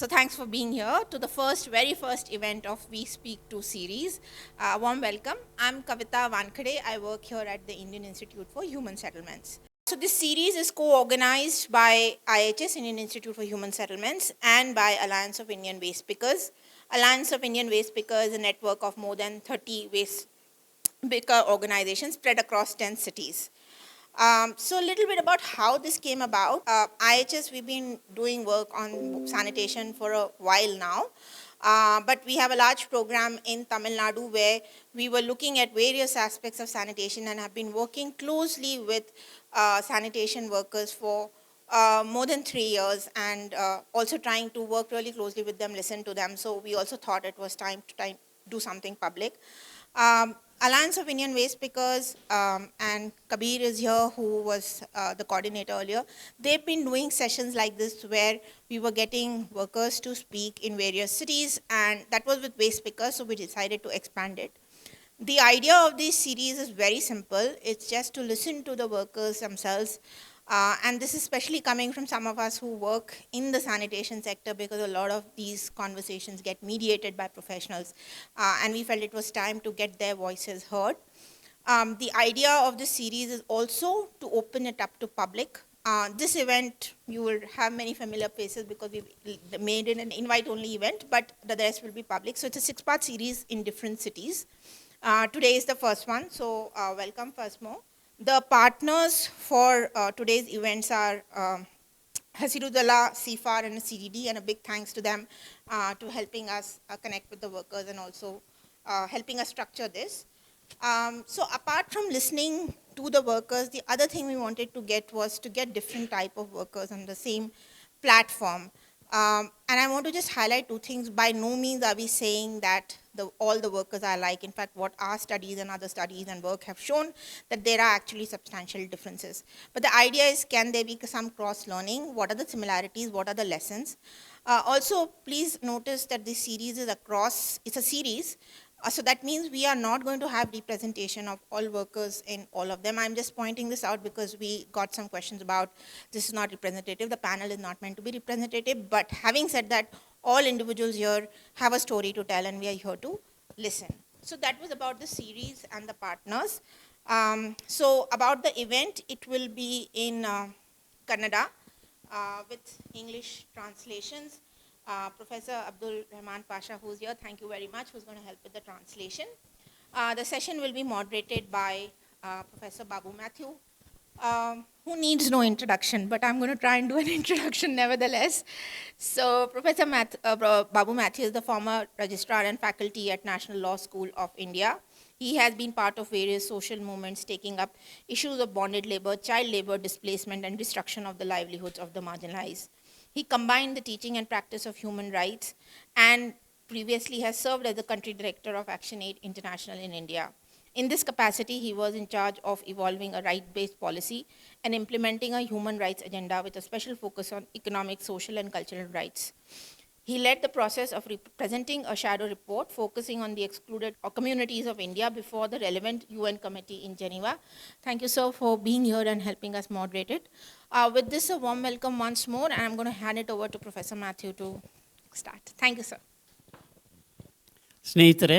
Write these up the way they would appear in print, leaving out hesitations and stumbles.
So thanks for being here to the very first event of We Speak To series. Warm welcome. I'm Kavita Wankhede. I work here at the Indian Institute for Human Settlements. So this series is co-organized by IHS, Indian Institute for Human Settlements, and by Alliance of Indian Waste Pickers. Alliance of Indian Waste Pickers is a network of more than 30 waste picker organizations spread across 10 cities. So a little bit about how this came about. IHS, we've been doing work on sanitation for a while now. But we have a large program in Tamil Nadu where we were looking at various aspects of sanitation and have been working closely with sanitation workers for more than 3 years, and also trying to work really closely with them, listen to them. So we also thought it was time to do something public. Alliance of Indian Waste Pickers, and Kabir is here, who was the coordinator earlier. They've been doing sessions like this where we were getting workers to speak in various cities, and that was with waste pickers, so we decided to expand it. The idea of this series is very simple. It's just to listen to the workers themselves. And this is especially coming from some of us who work in the sanitation sector, because a lot of these conversations get mediated by professionals. And we felt it was time to get their voices heard. The idea of this series is also to open it up to public. This event, you will have many familiar faces because we made it an invite-only event, but the rest will be public. So it's a 6-part series in different cities. Today is the first one, so welcome first more. The partners for today's events are Hasirudallah, CFAR, and CDD, and a big thanks to them to helping us connect with the workers and also helping us structure this. So apart from listening to the workers, the other thing we wanted to get was to get different type of workers on the same platform. And I want to just highlight two things. By no means are we saying that all the workers are alike. In fact, what our studies and other studies and work have shown, that there are actually substantial differences. But the idea is, can there be some cross-learning? What are the similarities? What are the lessons? Also, please notice that this series is it's a series. So that means we are not going to have representation of all workers in all of them. I'm just pointing this out because we got some questions about this is not representative. The panel is not meant to be representative. But having said that, all individuals here have a story to tell, and we are here to listen. So that was about the series and the partners. So about the event, it will be in Kannada with English translations. Professor Abdul Rahman Pasha, who's here, thank you very much, who's going to help with the translation. The session will be moderated by Professor Babu Mathew, who needs no introduction, but I'm going to try and do an introduction nevertheless. So Professor Babu Mathew is the former registrar and faculty at National Law School of India. He has been part of various social movements taking up issues of bonded labor, child labor, displacement, and destruction of the livelihoods of the marginalized. He combined the teaching and practice of human rights, and previously has served as the country director of ActionAid International in India. In this capacity, he was in charge of evolving a right-based policy and implementing a human rights agenda with a special focus on economic, social, and cultural rights. He led the process of presenting a shadow report focusing on the excluded communities of India before the relevant UN committee in Geneva. Thank you, sir, for being here and helping us moderate it. With this, a warm welcome once more, and I'm going to hand it over to Professor Mathew to start. Thank you, sir. ಸ್ನೇಹಿತರೆ,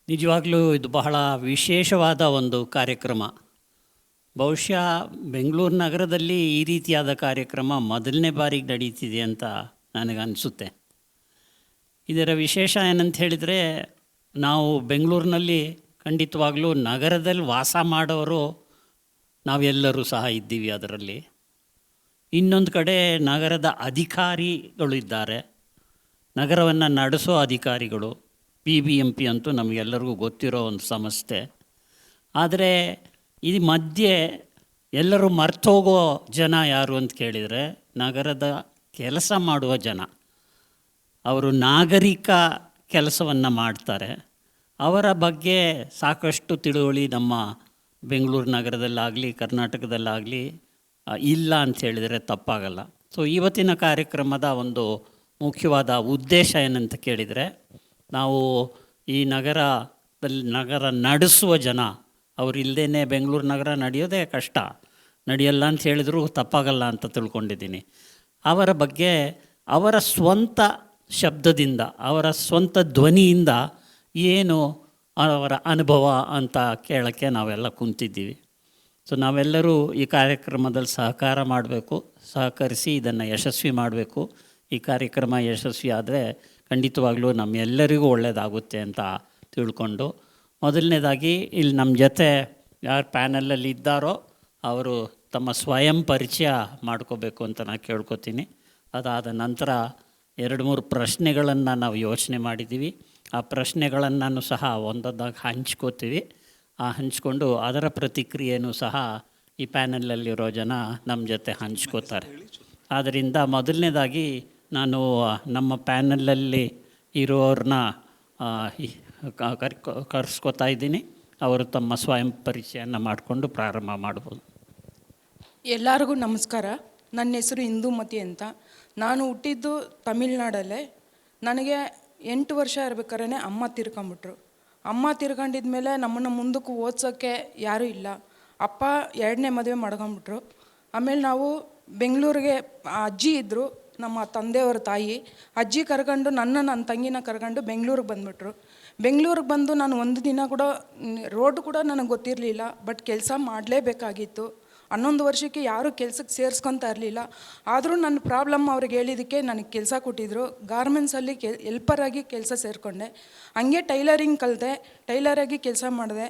ನಿಜವಾಗಲೂ ಇದು ಬಹಳ ವಿಶೇಷವಾದ ಒಂದು ಕಾರ್ಯಕ್ರಮ. ಬಹುಶಃ ಬೆಂಗಳೂರು ನಗರದಲ್ಲಿ ಈ ರೀತಿಯಾದ ಕಾರ್ಯಕ್ರಮ ಮೊದಲನೇ ಬಾರಿಗೆ ನಡೀತಿದೆ ಅಂತ ನನಗನ್ನಿಸುತ್ತೆ. ಇದರ ವಿಶೇಷ ಏನಂತ ಹೇಳಿದರೆ, ನಾವು ಬೆಂಗಳೂರಿನಲ್ಲಿ ಖಂಡಿತವಾಗಲೂ ನಗರದಲ್ಲಿ ವಾಸ ಮಾಡೋರು ನಾವೆಲ್ಲರೂ ಸಹ ಇದ್ದೀವಿ ಅದರಲ್ಲಿ. ಇನ್ನೊಂದು ಕಡೆ ನಗರದ ಅಧಿಕಾರಿಗಳು ಇದ್ದಾರೆ, ನಗರವನ್ನು ನಡೆಸೋ ಅಧಿಕಾರಿಗಳು. BBMP ಅಂತೂ ನಮಗೆಲ್ಲರಿಗೂ ಗೊತ್ತಿರೋ ಒಂದು ಸಂಸ್ಥೆ. ಆದರೆ ಈ ಮಧ್ಯೆ ಎಲ್ಲರೂ ಮರ್ತೋಗೋ ಜನ ಯಾರು ಅಂತ ಕೇಳಿದರೆ, ನಗರದ ಕೆಲಸ ಮಾಡುವ ಜನ. ಅವರು ನಾಗರಿಕ ಕೆಲಸವನ್ನು ಮಾಡ್ತಾರೆ. ಅವರ ಬಗ್ಗೆ ಸಾಕಷ್ಟು ತಿಳುವಳಿ ನಮ್ಮ ಬೆಂಗಳೂರು ನಗರದಲ್ಲಾಗಲಿ ಕರ್ನಾಟಕದಲ್ಲಾಗಲಿ ಇಲ್ಲ ಅಂತ ಹೇಳಿದರೆ ತಪ್ಪಾಗಲ್ಲ. ಸೊ ಇವತ್ತಿನ ಕಾರ್ಯಕ್ರಮದ ಒಂದು ಮುಖ್ಯವಾದ ಉದ್ದೇಶ ಏನಂತ ಕೇಳಿದರೆ, ನಾವು ಈ ನಗರ ನಡೆಸುವ ಜನ ಅವರಿಲ್ಲದೇ ಬೆಂಗಳೂರು ನಗರ ನಡೆಯೋದೇ ಕಷ್ಟ. ನಡೆಯಲ್ಲ ಅಂತ ಹೇಳಿದ್ರು ತಪ್ಪಾಗಲ್ಲ ಅಂತ ತಿಳ್ಕೊಂಡಿದ್ದೀನಿ. ಅವರ ಬಗ್ಗೆ ಅವರ ಸ್ವಂತ ಶಬ್ದದಿಂದ, ಅವರ ಸ್ವಂತ ಧ್ವನಿಯಿಂದ ಏನು ಅವರ ಅನುಭವ ಅಂತ ಕೇಳೋಕ್ಕೆ ನಾವೆಲ್ಲ ಕುಂತಿದ್ದೀವಿ. ಸೊ ನಾವೆಲ್ಲರೂ ಈ ಕಾರ್ಯಕ್ರಮದಲ್ಲಿ ಸಹಕಾರ ಮಾಡಬೇಕು, ಸಹಕರಿಸಿ ಇದನ್ನು ಯಶಸ್ವಿ ಮಾಡಬೇಕು. ಈ ಕಾರ್ಯಕ್ರಮ ಯಶಸ್ವಿ ಆದರೆ ಖಂಡಿತವಾಗ್ಲೂ ನಮ್ಮೆಲ್ಲರಿಗೂ ಒಳ್ಳೆಯದಾಗುತ್ತೆ ಅಂತ ತಿಳ್ಕೊಂಡು, ಮೊದಲನೇದಾಗಿ ಇಲ್ಲಿ ನಮ್ಮ ಜೊತೆ ಯಾರು ಪ್ಯಾನಲಲ್ಲಿ ಇದ್ದಾರೋ ಅವರು ತಮ್ಮ ಸ್ವಯಂ ಪರಿಚಯ ಮಾಡ್ಕೋಬೇಕು ಅಂತ ನಾನು ಕೇಳ್ಕೊತೀನಿ. ಅದಾದ ನಂತರ 2-3 ಪ್ರಶ್ನೆಗಳನ್ನು ನಾವು ಯೋಚನೆ ಮಾಡಿದ್ದೀವಿ. ಆ ಪ್ರಶ್ನೆಗಳನ್ನು ಸಹ ಒಂದೊಂದಾಗಿ ಹಂಚ್ಕೋತೀವಿ. ಹಂಚ್ಕೊಂಡು ಅದರ ಪ್ರತಿಕ್ರಿಯೆಯೂ ಸಹ ಈ ಪ್ಯಾನಲಲ್ಲಿರೋ ಜನ ನಮ್ಮ ಜೊತೆ ಹಂಚ್ಕೋತಾರೆ. ಆದ್ದರಿಂದ ಮೊದಲನೇದಾಗಿ ನಾನು ನಮ್ಮ ಪ್ಯಾನಲಲ್ಲಿ ಇರೋರನ್ನ ಕರೆಸ್ಕೊತಾ ಇದ್ದೀನಿ. ಅವರು ತಮ್ಮ ಸ್ವಯಂ ಪರಿಚಯನ ಮಾಡಿಕೊಂಡು ಪ್ರಾರಂಭ ಮಾಡ್ಬೋದು. ಎಲ್ಲರಿಗೂ ನಮಸ್ಕಾರ. ನನ್ನ ಹೆಸರು ಇಂದುಮತಿ ಅಂತ. ನಾನು ಹುಟ್ಟಿದ್ದು ತಮಿಳ್ನಾಡಲ್ಲೇ. ನನಗೆ 8 ವರ್ಷ ಇರ್ಬೇಕಾದ್ರೆ ಅಮ್ಮ ತೀರ್ಕೊಂಬಿಟ್ರು. ಅಮ್ಮ ತೀರ್ಕೊಂಡಿದ್ಮೇಲೆ ನಮ್ಮನ್ನು ಮುಂದಕ್ಕೆ ಓದ್ಸೋಕ್ಕೆ ಯಾರೂ ಇಲ್ಲ. ಅಪ್ಪ 2ನೇ ಮದುವೆ ಮಾಡ್ಕೊಂಬಿಟ್ರು. ಆಮೇಲೆ ನಾವು ಬೆಂಗಳೂರಿಗೆ ಅಜ್ಜಿ ಇದ್ದರು, ನಮ್ಮ ತಂದೆಯವರ ತಾಯಿ. ಅಜ್ಜಿ ಕರ್ಕೊಂಡು ನನ್ನ ತಂಗಿನ ಕರ್ಕೊಂಡು ಬೆಂಗಳೂರಿಗೆ ಬಂದುಬಿಟ್ರು. ಬೆಂಗಳೂರಿಗೆ ಬಂದು ನಾನು ಒಂದು ದಿನ ಕೂಡ ರೋಡ್ ಕೂಡ ನನಗೆ ಗೊತ್ತಿರಲಿಲ್ಲ. ಬಟ್ ಕೆಲಸ ಮಾಡಲೇಬೇಕಾಗಿತ್ತು. 11 ವರ್ಷಕ್ಕೆ ಯಾರೂ ಕೆಲ್ಸಕ್ಕೆ ಸೇರಿಸ್ಕೊತಾ ಇರಲಿಲ್ಲ. ಆದರೂ ನನ್ನ ಪ್ರಾಬ್ಲಮ್ ಅವ್ರಿಗೆ ಹೇಳಿದ್ದಕ್ಕೆ ನನಗೆ ಕೆಲಸ ಕೊಟ್ಟಿದ್ದರು. ಗಾರ್ಮೆಂಟ್ಸಲ್ಲಿ ಹೆಲ್ಪರಾಗಿ ಕೆಲಸ ಸೇರಿಕೊಂಡೆ. ಹಂಗೆ ಟೈಲರಿಂಗ್ ಕಲಿತೆ, ಟೈಲರಾಗಿ ಕೆಲಸ ಮಾಡಿದೆ.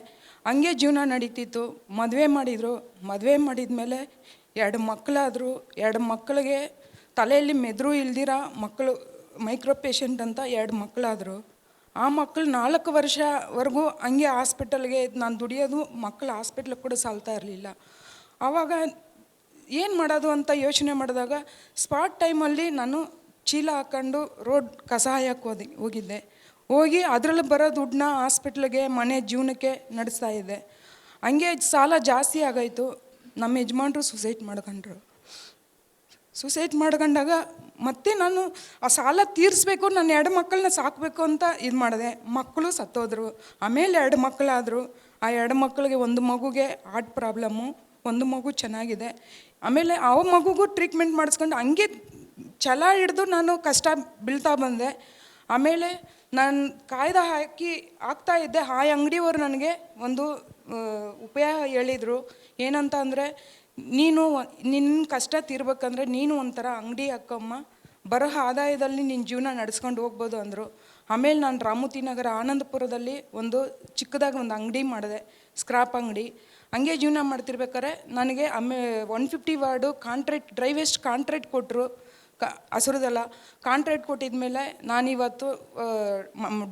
ಹಂಗೆ ಜೀವನ ನಡೀತಿತ್ತು. ಮದುವೆ ಮಾಡಿದರು. ಮದುವೆ ಮಾಡಿದ್ಮೇಲೆ 2 ಮಕ್ಕಳಾದರು. 2 ಮಕ್ಕಳಿಗೆ ತಲೆಯಲ್ಲಿ ಮೆದುಳು ಇಲ್ದಿರ ಮಕ್ಕಳು, ಮೈಕ್ರೋ ಪೇಷಂಟ್ ಅಂತ 2 ಮಕ್ಕಳಾದರು. ಆ ಮಕ್ಕಳು 4 ವರ್ಷವರೆಗೂ ಹಂಗೆ ಹಾಸ್ಪಿಟಲ್ಗೆ ನಾನು ದುಡಿಯೋದು, ಮಕ್ಕಳು ಹಾಸ್ಪಿಟ್ಲಿಗೆ ಕೂಡ ಸಾಲ್ತಾ ಇರಲಿಲ್ಲ. ಆವಾಗ ಏನು ಮಾಡೋದು ಅಂತ ಯೋಚನೆ ಮಾಡಿದಾಗ ಸ್ಪಾಟ್ ಟೈಮಲ್ಲಿ ನಾನು ಚೀಲ ಹಾಕ್ಕೊಂಡು ರೋಡ್ ಕಸ ಹಾಯಕ್ಕೆ ಹೋಗಿದ್ದೆ. ಹೋಗಿ ಅದರಲ್ಲಿ ಬರೋ ದುಡ್ಡನ್ನ ಹಾಸ್ಪಿಟ್ಲಿಗೆ, ಮನೆ ಜೀವನಕ್ಕೆ ನಡೆಸ್ತಾ ಇದ್ದೆ. ಹಂಗೆ ಸಾಲ ಜಾಸ್ತಿ ಆಗೋಯ್ತು. ನಮ್ಮ ಯಜಮಾನ್ರು ಸುಸೈಡ್ ಮಾಡ್ಕೊಂಡ್ರು. ಸುಸೈಡ್ ಮಾಡ್ಕೊಂಡಾಗ ಮತ್ತೆ ನಾನು ಆ ಸಾಲ ತೀರಿಸ್ಬೇಕು, ನನ್ನ 2 ಮಕ್ಕಳನ್ನ ಸಾಕಬೇಕು ಅಂತ ಇದು ಮಾಡಿದೆ. ಮಕ್ಕಳು ಸತ್ತೋದ್ರು. ಆಮೇಲೆ 2 ಮಕ್ಕಳಾದರು. ಆ 2 ಮಕ್ಕಳಿಗೆ ಒಂದು ಮಗುಗೆ ಹಾರ್ಟ್ ಪ್ರಾಬ್ಲಮ್ಮು, ಒಂದು ಮಗು ಚೆನ್ನಾಗಿದೆ. ಆಮೇಲೆ ಆ ಮಗುಗೂ ಟ್ರೀಟ್ಮೆಂಟ್ ಮಾಡಿಸ್ಕೊಂಡು ಹಂಗೆ ಛಲ ಹಿಡ್ದು ನಾನು ಕಷ್ಟ ಬೀಳ್ತಾ ಬಂದೆ. ಆಮೇಲೆ ನಾನು ಕಾಯ್ದೆ ಹಾಕ್ತಾ ಇದ್ದೆ. ಆ ಅಂಗಡಿಯವರು ನನಗೆ ಒಂದು ಉಪಾಯ ಹೇಳಿದರು. ಏನಂತ ಅಂದರೆ, ನಿನ್ನ ಕಷ್ಟ ತೀರ್ಬೇಕಂದ್ರೆ ನೀನು ಒಂಥರ ಅಂಗಡಿ ಹಾಕಮ್ಮ, ಬರೋ ಆದಾಯದಲ್ಲಿ ನಿನ್ನ ಜೀವನ ನಡೆಸ್ಕೊಂಡು ಹೋಗ್ಬೋದು ಅಂದರು. ಆಮೇಲೆ ನಾನು ರಾಮೂತಿ ನಗರ ಆನಂದಪುರದಲ್ಲಿ ಒಂದು ಚಿಕ್ಕದಾಗಿ ಒಂದು ಅಂಗಡಿ ಮಾಡಿದೆ, ಸ್ಕ್ರಾಪ್ ಅಂಗಡಿ. ಹಂಗೆ ಜೀವನ ಮಾಡ್ತಿರ್ಬೇಕಾದ್ರೆ ನನಗೆ 150 ward contract, dry waste contract ಕೊಟ್ಟರು. ಹಸುರದಲ್ಲ ಕಾಂಟ್ರಾಕ್ಟ್ ಕೊಟ್ಟಿದ್ಮೇಲೆ ನಾನಿವತ್ತು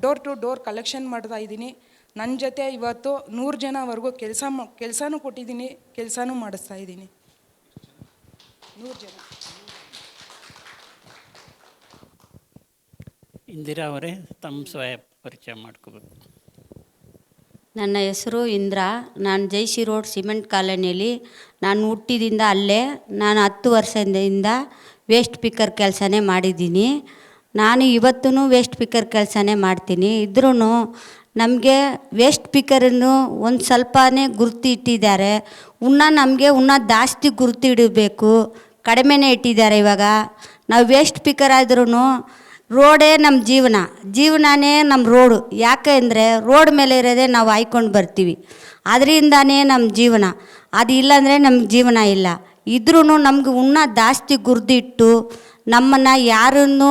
ಡೋರ್ ಟು ಡೋರ್ ಕಲೆಕ್ಷನ್ ಮಾಡ್ತಾ ಇದ್ದೀನಿ. ನನ್ನ ಜೊತೆ ಇವತ್ತು 100 ಜನವರೆಗೂ ಕೆಲಸನೂ ಕೊಟ್ಟಿದ್ದೀನಿ, ಕೆಲಸನೂ ಮಾಡಿಸ್ತಾ ಇದ್ದೀನಿ. 100 ಜನ. ಇಂದಿರಾ ಅವರೇ ತಮ್ಮ ಸ್ವಯಂ ಪರಿಚಯ ಮಾಡ್ಕೋಬೇಕು. ನನ್ನ ಹೆಸರು ಇಂದ್ರಾ. ನಾನು ಜೈಸಿ ರೋಡ್ ಸಿಮೆಂಟ್ ಕಾಲೋನಿಯಲ್ಲಿ ನಾನು ಹುಟ್ಟಿದಿಂದ ಅಲ್ಲೇ. ನಾನು 10 ವರ್ಷದಿಂದ ವೇಸ್ಟ್ ಪಿಕ್ಕರ್ ಕೆಲಸನೇ ಮಾಡಿದ್ದೀನಿ. ನಾನು ಇವತ್ತೂ ವೇಸ್ಟ್ ಪಿಕ್ಕರ್ ಕೆಲಸನೇ ಮಾಡ್ತೀನಿ. ಇದ್ರೂ ನಮಗೆ ವೇಸ್ಟ್ ಪಿಕ್ಕರನ್ನು ಒಂದು ಸ್ವಲ್ಪನೇ ಗುರುತು ಇಟ್ಟಿದ್ದಾರೆ. ನಮಗೆ ಜಾಸ್ತಿ ಗುರುತು ಇಡಬೇಕು, ಕಡಿಮೆನೇ ಇಟ್ಟಿದ್ದಾರೆ. ಇವಾಗ ನಾವು ವೇಸ್ಟ್ ಪಿಕ್ಕರ್ ಆದ್ರೂ ರೋಡೇ ನಮ್ಮ ಜೀವನನೇ ನಮ್ಮ ರೋಡು. ಯಾಕೆ ಅಂದರೆ ರೋಡ್ ಮೇಲೆ ಇರೋದೇ ನಾವು ಆಯ್ಕೊಂಡು ಬರ್ತೀವಿ. ಅದರಿಂದನೇ ನಮ್ಮ ಜೀವನ. ಅದು ಇಲ್ಲಾಂದರೆ ನಮ್ಗೆ ಜೀವನ ಇಲ್ಲ. ಇದ್ರೂ ನಮ್ಗೆ ಜಾಸ್ತಿ ಗುರ್ದಿಟ್ಟು ನಮ್ಮನ್ನು ಯಾರನ್ನು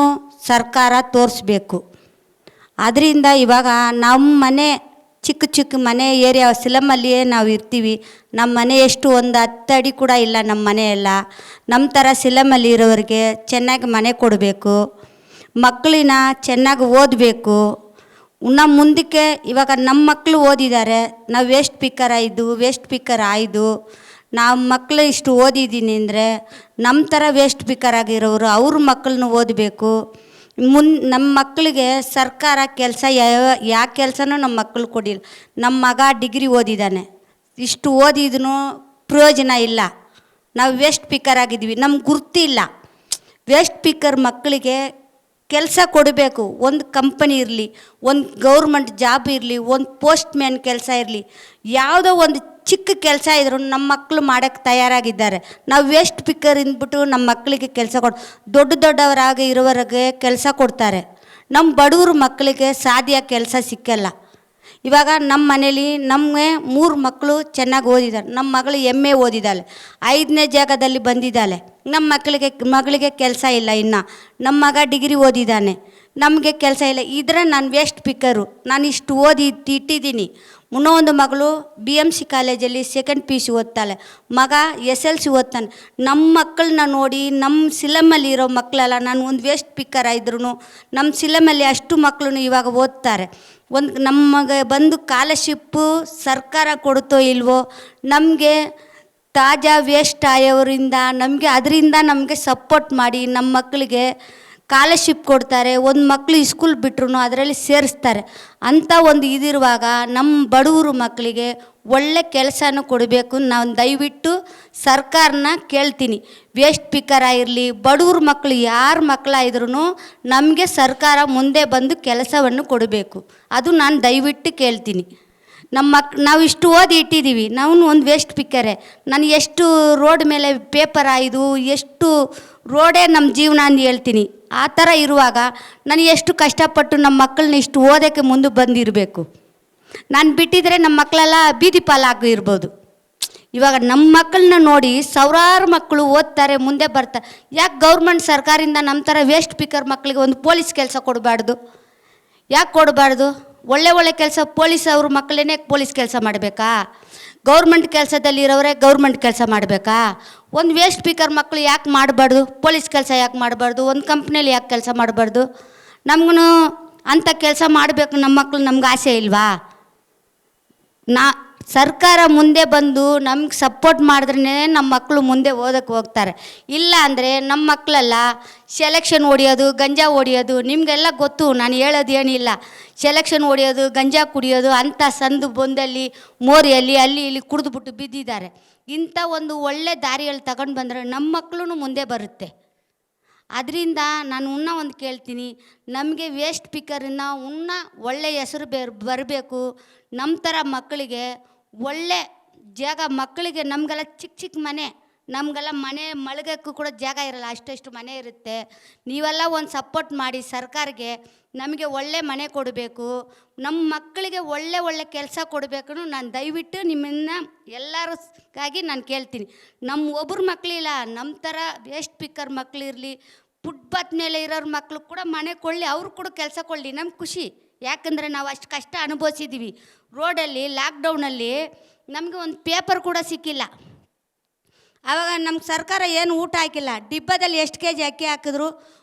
ಸರ್ಕಾರ ತೋರಿಸ್ಬೇಕು. ಅದರಿಂದ ಇವಾಗ ನಮ್ಮ ಮನೆ ಚಿಕ್ಕ ಮನೆ ಏರಿಯಾ ಸಿಲಮಲ್ಲಿಯೇ ನಾವು ಇರ್ತೀವಿ. ನಮ್ಮ ಮನೆ ಎಷ್ಟು ಒಂದು 10 ಅಡಿ ಕೂಡ ಇಲ್ಲ ನಮ್ಮ ಮನೆಯೆಲ್ಲ. ನಮ್ಮ ಥರ ಸಿಲಮಲ್ಲಿ ಇರೋರಿಗೆ ಚೆನ್ನಾಗಿ ಮನೆ ಕೊಡಬೇಕು, ಮಕ್ಕಳಿನ ಚೆನ್ನಾಗಿ ಓದಬೇಕು. ಮುಂದಕ್ಕೆ ಇವಾಗ ನಮ್ಮ ಮಕ್ಕಳು ಓದಿದ್ದಾರೆ, ನಾವು ವೇಸ್ಟ್ ಪಿಕ್ಕರ್ ಆಯ್ದು ನಾವು ಮಕ್ಕಳು ಇಷ್ಟು ಓದಿದ್ದೀನಿ ಅಂದರೆ ನಮ್ಮ ಥರ ವೇಸ್ಟ್ ಪಿಕ್ಕರ್ ಆಗಿರೋರು ಅವ್ರ ಮಕ್ಕಳನ್ನ ಓದಬೇಕು. ನಮ್ಮ ಮಕ್ಕಳಿಗೆ ಸರ್ಕಾರ ಕೆಲಸ ಯಾವ ಕೆಲಸನೂ ನಮ್ಮ ಮಕ್ಕಳು ಕೊಡಿಲ್ಲ. ನಮ್ಮ ಮಗ ಡಿಗ್ರಿ ಓದಿದ್ದಾನೆ, ಇಷ್ಟು ಓದಿದ್ರೂ ಪ್ರಯೋಜನ ಇಲ್ಲ. ನಾವು ವೇಸ್ಟ್ ಪಿಕ್ಕರ್ ಆಗಿದ್ವಿ, ನಮ್ಗೆ ಗುರ್ತಿಲ್ಲ. ವೇಸ್ಟ್ ಪಿಕ್ಕರ್ ಮಕ್ಕಳಿಗೆ ಕೆಲಸ ಕೊಡಬೇಕು. ಒಂದು ಕಂಪನಿ ಇರಲಿ, ಒಂದು ಗೌರ್ಮೆಂಟ್ ಜಾಬ್ ಇರಲಿ, ಒಂದು ಪೋಸ್ಟ್ ಮ್ಯಾನ್ ಕೆಲಸ ಇರಲಿ, ಯಾವುದೋ ಒಂದು ಚಿಕ್ಕ ಕೆಲಸ ಇದ್ರು ನಮ್ಮ ಮಕ್ಕಳು ಮಾಡೋಕ್ಕೆ ತಯಾರಾಗಿದ್ದಾರೆ. ನಾವು ವೇಸ್ಟ್ ಪಿಕ್ಕರ್ ಇಂದ್ಬಿಟ್ಟು ನಮ್ಮ ಮಕ್ಕಳಿಗೆ ಕೆಲಸ ದೊಡ್ಡವರಾಗಿ ಇರೋವರೆಗೆ ಕೆಲಸ ಕೊಡ್ತಾರೆ. ನಮ್ಮ ಬಡವ್ರ ಮಕ್ಕಳಿಗೆ ಸಾಧ್ಯ ಕೆಲಸ ಸಿಕ್ಕಲ್ಲ. ಇವಾಗ ನಮ್ಮ ಮನೇಲಿ ನಮಗೆ 3 ಮಕ್ಕಳು ಚೆನ್ನಾಗಿ ಓದಿದ್ದಾರೆ. ನಮ್ಮ ಮಗಳು MA ಓದಿದ್ದಾಳೆ, 5ನೇ ಜಾಗದಲ್ಲಿ ಬಂದಿದ್ದಾಳೆ. ನಮ್ಮ ಮಗಳಿಗೆ ಕೆಲಸ ಇಲ್ಲ. ಇನ್ನು ನಮ್ಮ ಮಗ ಡಿಗ್ರಿ ಓದಿದ್ದಾನೆ, ನಮಗೆ ಕೆಲಸ ಇಲ್ಲ. ಇದ್ರೆ ನಾನು ವೇಸ್ಟ್ ಪಿಕ್ಕರು. ನಾನು ಇಷ್ಟು ಓದಿ ಇಟ್ಟಿದ್ದೀನಿ. ಇನ್ನೊಂದು ಮಗಳು BMC ಕಾಲೇಜಲ್ಲಿ 2nd PUC ಓದ್ತಾಳೆ, ಮಗ SLC ಓದ್ತಾನೆ. ನಮ್ಮ ಮಕ್ಕಳನ್ನ ನೋಡಿ ನಮ್ಮ ಸಿಲಮಲ್ಲಿ ಇರೋ ಮಕ್ಕಳೆಲ್ಲ, ನಾನು ಒಂದು ವೇಸ್ಟ್ ಪಿಕ್ಕರ್ ಇದ್ರೂ ನಮ್ಮ ಸಿಲಮಲ್ಲಿ ಅಷ್ಟು ಮಕ್ಕಳು ಇವಾಗ ಓದ್ತಾರೆ. ನಮಗೆ ಬಂದು ಸ್ಕಾಲರ್ಶಿಪ್ಪು ಸರ್ಕಾರ ಕೊಡುತ್ತೋ ಇಲ್ವೋ, ನಮಗೆ ತಾಜಾ ವೇಸ್ಟ್ ಆಯೋರಿಂದ ಅದರಿಂದ ನಮಗೆ ಸಪೋರ್ಟ್ ಮಾಡಿ ನಮ್ಮ ಮಕ್ಕಳಿಗೆ ಸ್ಕಾಲರ್ಶಿಪ್ ಕೊಡ್ತಾರೆ. ಒಂದು ಮಕ್ಕಳು ಸ್ಕೂಲ್ ಬಿಟ್ರು ಅದರಲ್ಲಿ ಸೇರಿಸ್ತಾರೆ. ಅಂಥ ಒಂದು ಇದಿರುವಾಗ ನಮ್ಮ ಬಡವರು ಮಕ್ಕಳಿಗೆ ಒಳ್ಳೆ ಕೆಲಸನೂ ಕೊಡಬೇಕು. ನಾನು ದಯವಿಟ್ಟು ಸರ್ಕಾರನ ಕೇಳ್ತೀನಿ, ವೇಸ್ಟ್ ಪಿಕ್ಕರ್ ಆಗಿರಲಿ, ಬಡವ್ರ ಮಕ್ಕಳು ಯಾರ ಮಕ್ಕಳಾದ್ರೂ ನಮಗೆ ಸರ್ಕಾರ ಮುಂದೆ ಬಂದು ಕೆಲಸವನ್ನು ಕೊಡಬೇಕು. ಅದು ನಾನು ದಯವಿಟ್ಟು ಕೇಳ್ತೀನಿ. ನಾವು ಇಷ್ಟು ಓದಿ ಇಟ್ಟಿದ್ದೀವಿ, ನಾವು ಒಂದು ವೇಸ್ಟ್ ಪಿಕ್ಕರೇ. ನಾನು ಎಷ್ಟು ರೋಡ್ ಮೇಲೆ ಪೇಪರ್ ಆಯ್ದು, ಎಷ್ಟು ರೋಡೇ ನಮ್ಮ ಜೀವನ ಅಂತ ಹೇಳ್ತೀನಿ. ಆ ಥರ ಇರುವಾಗ ನಾನು ಎಷ್ಟು ಕಷ್ಟಪಟ್ಟು ನಮ್ಮ ಮಕ್ಕಳನ್ನ ಇಷ್ಟು ಓದೋಕ್ಕೆ ಮುಂದೆ ಬಂದಿರಬೇಕು. ನಾನು ಬಿಟ್ಟಿದ್ರೆ ನಮ್ಮ ಮಕ್ಕಳೆಲ್ಲ ಬೀದಿ ಪಾಲಾಗಿರ್ಬೋದು. ಇವಾಗ ನಮ್ಮ ಮಕ್ಕಳನ್ನ ನೋಡಿ ಸಾವಿರಾರು ಮಕ್ಕಳು ಓದ್ತಾರೆ, ಮುಂದೆ ಬರ್ತಾರೆ. ಯಾಕೆ ಗೌರ್ಮೆಂಟ್ ಸರ್ಕಾರದಿಂದ ನಮ್ಮ ಥರ ವೇಸ್ಟ್ ಪಿಕ್ಕರ್ ಮಕ್ಕಳಿಗೆ ಒಂದು ಪೊಲೀಸ್ ಕೆಲಸ ಕೊಡಬಾರ್ದು? ಯಾಕೆ ಕೊಡಬಾರ್ದು? ಒಳ್ಳೆ ಕೆಲಸ ಪೊಲೀಸ್ ಅವ್ರ ಮಕ್ಕಳನ್ನೇ ಪೊಲೀಸ್ ಕೆಲಸ ಮಾಡಬೇಕಾ? ಗೌರ್ಮೆಂಟ್ ಕೆಲಸದಲ್ಲಿರೋರೇ ಗೌರ್ಮೆಂಟ್ ಕೆಲಸ ಮಾಡಬೇಕಾ? ಒಂದು ವೇಸ್ಟ್ ಪಿಕ್ಕರ್ ಮಕ್ಕಳು ಯಾಕೆ ಮಾಡಬಾರ್ದು? ಪೊಲೀಸ್ ಕೆಲಸ ಯಾಕೆ ಮಾಡಬಾರ್ದು? ಒಂದು ಕಂಪ್ನಿಯಲ್ಲಿ ಯಾಕೆ ಕೆಲಸ ಮಾಡಬಾರ್ದು? ನಮಗೂ ಅಂಥ ಕೆಲಸ ಮಾಡಬೇಕು ನಮ್ಮ ಮಕ್ಕಳು, ನಮ್ಗೆ ಆಸೆ ಇಲ್ವಾ? ಸರ್ಕಾರ ಮುಂದೆ ಬಂದು ನಮ್ಗೆ ಸಪೋರ್ಟ್ ಮಾಡಿದ್ರೇ ನಮ್ಮ ಮಕ್ಕಳು ಮುಂದೆ ಓದೋಕ್ಕೆ ಹೋಗ್ತಾರೆ. ಇಲ್ಲ ಅಂದರೆ ನಮ್ಮ ಮಕ್ಕಳೆಲ್ಲ ಸೆಲೆಕ್ಷನ್ ಹೊಡಿಯೋದು, ಗಂಜಾ ಹೊಡಿಯೋದು, ನಿಮಗೆಲ್ಲ ಗೊತ್ತು, ನಾನು ಹೇಳೋದು ಏನಿಲ್ಲ. ಸೆಲೆಕ್ಷನ್ ಹೊಡಿಯೋದು, ಗಂಜಾ ಕುಡಿಯೋದು, ಅಂಥ ಸಂದು ಬಂದಲ್ಲಿ ಮೋರಿಯಲ್ಲಿ ಅಲ್ಲಿ ಇಲ್ಲಿ ಕುಡಿದ್ಬಿಟ್ಟು ಬಿದ್ದಿದ್ದಾರೆ. ಇಂಥ ಒಂದು ಒಳ್ಳೆ ದಾರಿಯಲ್ಲಿ ತಗೊಂಡು ಬಂದರೆ ನಮ್ಮ ಮಕ್ಕಳು ಮುಂದೆ ಬರುತ್ತೆ. ಅದರಿಂದ ನಾನು ಒಂದು ಕೇಳ್ತೀನಿ, ನಮಗೆ ವೇಸ್ಟ್ ಪಿಕ್ಕರಿಂದ ಒಳ್ಳೆ ಹೆಸರು ಬರಬೇಕು. ನಮ್ಮ ಥರ ಮಕ್ಕಳಿಗೆ ಒಳ್ಳೆ ಜಾಗ, ಮಕ್ಕಳಿಗೆ ನಮಗೆಲ್ಲ ಚಿಕ್ಕ ಮನೆ, ನಮಗೆಲ್ಲ ಮನೆ ಮಲಗೋಕ್ಕೂ ಕೂಡ ಜಾಗ ಇರಲ್ಲ, ಅಷ್ಟು ಮನೆ ಇರುತ್ತೆ. ನೀವೆಲ್ಲ ಒಂದು ಸಪೋರ್ಟ್ ಮಾಡಿ ಸರ್ಕಾರಕ್ಕೆ, ನಮಗೆ ಒಳ್ಳೆ ಮನೆ ಕೊಡಬೇಕು, ನಮ್ಮ ಮಕ್ಕಳಿಗೆ ಒಳ್ಳೆ ಕೆಲಸ ಕೊಡಬೇಕು. ನಾನು ದಯವಿಟ್ಟು ನಿಮ್ಮನ್ನು ಎಲ್ಲರಿಗಾಗಿ ನಾನು ಕೇಳ್ತೀನಿ. ನಮ್ಮ ಒಬ್ಬರು ಮಕ್ಕಳಿಲ್ಲ, ನಮ್ಮ ಥರ ವೇಸ್ಟ್ ಪಿಕ್ಕರ್ ಮಕ್ಕಳಿರಲಿ, ಫುಟ್ಪಾತ್ ಮೇಲೆ ಇರೋರ ಮಕ್ಕಳು ಕೂಡ ಮನೆ ಕೊಳ್ಳಿ, ಅವ್ರು ಕೂಡ ಕೆಲಸ ಕೊಳ್ಳಿ, ನಮ್ಗೆ ಖುಷಿ. ಯಾಕಂದರೆ ನಾವು ಅಷ್ಟು ಕಷ್ಟ ಅನುಭವಿಸಿದ್ದೀವಿ. ರೋಡಲ್ಲಿ ಲಾಕ್ಡೌನಲ್ಲಿ ನಮಗೆ ಒಂದು ಪೇಪರ್ ಕೂಡ ಸಿಕ್ಕಿಲ್ಲ. ಆವಾಗ ನಮ್ಗೆ ಸರ್ಕಾರ ಏನು ಊಟ ಹಾಕಿಲ್ಲ. ಡಿಬ್ಬದಲ್ಲಿ ಎಷ್ಟು kg ಅಕ್ಕಿ ಹಾಕಿದ್ರು,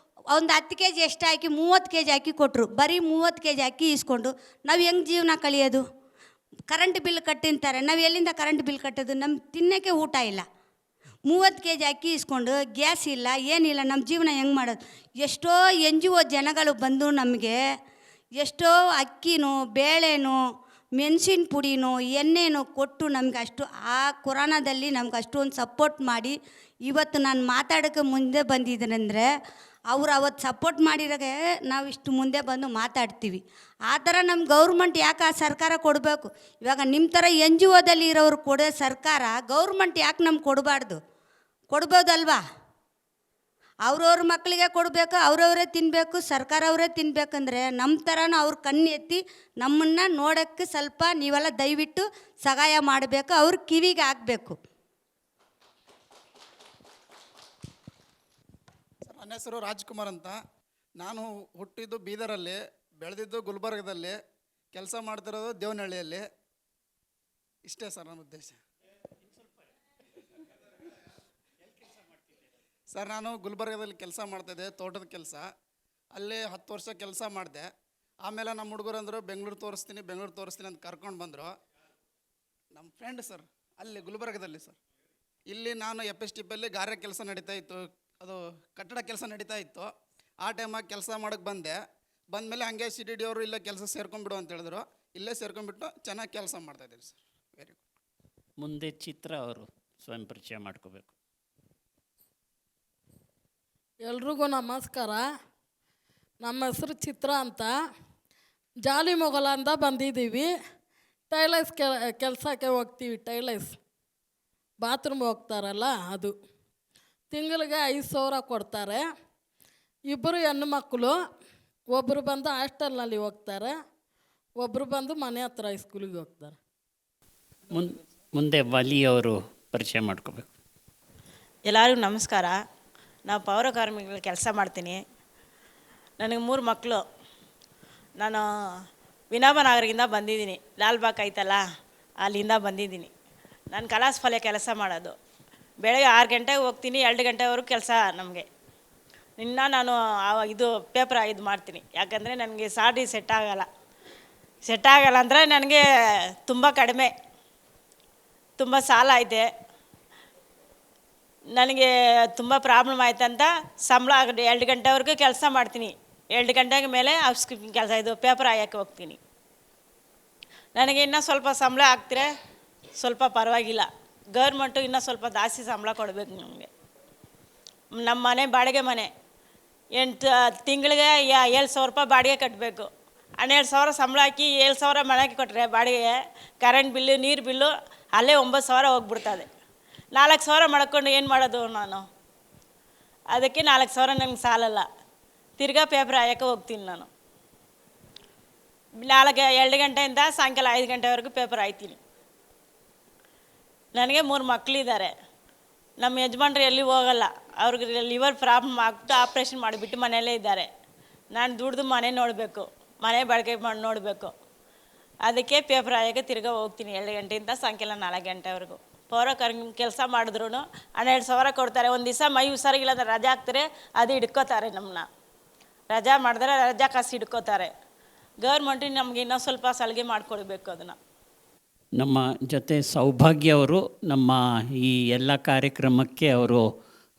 ಒಂದು 10 kg ಎಷ್ಟು ಹಾಕಿ 30 kg ಅಕ್ಕಿ ಕೊಟ್ಟರು. ಬರೀ 30 kg ಅಕ್ಕಿ ಇಸ್ಕೊಂಡು ನಾವು ಹೆಂಗೆ ಜೀವನ ಕಳಿಯೋದು? ಕರೆಂಟ್ ಬಿಲ್ ಕಟ್ಟಿಂತಾರೆ, ನಾವು ಎಲ್ಲಿಂದ ಕರೆಂಟ್ ಬಿಲ್ ಕಟ್ಟೋದು? ನಮ್ಗೆ ತಿನ್ನೋಕ್ಕೆ ಊಟ ಇಲ್ಲ. 30 kg ಅಕ್ಕಿ ಇಸ್ಕೊಂಡು ಗ್ಯಾಸ್ ಇಲ್ಲ, ಏನಿಲ್ಲ, ನಮ್ಮ ಜೀವನ ಹೆಂಗೆ ಮಾಡೋದು? ಎಷ್ಟೋ NGO ಜನಗಳು ಬಂದು ನಮಗೆ ಎಷ್ಟೋ ಅಕ್ಕಿನೋ ಬೇಳೆನೋ ಮೆಣಸಿನ ಪುಡಿನೋ ಎಣ್ಣೆನೋ ಕೊಟ್ಟು ನಮ್ಗೆ ಅಷ್ಟು ಆ ಕೊರೋನಾದಲ್ಲಿ ನಮ್ಗೆ ಅಷ್ಟೊಂದು ಸಪೋರ್ಟ್ ಮಾಡಿ ಇವತ್ತು ನಾನು ಮಾತಾಡೋಕ್ಕೆ ಮುಂದೆ ಬಂದಿದ್ದೇನೆಂದರೆ ಅವ್ರು ಅವತ್ತು ಸಪೋರ್ಟ್ ಮಾಡಿರೋಗೆ ನಾವು ಇಷ್ಟು ಮುಂದೆ ಬಂದು ಮಾತಾಡ್ತೀವಿ. ಆ ಥರ ನಮ್ಮ ಗೌರ್ಮೆಂಟ್ ಯಾಕೆ ಆ ಸರ್ಕಾರ ಕೊಡಬೇಕು? ಇವಾಗ ನಿಮ್ಮ ಥರ NGOದಲ್ಲಿ ಇರೋರು ಕೊಡೋ ಸರ್ಕಾರ ಗೌರ್ಮೆಂಟ್ ಯಾಕೆ ನಮ್ಗೆ ಕೊಡಬಾರ್ದು? ಕೊಡ್ಬೋದಲ್ವಾ? ಅವ್ರವ್ರ ಮಕ್ಕಳಿಗೆ ಕೊಡಬೇಕು, ಅವ್ರವರೇ ತಿನ್ನಬೇಕು, ಸರ್ಕಾರ ಅವರೇ ತಿನ್ನಬೇಕಂದ್ರೆ ನಮ್ಮ ಥರನೂ ಅವ್ರ ಕಣ್ಣು ಎತ್ತಿ ನಮ್ಮನ್ನು ನೋಡೋಕ್ಕೆ ಸ್ವಲ್ಪ ನೀವೆಲ್ಲ ದಯವಿಟ್ಟು ಸಹಾಯ ಮಾಡಬೇಕು, ಅವ್ರ ಕಿವಿಗೆ ಹಾಕಬೇಕು. ನನ್ನ ಹೆಸರು ರಾಜ್ಕುಮಾರ್ ಅಂತ. ನಾನು ಹುಟ್ಟಿದ್ದು ಬೀದರಲ್ಲಿ, ಬೆಳೆದಿದ್ದು ಗುಲ್ಬರ್ಗದಲ್ಲಿ, ಕೆಲಸ ಮಾಡ್ತಿರೋದು ದೇವನಹಳ್ಳಿಯಲ್ಲಿ. ಇಷ್ಟೇ ಸರ್ ನನ್ನ ಉದ್ದೇಶ. ಸರ್ ನಾನು ಗುಲ್ಬರ್ಗದಲ್ಲಿ ಕೆಲಸ ಮಾಡ್ತಾಯಿದ್ದೆ, ತೋಟದ ಕೆಲಸ. ಅಲ್ಲಿ 10 ವರ್ಷ ಕೆಲಸ ಮಾಡಿದೆ. ಆಮೇಲೆ ನಮ್ಮ ಹುಡುಗರು ಅಂದರು ಬೆಂಗಳೂರು ತೋರಿಸ್ತೀನಿ ಅಂತ ಕರ್ಕೊಂಡು ಬಂದರು. ನಮ್ಮ ಫ್ರೆಂಡ್ ಸರ್ ಅಲ್ಲಿ ಗುಲ್ಬರ್ಗದಲ್ಲಿ ಸರ್. ಇಲ್ಲಿ ನಾನು FSTPಯಲ್ಲಿ ಗಾರೆ ಕೆಲಸ ನಡೀತಾ ಇತ್ತು, ಅದು ಕಟ್ಟಡ ಕೆಲಸ ನಡೀತಾ ಇತ್ತು. ಆ ಟೈಮಾಗಿ ಕೆಲಸ ಮಾಡೋಕ್ಕೆ ಬಂದಮೇಲೆ ಹಂಗೆ CDD ಅವರು ಇಲ್ಲೇ ಕೆಲಸ ಸೇರ್ಕೊಂಡ್ಬಿಡು ಅಂತ ಹೇಳಿದ್ರು. ಇಲ್ಲೇ ಸೇರ್ಕೊಂಡ್ಬಿಟ್ಟು ಚೆನ್ನಾಗಿ ಕೆಲಸ ಮಾಡ್ತಾಯಿದ್ದೀವಿ ಸರ್. Very good. ಮುಂದೆ ಚಿತ್ರ ಅವರು ಸ್ವಯಂ ಪರಿಚಯ ಮಾಡ್ಕೋಬೇಕು. ಎಲ್ರಿಗೂ ನಮಸ್ಕಾರ. ನಮ್ಮ ಹೆಸರು ಚಿತ್ರ ಅಂತ, ಜಾಲಿ ಮೊಗಲಿಂದ ಬಂದಿದ್ದೀವಿ. ಟೈಲರ್ಸ್ ಕೆಲಸಕ್ಕೆ ಹೋಗ್ತೀವಿ. ಟೈಲರ್ಸ್ ಬಾತ್ರೂಮ್ ಹೋಗ್ತಾರಲ್ಲ ಅದು. ತಿಂಗಳಿಗೆ 5,000 ಕೊಡ್ತಾರೆ. 2 ಹೆಣ್ಣು ಮಕ್ಕಳು, ಒಬ್ಬರು ಬಂದು ಹಾಸ್ಟೆಲ್ನಲ್ಲಿ ಹೋಗ್ತಾರೆ, ಒಬ್ಬರು ಬಂದು ಮನೆ ಹತ್ರ ಸ್ಕೂಲಿಗೆ ಹೋಗ್ತಾರೆ. ಮುಂದೆ ವಾಲಿಯವರು ಪರಿಚಯ ಮಾಡ್ಕೋಬೇಕು. ಎಲ್ಲರಿಗೂ ನಮಸ್ಕಾರ. ನಾವು ಪೌರ ಕಾರ್ಮಿಕರ ಕೆಲಸ ಮಾಡ್ತೀನಿ. ನನಗೆ 3 ಮಕ್ಕಳು. ನಾನು ವಿನೋಬನಗರದಿಂದ ಬಂದಿದ್ದೀನಿ. ಲಾಲ್ಬಾಗ್ ಐತಲ್ಲ, ಅಲ್ಲಿಂದ ಬಂದಿದ್ದೀನಿ. ನಾನು ಕಲಾಸ್ಫಲೆ ಕೆಲಸ ಮಾಡೋದು. ಬೆಳಗ್ಗೆ 6 ಗಂಟೆಗೆ ಹೋಗ್ತೀನಿ, 2 ಗಂಟೆವರೆಗೂ ಕೆಲಸ ನಮಗೆ. ನಾನು ಇದು ಪೇಪರ್ ಇದು ಮಾಡ್ತೀನಿ. ಯಾಕಂದರೆ ನನಗೆ ಸ್ಯಾಲ್ರಿ ಸೆಟ್ ಆಗಲ್ಲ ಅಂದರೆ ನನಗೆ ತುಂಬ ಕಡಿಮೆ, ತುಂಬ ಸಾಲ ಐತೆ. ನನಗೆ ತುಂಬ ಪ್ರಾಬ್ಲಮ್ ಆಯ್ತಂತ ಸಂಬಳ 2 ಗಂಟೆವರೆಗೂ ಕೆಲಸ ಮಾಡ್ತೀನಿ. 2 ಗಂಟೆಗೆ ಮೇಲೆ ಹೌಸ್ ಕೀಪಿಂಗ್ ಕೆಲಸ, ಇದು ಪೇಪರ್ ಹಾಯಕ್ಕೆ ಹೋಗ್ತೀನಿ. ನನಗೆ ಇನ್ನೂ ಸ್ವಲ್ಪ ಸಂಬಳ ಹಾಕ್ತಿರೆ ಸ್ವಲ್ಪ ಪರವಾಗಿಲ್ಲ. ಗೌರ್ಮೆಂಟು ಇನ್ನೂ ಸ್ವಲ್ಪ ಜಾಸ್ತಿ ಸಂಬಳ ಕೊಡಬೇಕು ನಮಗೆ. ನಮ್ಮ ಮನೆ ಬಾಡಿಗೆ ಮನೆ, 8 ತಿಂಗಳಿಗೆ 7,000 ರೂಪಾಯಿ ಬಾಡಿಗೆ ಕಟ್ಟಬೇಕು. 12,000 ಸಂಬಳ ಹಾಕಿ 7,000 ಮನೆಗೆ ಕೊಟ್ಟರೆ ಬಾಡಿಗೆ, ಕರೆಂಟ್ ಬಿಲ್ಲು, ನೀರು ಬಿಲ್ಲು ಅಲ್ಲೇ 9,000 ಹೋಗ್ಬಿಡ್ತದೆ. 4,000 ಮಾಡ್ಕೊಂಡು ಏನು ಮಾಡೋದು ನಾನು? ಅದಕ್ಕೆ 4,000 ನನಗೆ ಸಾಲಲ್ಲ. ತಿರ್ಗಾ ಪೇಪರ್ ಹಾಯಕ್ಕೆ ಹೋಗ್ತೀನಿ ನಾನು. 2 ಗಂಟೆಯಿಂದ ಸಾಯಂಕಾಲ 5 ಗಂಟೆವರೆಗೂ ಪೇಪರ್ ಹಾಯ್ತೀನಿ. ನನಗೆ 3 ಮಕ್ಕಳಿದ್ದಾರೆ. ನಮ್ಮ ಯಜಮಾನ್ರು ಎಲ್ಲಿ ಹೋಗಲ್ಲ. ಅವ್ರಿಗೆ ಲಿವರ್ ಪ್ರಾಬ್ಲಮ್ ಆಗ್ಬಿಟ್ಟು ಆಪ್ರೇಷನ್ ಮಾಡಿಬಿಟ್ಟು ಮನೆಯಲ್ಲೇ ಇದ್ದಾರೆ. ನಾನು ದುಡ್ದು ಮನೆ ನೋಡಬೇಕು, ಮನೆ ಬಳಕೆ ಮಾಡಿ ನೋಡಬೇಕು. ಅದಕ್ಕೆ ಪೇಪರ್ ಹಾಯಕ್ಕೆ ತಿರ್ಗಾ ಹೋಗ್ತೀನಿ 2 ಗಂಟೆಯಿಂದ ಸಾಯಂಕಾಲ 4 ಗಂಟೆವರೆಗೂ. ಪೌರ ಕಾರ್ಮಿಕ ಕೆಲಸ ಮಾಡಿದ್ರು 12,000 ಕೊಡ್ತಾರೆ. ಒಂದು ದಿವಸ ಮೈ ಹುಷಾರಿಲ್ಲ ಅಂದ್ರೆ ರಜೆ ಹಾಕ್ತಾರೆ, ಅದು ಹಿಡ್ಕೋತಾರೆ ನಮ್ಮನ್ನ. ರಜಾ ಮಾಡಿದ್ರೆ ರಜಾ ಕಾಸು ಹಿಡ್ಕೋತಾರೆ. ಗೌರ್ಮೆಂಟಿನ ನಮಗೆ ಇನ್ನೂ ಸ್ವಲ್ಪ ಸಲಿಗೆ ಮಾಡಿಕೊಡ್ಬೇಕು ಅದನ್ನು. ನಮ್ಮ ಜೊತೆ ಸೌಭಾಗ್ಯ ಅವರು ನಮ್ಮ ಈ ಎಲ್ಲ ಕಾರ್ಯಕ್ರಮಕ್ಕೆ ಅವರು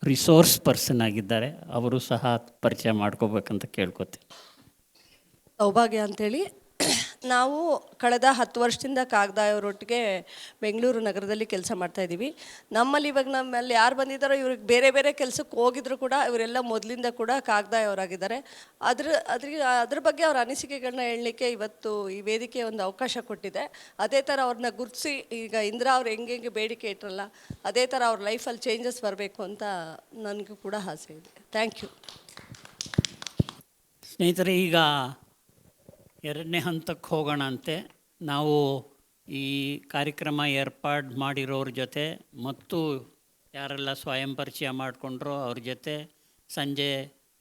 ರಿಸೋರ್ಸ್ ಪರ್ಸನ್ ಆಗಿದ್ದಾರೆ. ಅವರು ಸಹ ಪರಿಚಯ ಮಾಡ್ಕೋಬೇಕಂತ ಕೇಳ್ಕೊತೀನಿ. ಸೌಭಾಗ್ಯ ಅಂಥೇಳಿ, ನಾವು ಕಳೆದ 10 ವರ್ಷದಿಂದ ಕಾಗದಾಯವರೊಟ್ಟಿಗೆ ಬೆಂಗಳೂರು ನಗರದಲ್ಲಿ ಕೆಲಸ ಮಾಡ್ತಾಯಿದ್ದೀವಿ. ನಮ್ಮಲ್ಲಿ ಇವಾಗ ನಮ್ಮಲ್ಲಿ ಯಾರು ಬಂದಿದ್ದಾರೋ ಇವ್ರಿಗೆ ಬೇರೆ ಬೇರೆ ಕೆಲಸಕ್ಕೆ ಹೋಗಿದ್ರು ಕೂಡ ಇವರೆಲ್ಲ ಮೊದಲಿಂದ ಕೂಡ ಕಾಗದಾಯವರಾಗಿದ್ದಾರೆ. ಅದ್ರ ಬಗ್ಗೆ ಅವ್ರ ಅನಿಸಿಕೆಗಳನ್ನ ಹೇಳಲಿಕ್ಕೆ ಇವತ್ತು ಈ ವೇದಿಕೆ ಒಂದು ಅವಕಾಶ ಕೊಟ್ಟಿದೆ. ಅದೇ ಥರ ಅವ್ರನ್ನ ಗುರುತಿಸಿ, ಈಗ ಇಂದಿರಾ ಅವ್ರು ಹೆಂಗೆ ಬೇಡಿಕೆ ಇಟ್ಟರಲ್ಲ, ಅದೇ ಥರ ಅವ್ರ ಲೈಫಲ್ಲಿ ಚೇಂಜಸ್ ಬರಬೇಕು ಅಂತ ನನಗೂ ಕೂಡ ಆಸೆ ಇದೆ. Thank you. ಸ್ನೇಹಿತರೆ, ಈಗ 2ನೇ ಹಂತಕ್ಕೆ ಹೋಗೋಣ ಅಂತೆ. ನಾವು ಈ ಕಾರ್ಯಕ್ರಮ ಏರ್ಪಾಡು ಮಾಡಿರೋರ ಜೊತೆ ಮತ್ತು ಯಾರೆಲ್ಲ ಸ್ವಯಂ ಪರಿಚಯ ಮಾಡಿಕೊಂಡ್ರೋ ಅವ್ರ ಜೊತೆ ಸಂಜೆ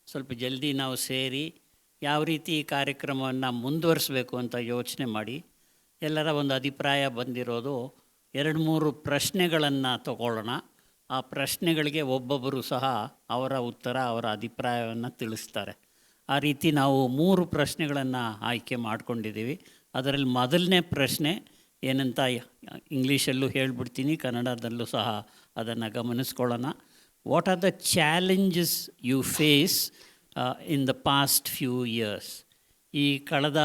ಸ್ವಲ್ಪ ಜಲ್ದಿ ನಾವು ಸೇರಿ ಯಾವ ರೀತಿ ಈ ಕಾರ್ಯಕ್ರಮವನ್ನು ಮುಂದುವರಿಸಬೇಕು ಅಂತ ಯೋಚನೆ ಮಾಡಿ ಎಲ್ಲರ ಒಂದು ಅಭಿಪ್ರಾಯ ಬಂದಿರೋದು 2-3 ಪ್ರಶ್ನೆಗಳನ್ನು ತಗೊಳ್ಳೋಣ. ಆ ಪ್ರಶ್ನೆಗಳಿಗೆ ಒಬ್ಬೊಬ್ಬರು ಸಹ ಅವರ ಉತ್ತರ, ಅವರ ಅಭಿಪ್ರಾಯವನ್ನು ತಿಳಿಸ್ತಾರೆ. ಆ ರೀತಿ ನಾವು 3 ಪ್ರಶ್ನೆಗಳನ್ನು ಆಯ್ಕೆ ಮಾಡ್ಕೊಂಡಿದ್ದೀವಿ. ಅದರಲ್ಲಿ ಮೊದಲನೇ ಪ್ರಶ್ನೆ ಏನಂತ ಇಂಗ್ಲೀಷಲ್ಲೂ ಹೇಳ್ಬಿಡ್ತೀನಿ, ಕನ್ನಡದಲ್ಲೂ ಸಹ ಅದನ್ನು ಗಮನಿಸ್ಕೊಳ್ಳೋಣ. What are the challenges you face in the past few years? ಈ ಕಳೆದ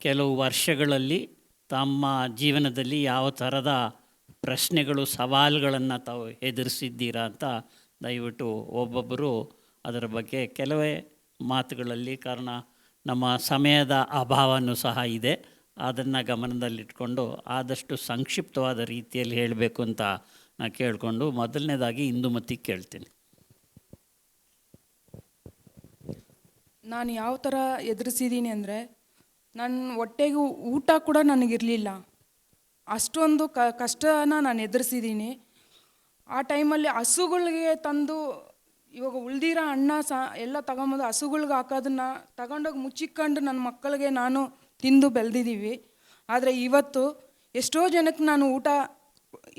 ಕೆಲವು ವರ್ಷಗಳಲ್ಲಿ ತಮ್ಮ ಜೀವನದಲ್ಲಿ ಯಾವ ಥರದ ಪ್ರಶ್ನೆಗಳು, ಸವಾಲುಗಳನ್ನು ತಾವು ಎದುರಿಸಿದ್ದೀರಾ ಅಂತ ದಯವಿಟ್ಟು ಒಬ್ಬೊಬ್ಬರು ಅದರ ಬಗ್ಗೆ ಕೆಲವೇ ಮಾತುಗಳಲ್ಲಿ, ಕಾರಣ ನಮ್ಮ ಸಮಯದ ಅಭಾವನೂ ಸಹ ಇದೆ, ಅದನ್ನು ಗಮನದಲ್ಲಿಟ್ಕೊಂಡು ಆದಷ್ಟು ಸಂಕ್ಷಿಪ್ತವಾದ ರೀತಿಯಲ್ಲಿ ಹೇಳಬೇಕು ಅಂತ ನಾನು ಕೇಳಿಕೊಂಡು ಮೊದಲನೇದಾಗಿ ಇಂದುಮತಿ ಕೇಳ್ತೀನಿ. ನಾನು ಯಾವ ಥರ ಎದುರಿಸಿದ್ದೀನಿ ಅಂದರೆ, ನನ್ನ ಹೊಟ್ಟೆಗೆ ಊಟ ಕೂಡ ನನಗಿರಲಿಲ್ಲ. ಅಷ್ಟೊಂದು ಕಷ್ಟನ ನಾನು ಎದುರಿಸಿದ್ದೀನಿ. ಆ ಟೈಮಲ್ಲಿ ಹಸುಗಳಿಗೆ ತಂದು, ಇವಾಗ ಉಳ್ದಿರೋ ಅನ್ನ ಎಲ್ಲ ತಗೊಂಬಂದು ಹಸುಗಳ್ಗೆ ಹಾಕೋದನ್ನು ತಗೊಂಡೋಗಿ ಮುಚ್ಚಿಕೊಂಡು ನನ್ನ ಮಕ್ಕಳಿಗೆ ನಾನು ತಿಂದು ಬೆಳೆದಿದ್ದೀವಿ. ಆದರೆ ಇವತ್ತು ಎಷ್ಟೋ ಜನಕ್ಕೆ ನಾನು ಊಟ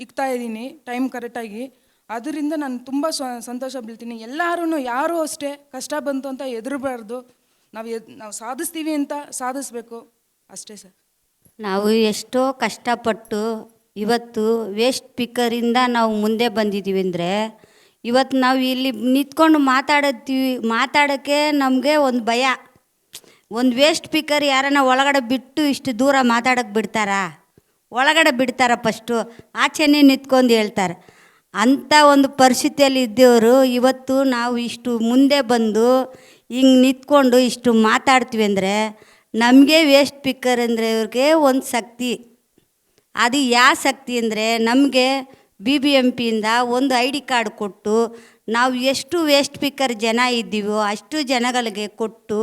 ಇಕ್ತಾಯಿದ್ದೀನಿ ಟೈಮ್ ಕರೆಕ್ಟಾಗಿ. ಅದರಿಂದ ನಾನು ತುಂಬ ಸಂತೋಷ ಬೀಳ್ತೀನಿ. ಯಾರೂ ಅಷ್ಟೇ ಕಷ್ಟ ಬಂತು ಅಂತ ಹೆದರಬಾರ್ದು. ನಾವು ಸಾಧಿಸ್ತೀವಿ ಅಂತ ಸಾಧಿಸ್ಬೇಕು ಅಷ್ಟೇ ಸರ್. ನಾವು ಎಷ್ಟೋ ಕಷ್ಟಪಟ್ಟು ಇವತ್ತು ವೇಸ್ಟ್ ಪಿಕ್ಕರಿಂದ ನಾವು ಮುಂದೆ ಬಂದಿದ್ದೀವಿ ಅಂದರೆ, ಇವತ್ತು ನಾವು ಇಲ್ಲಿ ನಿಂತ್ಕೊಂಡು ಮಾತಾಡೋಕ್ಕೆ ನಮಗೆ ಒಂದು ಭಯ. ಒಂದು ವೇಸ್ಟ್ ಪಿಕ್ಕರ್ ಯಾರನ್ನ ಒಳಗಡೆ ಬಿಟ್ಟು ಇಷ್ಟು ದೂರ ಮಾತಾಡೋಕ್ಕೆ ಬಿಡ್ತಾರಾ? ಒಳಗಡೆ ಬಿಡ್ತಾರ? ಫಸ್ಟು ಆಚೆನೇ ನಿಂತ್ಕೊಂಡು ಹೇಳ್ತಾರೆ. ಅಂಥ ಒಂದು ಪರಿಸ್ಥಿತಿಯಲ್ಲಿ ಇದ್ದವರು ಇವತ್ತು ನಾವು ಇಷ್ಟು ಮುಂದೆ ಬಂದು ಹಿಂಗೆ ನಿಂತ್ಕೊಂಡು ಇಷ್ಟು ಮಾತಾಡ್ತೀವಿ ಅಂದರೆ, ನಮಗೆ ವೇಸ್ಟ್ ಪಿಕ್ಕರ್ ಅಂದರೆ ಇವ್ರಿಗೆ ಒಂದು ಶಕ್ತಿ. ಅದು ಯಾಸಕ್ತಿ ಅಂದರೆ ನಮಗೆ BBMPಯಿಂದ ಒಂದು ID ಕಾರ್ಡ್ ಕೊಟ್ಟು ನಾವು ಎಷ್ಟು ವೇಸ್ಟ್ ಪಿಕ್ಕರ್ ಜನ ಇದ್ದೀವೋ ಅಷ್ಟು ಜನಗಳಿಗೆ ಕೊಟ್ಟು,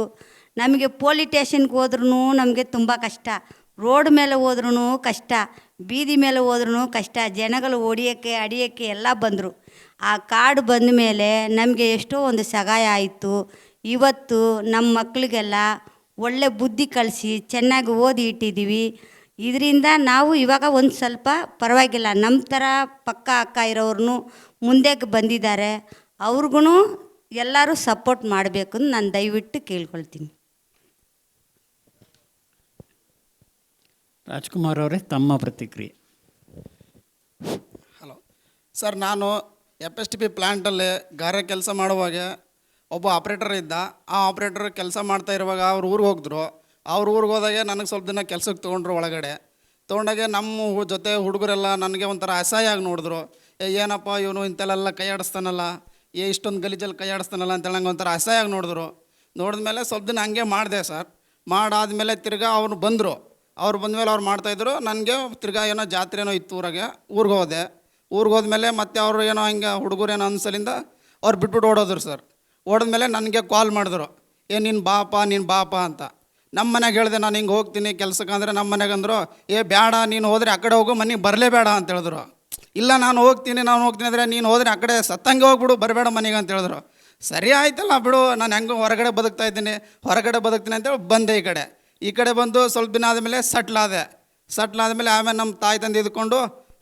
ನಮಗೆ ಪೋಲಿಸ್ ಸ್ಟೇಷನ್ಗೆ ಹೋದ್ರೂ ನಮಗೆ ತುಂಬ ಕಷ್ಟ, ರೋಡ್ ಮೇಲೆ ಹೋದ್ರೂ ಕಷ್ಟ, ಬೀದಿ ಮೇಲೆ ಹೋದ್ರೂ ಕಷ್ಟ, ಜನಗಳು ಹೊಡಿಯೋಕ್ಕೆ ಅಡಿಯೋಕ್ಕೆ ಎಲ್ಲ ಬಂದರು. ಆ ಕಾರ್ಡ್ ಬಂದ ಮೇಲೆ ನಮಗೆ ಎಷ್ಟೋ ಒಂದು ಸಹಾಯ ಆಯಿತು. ಇವತ್ತು ನಮ್ಮ ಮಕ್ಕಳಿಗೆಲ್ಲ ಒಳ್ಳೆ ಬುದ್ಧಿ ಕಲಿಸಿ ಚೆನ್ನಾಗಿ ಓದಿ ಇಟ್ಟಿದ್ದೀವಿ. ಇದರಿಂದ ನಾವು ಇವಾಗ ಒಂದು ಸ್ವಲ್ಪ ಪರವಾಗಿಲ್ಲ. ನಮ್ಮ ಥರ ಪಕ್ಕ ಅಕ್ಕ ಇರೋವ್ರನ್ನೂ ಮುಂದೆ ಬಂದಿದ್ದಾರೆ. ಅವ್ರಿಗೂ ಎಲ್ಲರೂ ಸಪೋರ್ಟ್ ಮಾಡಬೇಕು ಅಂತ ನಾನು ದಯವಿಟ್ಟು ಕೇಳ್ಕೊಳ್ತೀನಿ. ರಾಜ್ಕುಮಾರ್ ಅವರೇ, ತಮ್ಮ ಪ್ರತಿಕ್ರಿಯೆ. ಹಲೋ ಸರ್, ನಾನು FSTP ಪ್ಲ್ಯಾಂಟಲ್ಲಿ ಗಾರೆ ಕೆಲಸ ಮಾಡುವಾಗ ಒಬ್ಬ ಆಪ್ರೇಟರ್ ಇದ್ದ. ಆ ಆಪ್ರೇಟರ್ ಕೆಲಸ ಮಾಡ್ತಾ ಇರುವಾಗ ಅವ್ರ ಊರಿಗೆ ಹೋಗಿದ್ರು. ಅವ್ರ ಊರಿಗೆ ಹೋದಾಗೆ ನನಗೆ ಸ್ವಲ್ಪ ದಿನ ಕೆಲ್ಸಕ್ಕೆ ತೊಗೊಂಡ್ರು. ಒಳಗಡೆ ತೊಗೊಂಡಾಗೆ ನಮ್ಮ ಜೊತೆ ಹುಡುಗರೆಲ್ಲ ನನಗೆ ಒಂಥರ ಅಸಹ್ಯ ಆಗಿ ನೋಡಿದ್ರು. ಏನಪ್ಪ ಇವನು ಇಂಥಲ್ಲೆಲ್ಲ ಕೈ ಆಡಿಸ್ತಾನಲ್ಲ, ಇಷ್ಟೊಂದು ಗಲೀಜಲ್ಲಿ ಕೈ ಆಡಿಸ್ತಾನಲ್ಲ ಅಂತೇಳಿ ನಂಗೆ ಒಂಥರ ಅಸಹ್ಯ ಆಗಿ ನೋಡಿದ್ರು. ನೋಡಿದ್ಮೇಲೆ ಸ್ವಲ್ಪ ದಿನ ಹಂಗೆ ಮಾಡಿದೆ ಸರ್. ಮಾಡಾದಮೇಲೆ ತಿರ್ಗಾ ಅವ್ರು ಬಂದರು. ಅವ್ರು ಬಂದಮೇಲೆ ಅವ್ರು ಮಾಡ್ತಾಯಿದ್ರು. ನನಗೆ ತಿರ್ಗಾ ಏನೋ ಜಾತ್ರೆ ಏನೋ ಇತ್ತು ಊರಿಗೆ ಹೋದೆ. ಊರಿಗೆ ಹೋದ್ಮೇಲೆ ಮತ್ತೆ ಅವರು ಏನೋ ಹಿಂಗೆ ಹುಡುಗರು ಏನೋ ಅನ್ಸಲಿಂದ ಅವ್ರು ಬಿಟ್ಬಿಟ್ಟು ಓಡೋದ್ರು ಸರ್. ಓಡಿದ್ಮೇಲೆ ನನಗೆ ಕಾಲ್ ಮಾಡಿದ್ರು, ನೀನು ಬಾಪ ಅಂತ. ನಮ್ಮ ಮನೆಗೆ ಹೇಳಿದೆ ನಾನು ಹಿಂಗೆ ಹೋಗ್ತೀನಿ ಕೆಲ್ಸಕ್ಕೆ. ಅಂದರೆ ನಮ್ಮ ಮನೆಗೆ ಅಂದರು, ಬೇಡ, ನೀನು ಹೋದರೆ ಆ ಕಡೆ ಹೋಗು, ಮನೆಗೆ ಬರಲೇಬೇಡ ಅಂತ ಹೇಳಿದ್ರು. ಇಲ್ಲ, ನಾನು ಹೋಗ್ತೀನಿ ಅಂದರೆ ನೀನು ಹೋದರೆ ಆ ಕಡೆ ಸತ್ತಂಗೆ ಹೋಗ್ಬಿಡು, ಬರಬೇಡ ಮನೆಗೆ ಅಂತ ಹೇಳಿದ್ರು. ಸರಿ ಆಯ್ತಲ್ಲ ಬಿಡು, ನಾನು ಹೆಂಗೆ ಹೊರಗಡೆ ಬದುಕ್ತೀನಿ ಅಂತೇಳಿ ಬಂದೆ. ಈ ಕಡೆ ಬಂದು ಸ್ವಲ್ಪ ದಿನ ಆದಮೇಲೆ ಸಟ್ಲಾದಮೇಲೆ ಆಮೇಲೆ ನಮ್ಮ ತಾಯಿ ತಂದೆ ಇದ್ಕೊಂಡು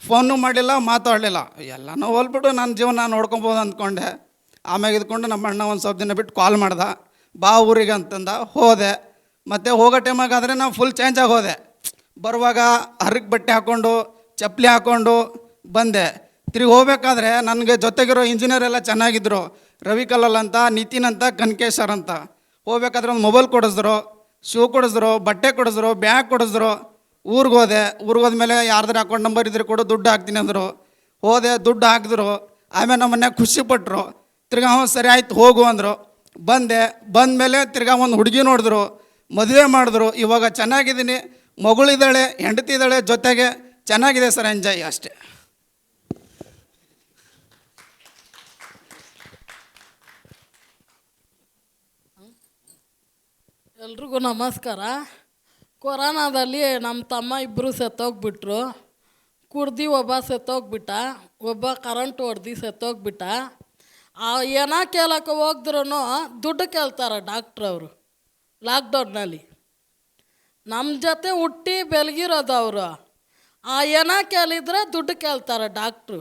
ಫೋನು ಮಾಡಲಿಲ್ಲ, ಮಾತಾಡಲಿಲ್ಲ. ಎಲ್ಲನೂ ಹೋಲ್ಬಿಟ್ಟು ನನ್ನ ಜೀವನ ನೋಡ್ಕೊಬೋದು ಅಂದ್ಕೊಂಡೆ. ಆಮ್ಯಾಗ ಇದ್ಕೊಂಡು ನಮ್ಮ ಅಣ್ಣ ಒಂದು ಸ್ವಲ್ಪ ದಿನ ಬಿಟ್ಟು ಕಾಲ್ ಮಾಡ್ದೆ, ಬಾ ಊರಿಗೆ ಅಂತಂದ. ಹೋದೆ. ಮತ್ತು ಹೋಗೋ ಟೈಮಾಗಾದರೆ ನಾವು ಫುಲ್ ಚೇಂಜ್ ಆಗಿ ಹೋದೆ. ಬರುವಾಗ ಹರಕ್ಕೆ ಬಟ್ಟೆ ಹಾಕ್ಕೊಂಡು ಚಪ್ಪಲಿ ಹಾಕ್ಕೊಂಡು ಬಂದೆ. ತಿರುಗಿ ಹೋಗ್ಬೇಕಾದ್ರೆ ನನಗೆ ಜೊತೆಗಿರೋ ಇಂಜಿನಿಯರ್ ಎಲ್ಲ ಚೆನ್ನಾಗಿದ್ದರು. ರವಿ ಕಲ್ಲಲ್ ಅಂತ, ನಿತಿನ್ ಅಂತ, ಕನಕೇಶ್ವರ್ ಅಂತ. ಹೋಗ್ಬೇಕಾದ್ರೆ ಒಂದು ಮೊಬೈಲ್ ಕೊಡಿಸಿದ್ರು, ಶೂ ಕೊಡಿಸಿದ್ರು, ಬಟ್ಟೆ ಕೊಡಿಸಿದ್ರು, ಬ್ಯಾಗ್ ಕೊಡಿಸಿದ್ರು. ಊರಿಗೆ ಹೋದ್ಮೇಲೆ ಯಾರ್ದಾರು ಅಕೌಂಟ್ ನಂಬರ್ ಇದ್ರೆ ಕೊಡು, ದುಡ್ಡು ಹಾಕ್ತೀನಿ ಅಂದರು. ಹೋದೆ, ದುಡ್ಡು ಹಾಕಿದ್ರು. ಆಮೇಲೆ ನಮ್ಮ ಮನ್ಯಾಗ ಖುಷಿಪಟ್ಟರು. ತಿರ್ಗಾ ಸರಿ ಆಯ್ತು ಹೋಗು ಅಂದರು. ಬಂದಮೇಲೆ ತಿರ್ಗಾ ಒಂದು ಹುಡುಗಿ ನೋಡಿದ್ರು, ಮದುವೆ ಮಾಡಿದ್ರು. ಇವಾಗ ಚೆನ್ನಾಗಿದ್ದೀನಿ, ಮಗಳಿದ್ದಾಳೆ, ಹೆಂಡತಿ ಇದ್ದಾಳೆ, ಜೊತೆಗೆ ಚೆನ್ನಾಗಿದೆ ಸರ್, ಎಂಜಾಯ್ ಅಷ್ಟೇ. ಎಲ್ರಿಗೂ ನಮಸ್ಕಾರ. ಕೊರೋನಾದಲ್ಲಿ ನಮ್ಮ ತಮ್ಮ ಇಬ್ಬರು ಸತ್ತೋಗ್ಬಿಟ್ರು. ಕುಡ್ದು ಒಬ್ಬ ಸತ್ತೋಗ್ಬಿಟ್ಟ, ಒಬ್ಬ ಕರೆಂಟ್ ಹೊಡ್ದು ಸತ್ತೋಗ್ಬಿಟ್ಟ. ಏನೋ ಕೇಳಕ್ಕೆ ಹೋಗಿದ್ರೂ ದುಡ್ಡು ಕೇಳ್ತಾರೆ ಡಾಕ್ಟ್ರವರು. ಲಾಕ್ಡೌನ್ನಲ್ಲಿ ನಮ್ಮ ಜೊತೆ ಹುಟ್ಟಿ ಬೆಳಗಿರೋದು ಅವರು. ಏನೋ ಕೇಳಿದ್ರೆ ದುಡ್ಡು ಕೇಳ್ತಾರೆ ಡಾಕ್ಟ್ರು.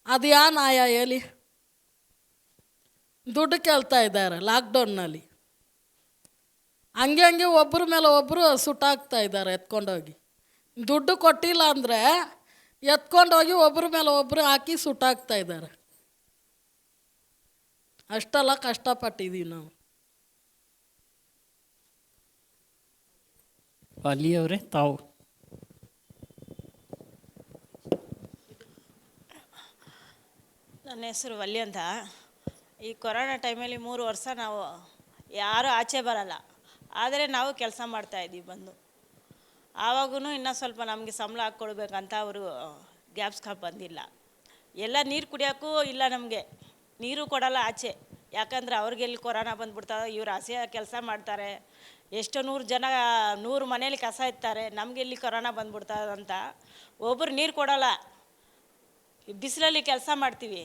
ಅದು ಯಾ ನ್ಯಾಯ ಹೇಳಿ? ದುಡ್ಡು ಕೇಳ್ತಾ ಇದ್ದಾರೆ ಲಾಕ್ಡೌನ್ನಲ್ಲಿ. ಹಂಗೆ ಒಬ್ಬರ ಮೇಲೆ ಒಬ್ಬರು ಸುಟ್ಟಾಕ್ತಾ ಇದ್ದಾರೆ ಎತ್ಕೊಂಡೋಗಿ. ದುಡ್ಡು ಕೊಟ್ಟಿಲ್ಲ ಅಂದರೆ ಎತ್ಕೊಂಡೋಗಿ ಒಬ್ಬರ ಮೇಲೆ ಒಬ್ಬರು ಹಾಕಿ ಸುಟ್ಟಾಕ್ತಾ ಇದ್ದಾರೆ. ಅಷ್ಟೆಲ್ಲ ಕಷ್ಟಪಟ್ಟಿದ್ದೀವಿ ನಾವು. ಅಲ್ಲಿಯವರೇ, ತಾವು. ನನ್ನ ಹೆಸರು ವಲ್ಲಿ ಅಂತ. ಈ ಕೊರೋನಾ ಟೈಮಲ್ಲಿ 3 ವರ್ಷ ನಾವು ಯಾರೂ ಆಚೆ ಬರಲ್ಲ, ಆದರೆ ನಾವು ಕೆಲಸ ಮಾಡ್ತಾಯಿದ್ದೀವಿ ಬಂದು. ಆವಾಗೂ ಇನ್ನೂ ಸ್ವಲ್ಪ ನಮಗೆ ಸಂಬಳ ಹಾಕ್ಕೊಡ್ಬೇಕಂತ ಅವರು ಗ್ಯಾಪ್ಸ್ಕೊಂಡು ಬಂದಿಲ್ಲ. ಎಲ್ಲ ನೀರು ಕುಡಿಯೋಕ್ಕೂ ಇಲ್ಲ, ನಮಗೆ ನೀರು ಕೊಡಲ್ಲ ಆಚೆ. ಯಾಕಂದರೆ ಅವ್ರಿಗೆಲ್ಲಿ ಕೊರೋನಾ ಬಂದುಬಿಡ್ತಾರೆ, ಇವ್ರು ಹಸೆ ಕೆಲಸ ಮಾಡ್ತಾರೆ. ಎಷ್ಟೋ 100 ಜನ 100 ಮನೇಲಿ ಕಸ ಇರ್ತಾರೆ, ನಮಗೆಲ್ಲಿ ಕೊರೋನಾ ಬಂದುಬಿಡ್ತಾರಂತ ಒಬ್ಬರು ನೀರು ಕೊಡೋಲ್ಲ. ಬಿಸಿಲಲ್ಲಿ ಕೆಲಸ ಮಾಡ್ತೀವಿ,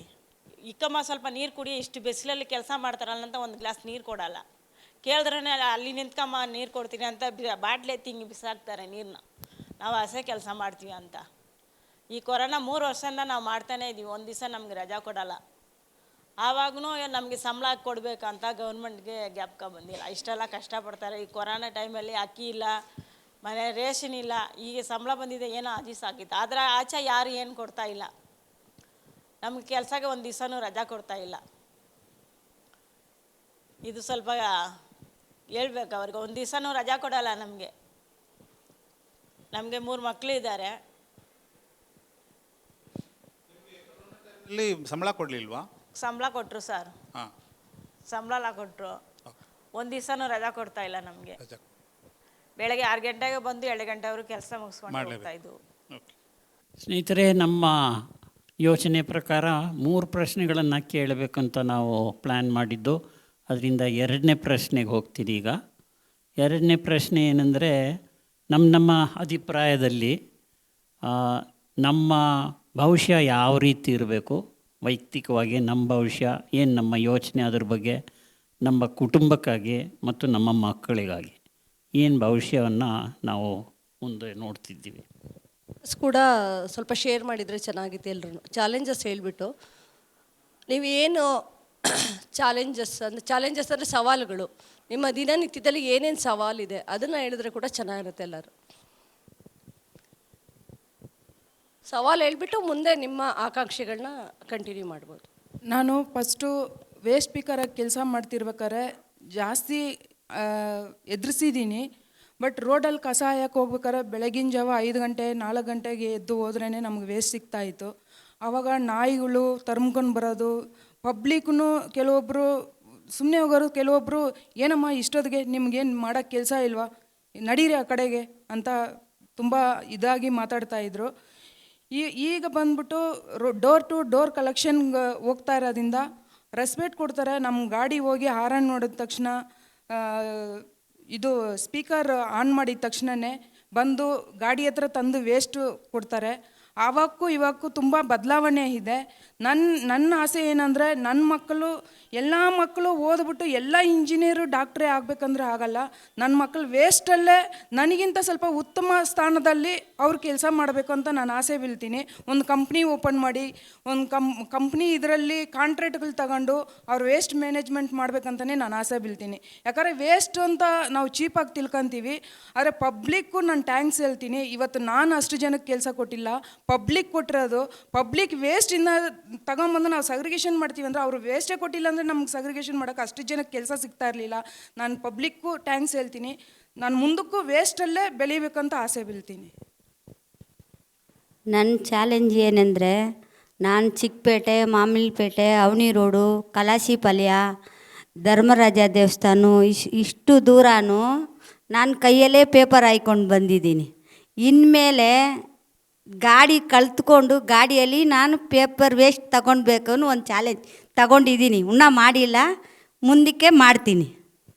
ಇಕ್ಕಮ್ಮ ಸ್ವಲ್ಪ ನೀರು ಕುಡಿ, ಇಷ್ಟು ಬಿಸಿಲಲ್ಲಿ ಕೆಲಸ ಮಾಡ್ತಾರಲ್ಲ ಅಂತ ಒಂದು ಗ್ಲಾಸ್ ನೀರು ಕೊಡೋಲ್ಲ. ಕೇಳಿದ್ರೆ ಅಲ್ಲಿ ನಿಂತ್ಕಮ್ಮ ನೀರು ಕೊಡ್ತೀನಿ ಅಂತ ಬಾಟ್ಲೆ ತಿಂಗಿ ಬಿಸಾಕ್ತಾರೆ ನೀರನ್ನ. ನಾವು ಹಸೆ ಕೆಲಸ ಮಾಡ್ತೀವಿ ಅಂತ. ಈ ಕೊರೋನಾ 3 ವರ್ಷದಿಂದ ನಾವು ಮಾಡ್ತಾನೇ ಇದ್ದೀವಿ. ಒಂದು ದಿವಸ ನಮ್ಗೆ ರಜಾ ಕೊಡೋಲ್ಲ. ಆವಾಗೂ ನಮಗೆ ಸಂಬಳ ಕೊಡಬೇಕಂತ ಗೌರ್ಮೆಂಟ್ಗೆ ಜ್ಞಾಪಕ ಬಂದಿಲ್ಲ. ಇಷ್ಟೆಲ್ಲ ಕಷ್ಟಪಡ್ತಾರೆ. ಈ ಕೊರೋನಾ ಟೈಮಲ್ಲಿ ಅಕ್ಕಿ ಇಲ್ಲ, ಮನೆ ರೇಷನ್ ಇಲ್ಲ. ಈಗ ಸಂಬಳ ಬಂದಿದೆ, ಏನೋ ದಿವಸ ಆಗಿತ್ತು. ಆದರೆ ಆಚೆ ಯಾರು ಏನು ಕೊಡ್ತಾ ಇಲ್ಲ. ನಮ್ಗೆ ಕೆಲಸಕ್ಕೆ ಒಂದು ದಿವಸನೂ ರಜಾ ಕೊಡ್ತಾ ಇಲ್ಲ. ಇದು ಸ್ವಲ್ಪ ಹೇಳ್ಬೇಕು ಅವ್ರಿಗೆ. ಒಂದು ದಿವಸನೂ ರಜಾ ಕೊಡೋಲ್ಲ ನಮಗೆ. 3 ಮಕ್ಕಳು ಇದ್ದಾರೆ. ಇಲ್ಲಿ ಸಂಬಳ ಕೊಡಲಿಲ್ವಾ? ಸಂಬಳ ಕೊಟ್ಟರು ಸರ್, ಸಂಬಳ ಕೊಟ್ಟರು. ಒಂದು ದಿವಸನೂ ರಜಾ ಕೊಡ್ತಾ ಇಲ್ಲ ನಮಗೆ. ಬೆಳಗ್ಗೆ 6 ಗಂಟೆಗೆ ಬಂದು 2 ಗಂಟೆವರೆಗೂ ಕೆಲಸ ಮುಗಿಸ್ಕೊಂಡು ಹೋಗ್ತಾ ಇದ್ವು. ಸ್ನೇಹಿತರೆ, ನಮ್ಮ ಯೋಚನೆ ಪ್ರಕಾರ 3 ಪ್ರಶ್ನೆಗಳನ್ನು ಕೇಳಬೇಕಂತ ನಾವು ಪ್ಲ್ಯಾನ್ ಮಾಡಿದ್ದು. ಅದರಿಂದ 2ನೇ ಪ್ರಶ್ನೆಗೆ ಹೋಗ್ತೀನಿ ಈಗ. 2ನೇ ಪ್ರಶ್ನೆ ಏನಂದರೆ, ನಮ್ಮ ಅಭಿಪ್ರಾಯದಲ್ಲಿ ನಮ್ಮ ಭವಿಷ್ಯ ಯಾವ ರೀತಿ ಇರಬೇಕು, ವೈಯಕ್ತಿಕವಾಗಿ ನಮ್ಮ ಭವಿಷ್ಯ ಏನು, ನಮ್ಮ ಯೋಚನೆ ಅದ್ರ ಬಗ್ಗೆ, ನಮ್ಮ ಕುಟುಂಬಕ್ಕಾಗಿ ಮತ್ತು ನಮ್ಮ ಮಕ್ಕಳಿಗಾಗಿ ಏನು ಭವಿಷ್ಯವನ್ನು ನಾವು ಮುಂದೆ ನೋಡ್ತಿದ್ದೀವಿ. ಕೂಡ ಸ್ವಲ್ಪ ಶೇರ್ ಮಾಡಿದರೆ ಚೆನ್ನಾಗಿತ್ತು ಎಲ್ಲರೂ. ಚಾಲೆಂಜಸ್ ಹೇಳಿಬಿಟ್ಟು ನೀವು ಏನು ಚಾಲೆಂಜಸ್ ಅಂದರೆ ಸವಾಲುಗಳು, ನಿಮ್ಮ ದಿನನಿತ್ಯದಲ್ಲಿ ಏನೇನು ಸವಾಲಿದೆ ಅದನ್ನು ಹೇಳಿದ್ರೆ ಕೂಡ ಚೆನ್ನಾಗಿರುತ್ತೆ. ಎಲ್ಲರೂ ಸವಾಲು ಹೇಳ್ಬಿಟ್ಟು ಮುಂದೆ ನಿಮ್ಮ ಆಕಾಂಕ್ಷೆಗಳನ್ನ ಕಂಟಿನ್ಯೂ ಮಾಡ್ಬೋದು. ನಾನು ಫಸ್ಟು ವೇಸ್ಟ್ ಪಿಕರಾಗಿ ಕೆಲಸ ಮಾಡ್ತಿರ್ಬೇಕಾದ್ರೆ ಜಾಸ್ತಿ ಎದುರಿಸಿದ್ದೀನಿ. ಬಟ್ ರೋಡಲ್ಲಿ ಕಸ ಹಾಯಕ್ಕೆ ಹೋಗ್ಬೇಕಾದ್ರೆ ಬೆಳಗಿನ ಜಾವ 5 ಗಂಟೆ 4 ಗಂಟೆಗೆ ಎದ್ದು ಹೋದ್ರೇ ನಮ್ಗೆ ವೇಸ್ಟ್ ಸಿಗ್ತಾಯಿತ್ತು. ಆವಾಗ ನಾಯಿಗಳು ತರ್ಮ್ಕೊಂಡು ಬರೋದು, ಪಬ್ಲಿಕ್ನು ಕೆಲವೊಬ್ಬರು ಸುಮ್ಮನೆ ಹೋಗೋರು, ಕೆಲವೊಬ್ಬರು ಏನಮ್ಮ ಇಷ್ಟೊತ್ತಿಗೆ ನಿಮ್ಗೇನು ಮಾಡೋಕ್ಕೆ ಕೆಲಸ ಇಲ್ವಾ, ನಡೀರಿ ಆ ಕಡೆಗೆ ಅಂತ ತುಂಬ ಇದಾಗಿ ಮಾತಾಡ್ತಾಯಿದ್ರು. ಈಗ ಬಂದ್ಬಿಟ್ಟು ಡೋರ್ ಟು ಡೋರ್ ಕಲೆಕ್ಷನ್ಗೆ ಹೋಗ್ತಾ ಇರೋದ್ರಿಂದ ರೆಸ್ಪೆಕ್ಟ್ ಕೊಡ್ತಾರೆ. ನಮ್ಮ ಗಾಡಿ ಹೋಗಿ ಹಾರನ್ ನೋಡಿದ ತಕ್ಷಣ, ಇದು ಸ್ಪೀಕರ್ ಆನ್ ಮಾಡಿದ ತಕ್ಷಣವೇ ಬಂದು ಗಾಡಿ ಹತ್ರ ತಂದು ವೇಸ್ಟು ಕೊಡ್ತಾರೆ. ಆವಾಗೂ ಇವಾಗೂ ತುಂಬ ಬದಲಾವಣೆ ಇದೆ. ನನ್ನ ಆಸೆ ಏನಂದರೆ, ನನ್ನ ಮಕ್ಕಳು ಎಲ್ಲ ಮಕ್ಕಳು ಓದ್ಬಿಟ್ಟು ಎಲ್ಲ ಇಂಜಿನಿಯರು ಡಾಕ್ಟ್ರೇ ಆಗಬೇಕಂದ್ರೆ ಆಗಲ್ಲ. ನನ್ನ ಮಕ್ಕಳು ವೇಸ್ಟಲ್ಲೇ ನನಗಿಂತ ಸ್ವಲ್ಪ ಉತ್ತಮ ಸ್ಥಾನದಲ್ಲಿ ಅವ್ರು ಕೆಲಸ ಮಾಡಬೇಕು ಅಂತ ನಾನು ಆಸೆ ಬೀಳ್ತೀನಿ. ಒಂದು ಕಂಪ್ನಿ ಓಪನ್ ಮಾಡಿ, ಒಂದು ಕಂಪ್ನಿ ಇದರಲ್ಲಿ ಕಾಂಟ್ರಾಕ್ಟ್ಗಳು ತಗೊಂಡು ಅವ್ರು ವೇಸ್ಟ್ ಮ್ಯಾನೇಜ್ಮೆಂಟ್ ಮಾಡಬೇಕಂತಲೇ ನಾನು ಆಸೆ ಬೀಳ್ತೀನಿ. ಯಾಕಂದರೆ ವೇಸ್ಟ್ ಅಂತ ನಾವು ಚೀಪಾಗಿ ತಿಳ್ಕೊತೀವಿ. ಆದರೆ ಪಬ್ಲಿಕ್ಕು ನಾನು ಟ್ಯಾಂಕ್ಸ್ ಹೇಳ್ತೀನಿ. ಇವತ್ತು ನಾನು ಅಷ್ಟು ಜನಕ್ಕೆ ಕೆಲಸ ಕೊಟ್ಟಿಲ್ಲ, ಪಬ್ಲಿಕ್ ಕೊಟ್ಟಿರೋದು. ಪಬ್ಲಿಕ್ ವೇಸ್ಟಿಂದ ತಗೊಂಬಂದು ನಾವು ಸಗ್ರಿಗೇಷನ್ ಮಾಡ್ತೀವಿ ಅಂದರೆ, ಅವರು ವೇಸ್ಟೇ ಕೊಟ್ಟಿಲ್ಲ ಅಂದರೆ ನಮ್ಗೆ ಸಗ್ರಿಗೇಷನ್ ಮಾಡೋಕ್ಕೆ ಅಷ್ಟು ಜನಕ್ಕೆ ಕೆಲಸ ಸಿಗ್ತಾ ಇರಲಿಲ್ಲ. ನಾನು ಪಬ್ಲಿಕ್ಕು ಟ್ಯಾಂಕ್ಸ್ ಹೇಳ್ತೀನಿ. ನಾನು ಮುಂದಕ್ಕೂ ವೇಸ್ಟಲ್ಲೇ ಬೆಳಿಬೇಕಂತ ಆಸೆ ಬೀಳ್ತೀನಿ. ನನ್ನ ಚಾಲೆಂಜ್ ಏನೆಂದರೆ, ನಾನು ಚಿಕ್ಕಪೇಟೆ, ಮಾಮಿಲ್ಪೇಟೆ, ಅವನಿ ರೋಡು, ಕಲಾಸಿಪಾಳ್ಯ, ಧರ್ಮರಾಜ ದೇವಸ್ಥಾನ ಇಷ್ಟು ದೂರನೂ ನಾನು ಕೈಯಲ್ಲೇ ಪೇಪರ್ ಹಾಯ್ಕೊಂಡು ಬಂದಿದ್ದೀನಿ. ಇನ್ಮೇಲೆ ಗಾಡಿ ಕಲ್ತ್ಕೊಂಡು ಗಾಡಿಯಲ್ಲಿ ನಾನು ಪೇಪರ್ ವೇಸ್ಟ್ ತಗೊಳ್ಬೇಕು ಅನ್ನೋ ಒಂದು ಚಾಲೆಂಜ್ ತಗೊಂಡಿದ್ದೀನಿ. ಇನ್ನೂ ಮಾಡಿಲ್ಲ, ಮುಂದಕ್ಕೆ ಮಾಡ್ತೀನಿ.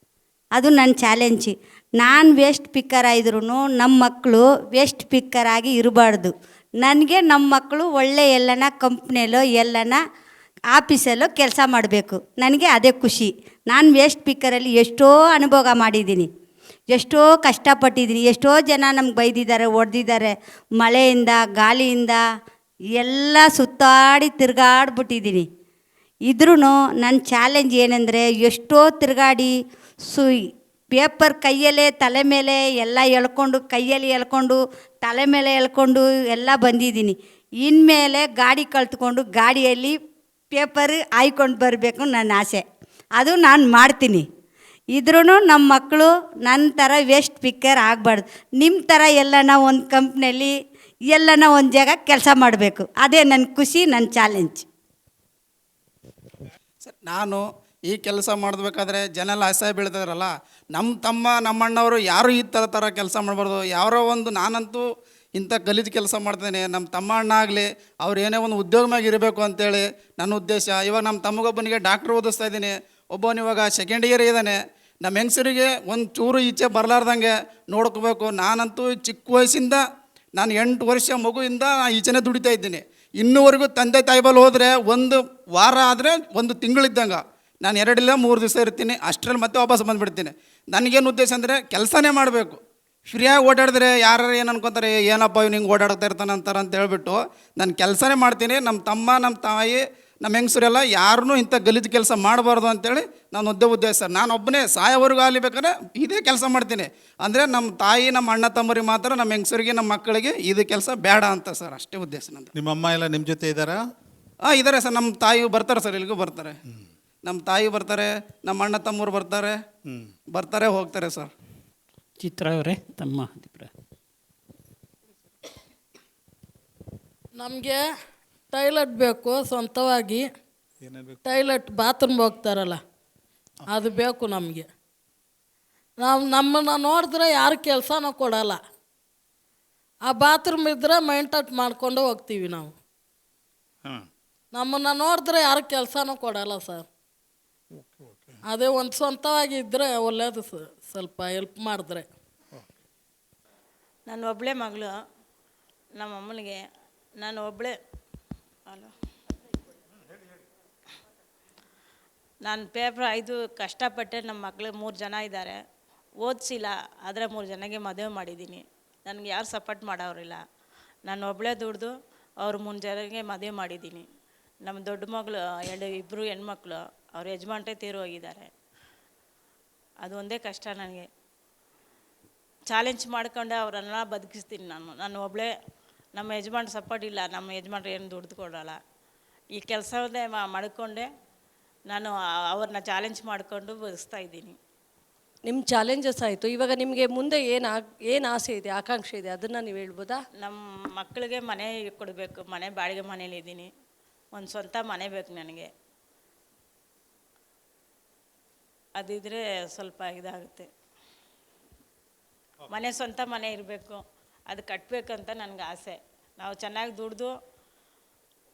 ಅದು ನನ್ನ ಚಾಲೆಂಜಿ. ನಾನು ವೇಸ್ಟ್ ಪಿಕ್ಕರ್ ಆದ್ರೂ ನಮ್ಮ ಮಕ್ಕಳು ವೇಸ್ಟ್ ಪಿಕ್ಕರ್ ಆಗಿ ಇರಬಾರ್ದು. ನನಗೆ ನಮ್ಮ ಮಕ್ಕಳು ಒಳ್ಳೆ ಎಲ್ಲನ ಕಂಪ್ನಿಯಲ್ಲೋ ಎಲ್ಲನ ಆಫೀಸಲ್ಲೋ ಕೆಲಸ ಮಾಡಬೇಕು. ನನಗೆ ಅದೇ ಖುಷಿ. ನಾನು ವೇಸ್ಟ್ ಪಿಕ್ಕರಲ್ಲಿ ಎಷ್ಟೋ ಅನುಭವ ಮಾಡಿದ್ದೀನಿ, ಎಷ್ಟೋ ಕಷ್ಟಪಟ್ಟಿದ್ದೀನಿ. ಎಷ್ಟೋ ಜನ ನಮ್ಗೆ ಬೈದಿದ್ದಾರೆ, ಹೊಡೆದಿದ್ದಾರೆ. ಮಳೆಯಿಂದ ಗಾಳಿಯಿಂದ ಎಲ್ಲ ಸುತ್ತಾಡಿ ತಿರುಗಾಡ್ಬಿಟ್ಟಿದ್ದೀನಿ. ಇದ್ರೂ ನನ್ನ ಚಾಲೆಂಜ್ ಏನೆಂದರೆ, ಎಷ್ಟೋ ತಿರುಗಾಡಿ ಪೇಪರ್ ಕೈಯಲ್ಲೇ ತಲೆ ಮೇಲೆ ಎಲ್ಲ ಎಳ್ಕೊಂಡು, ಕೈಯಲ್ಲಿ ಎಳ್ಕೊಂಡು ತಲೆ ಮೇಲೆ ಎಳ್ಕೊಂಡು ಎಲ್ಲ ಬಂದಿದ್ದೀನಿ. ಇನ್ಮೇಲೆ ಗಾಡಿ ಕಲ್ತ್ಕೊಂಡು ಗಾಡಿಯಲ್ಲಿ ಪೇಪರ್ ಹಾಯ್ಕೊಂಡು ಬರಬೇಕು ನನ್ನ ಆಸೆ. ಅದು ನಾನು ಮಾಡ್ತೀನಿ. ಇದ್ರೂ ನಮ್ಮ ಮಕ್ಕಳು ನನ್ನ ಥರ ವೇಸ್ಟ್ ಪಿಕ್ಕರ್ ಆಗಬಾರ್ದು. ನಿಮ್ಮ ಥರ ಎಲ್ಲನ ಒಂದು ಕಂಪ್ನಿಯಲ್ಲಿ ಎಲ್ಲನ ಒಂದು ಜಾಗ ಕೆಲಸ ಮಾಡಬೇಕು. ಅದೇ ನನ್ನ ಖುಷಿ, ನನ್ನ ಚಾಲೆಂಜ್. ಸರ್, ನಾನು ಈ ಕೆಲಸ ಮಾಡಬೇಕಾದ್ರೆ ಜನ ಎಲ್ಲ ಅಸಹ್ಯ ಬೀಳ್ತಾರಲ್ಲ, ನಮ್ಮ ತಮ್ಮ ನಮ್ಮ ಅಣ್ಣವರು ಯಾರು ಈ ಥರ ಕೆಲಸ ಮಾಡಬಾರ್ದು. ಯಾರೋ ಒಂದು, ನಾನಂತೂ ಇಂಥ ಗಲೀಜು ಕೆಲಸ ಮಾಡ್ತೇನೆ, ನಮ್ಮ ತಮ್ಮ ಅಣ್ಣ ಆಗಲಿ ಅವ್ರು ಏನೇ ಒಂದು ಉದ್ಯೋಗವಾಗಿ ಇರಬೇಕು ಅಂತೇಳಿ ನನ್ನ ಉದ್ದೇಶ. ಇವಾಗ ನಮ್ಮ ತಮ್ಮಗೊಬ್ಬನಿಗೆ ಡಾಕ್ಟ್ರ್ ಓದಿಸ್ತಾ ಇದ್ದೀನಿ, ಒಬ್ಬನು ಇವಾಗ 2nd ಇಯರ್ ಇದ್ದಾನೆ. ನಮ್ಮ ಹೆಂಗಸರಿಗೆ ಒಂದು ಚೂರು ಈಚೆ ಬರಲಾರ್ದಂಗೆ ನೋಡ್ಕೋಬೇಕು. ನಾನಂತೂ ಚಿಕ್ಕ ವಯಸ್ಸಿಂದ, ನಾನು 8 ವರ್ಷ ಮಗುವಿಂದ ಈಚೆನೇ ದುಡಿತಾ ಇದ್ದೀನಿ. ಇನ್ನೂವರೆಗೂ ತಂದೆ ತಾಯಿ ಬಲ್ಲಿ ಹೋದರೆ 1 ವಾರ ಆದರೆ 1 ತಿಂಗಳಿದ್ದಂಗೆ ನಾನು 2 ಇಲ್ಲ 3 ದಿವಸ ಇರ್ತೀನಿ. ಅಷ್ಟರಲ್ಲಿ ಮತ್ತೆ ವಾಪಸ್ ಬಂದುಬಿಡ್ತೀನಿ. ನನಗೇನು ಉದ್ದೇಶ ಅಂದರೆ ಕೆಲಸನೇ ಮಾಡಬೇಕು. ಫ್ರೀಯಾಗಿ ಓಡಾಡಿದ್ರೆ ಯಾರು ಏನು ಅನ್ಕೊತಾರೆ, ಏನಪ್ಪ ಇವ್ನು ಹಿಂಗೆ ಓಡಾಡ್ತಾ ಇರ್ತಾನೆ ಅಂತಾರೆ ಅಂತ ಹೇಳ್ಬಿಟ್ಟು ನಾನು ಕೆಲಸನೇ ಮಾಡ್ತೀನಿ. ನಮ್ಮ ತಮ್ಮ, ನಮ್ಮ ತಾಯಿ, ನಮ್ಮ ಹೆಂಗಸರೆಲ್ಲ ಯಾರನ್ನೂ ಇಂಥ ಗಲೀಜು ಕೆಲಸ ಮಾಡಬಾರ್ದು ಅಂತೇಳಿ ನಾನು ಉದ್ದೇಶ ಸರ್. ನಾನು ಒಬ್ಬನೇ ಸಾಯೋವರೆಗೂ ಆಗಲಿ ಬೇಕಾದ್ರೆ ಇದೇ ಕೆಲಸ ಮಾಡ್ತೀನಿ. ಅಂದರೆ ನಮ್ಮ ತಾಯಿ, ನಮ್ಮ ಅಣ್ಣ ತಮ್ಮರಿಗೆ ಮಾತ್ರ, ನಮ್ಮ ಹೆಂಗಸರಿಗೆ, ನಮ್ಮ ಮಕ್ಕಳಿಗೆ ಇದು ಕೆಲಸ ಬೇಡ ಅಂತ ಸರ್, ಅಷ್ಟೇ ಉದ್ದೇಶ ನಂದು. ನಿಮ್ಮ ಅಮ್ಮ ಎಲ್ಲ ನಿಮ್ಮ ಜೊತೆ ಇದ್ದಾರಾ? ಇದ್ದಾರೆ ಸರ್. ನಮ್ಮ ತಾಯಿ ಬರ್ತಾರೆ ಸರ್, ಇಲ್ಲಿಗೂ ಬರ್ತಾರೆ. ನಮ್ಮ ತಾಯಿ ಬರ್ತಾರೆ, ನಮ್ಮ ಅಣ್ಣ ತಮ್ಮರು ಬರ್ತಾರೆ ಹೋಗ್ತಾರೆ ಸರ್. ಚಿತ್ರ ಅವರೇ, ತಮ್ಮ ಅಭಿಪ್ರಾಯ? ನಮಗೆ ಟಾಯ್ಲೆಟ್ ಬೇಕು ಸ್ವಂತವಾಗಿ. ಟಾಯ್ಲೆಟ್ ಬಾತ್ರೂಮ್ಗೆ ಹೋಗ್ತಾರಲ್ಲ, ಅದು ಬೇಕು ನಮಗೆ. ನಮ್ಮನ್ನು ನೋಡಿದ್ರೆ ಯಾರು ಕೆಲಸನೂ ಕೊಡಲ್ಲ. ಆ ಬಾತ್ರೂಮ್ ಇದ್ದರೆ ಮೈಂಟೈನ್ ಮಾಡ್ಕೊಂಡು ಹೋಗ್ತೀವಿ ನಾವು. ಹಾಂ, ನಮ್ಮನ್ನು ನೋಡಿದ್ರೆ ಯಾರು ಕೆಲಸನೂ ಕೊಡಲ್ಲ ಸರ್. ಅದೇ ಒಂದು ಸ್ವಂತವಾಗಿ ಇದ್ದರೆ ಒಳ್ಳೆಯದು ಸರ್, ಸ್ವಲ್ಪ ಹೆಲ್ಪ್ ಮಾಡಿದ್ರೆ. ನಾನು ಒಬ್ಬಳೇ ಮಗಳು. ನಮ್ಮ ಅಮ್ಮನಿಗೆ ನಾನು ಒಬ್ಬಳೇ ಅಲ್ಲ, ನಾನು ಪೇಪರ್ 5 ಕಷ್ಟಪಟ್ಟೆ. ನಮ್ಮ ಮಕ್ಕಳು 3 ಜನ ಇದ್ದಾರೆ, ಓದಿಸಿಲ್ಲ. ಆದರೆ 3 ಜನಕ್ಕೆ ಮದುವೆ ಮಾಡಿದ್ದೀನಿ. ನನಗೆ ಯಾರು ಸಪೋರ್ಟ್ ಮಾಡೋರಿಲ್ಲ. ನಾನು ಒಬ್ಬಳೇ ದುಡ್ದು ಅವ್ರು 3 ಜನಕ್ಕೆ ಮದುವೆ ಮಾಡಿದ್ದೀನಿ. ನಮ್ಮ ದೊಡ್ಡ ಮಗಳು 2 ಹೆಣ್ಮಕ್ಳು, ಅವ್ರ ಯಜಮಾನ್ರೇ ತೀರು ಹೋಗಿದ್ದಾರೆ. ಅದು ಒಂದೇ ಕಷ್ಟ ನನಗೆ. ಚಾಲೆಂಜ್ ಮಾಡ್ಕೊಂಡೆ ಅವರನ್ನ ಬದುಕಿಸ್ತೀನಿ ನಾನು ಒಬ್ಬಳೇ. ನಮ್ಮ ಯಜಮಾನ್ ಸಪೋರ್ಟ್ ಇಲ್ಲ, ನಮ್ಮ ಯಜಮಾನ್ರು ಏನು ದುಡ್ದು ಕೊಡೋಲ್ಲ. ಈ ಕೆಲಸವನ್ನೇ ಮಾಡ್ಕೊಂಡೆ ನಾನು ಅವ್ರನ್ನ ಚಾಲೆಂಜ್ ಮಾಡಿಕೊಂಡು ಬದುಕ್ತಾ ಇದ್ದೀನಿ. ನಿಮ್ಮ ಚಾಲೆಂಜಸ್ ಆಯಿತು. ಇವಾಗ ನಿಮಗೆ ಮುಂದೆ ಏನು ಆಸೆ ಇದೆ, ಆಕಾಂಕ್ಷೆ ಇದೆ, ಅದನ್ನು ನೀವು ಹೇಳ್ಬೋದಾ? ನಮ್ಮ ಮಕ್ಕಳಿಗೆ ಮನೆ ಕೊಡಬೇಕು. ಮನೆ ಬಾಡಿಗೆ ಮನೇಲಿದ್ದೀನಿ. ಒಂದು ಸ್ವಂತ ಮನೆ ಬೇಕು ನನಗೆ. ಅದಿದ್ರೆ ಸ್ವಲ್ಪ ಇದಾಗುತ್ತೆ. ಸ್ವಂತ ಮನೆ ಇರಬೇಕು, ಅದು ಕಟ್ಟಬೇಕಂತ ನನಗೆ ಆಸೆ. ನಾವು ಚೆನ್ನಾಗಿ ದುಡ್ದು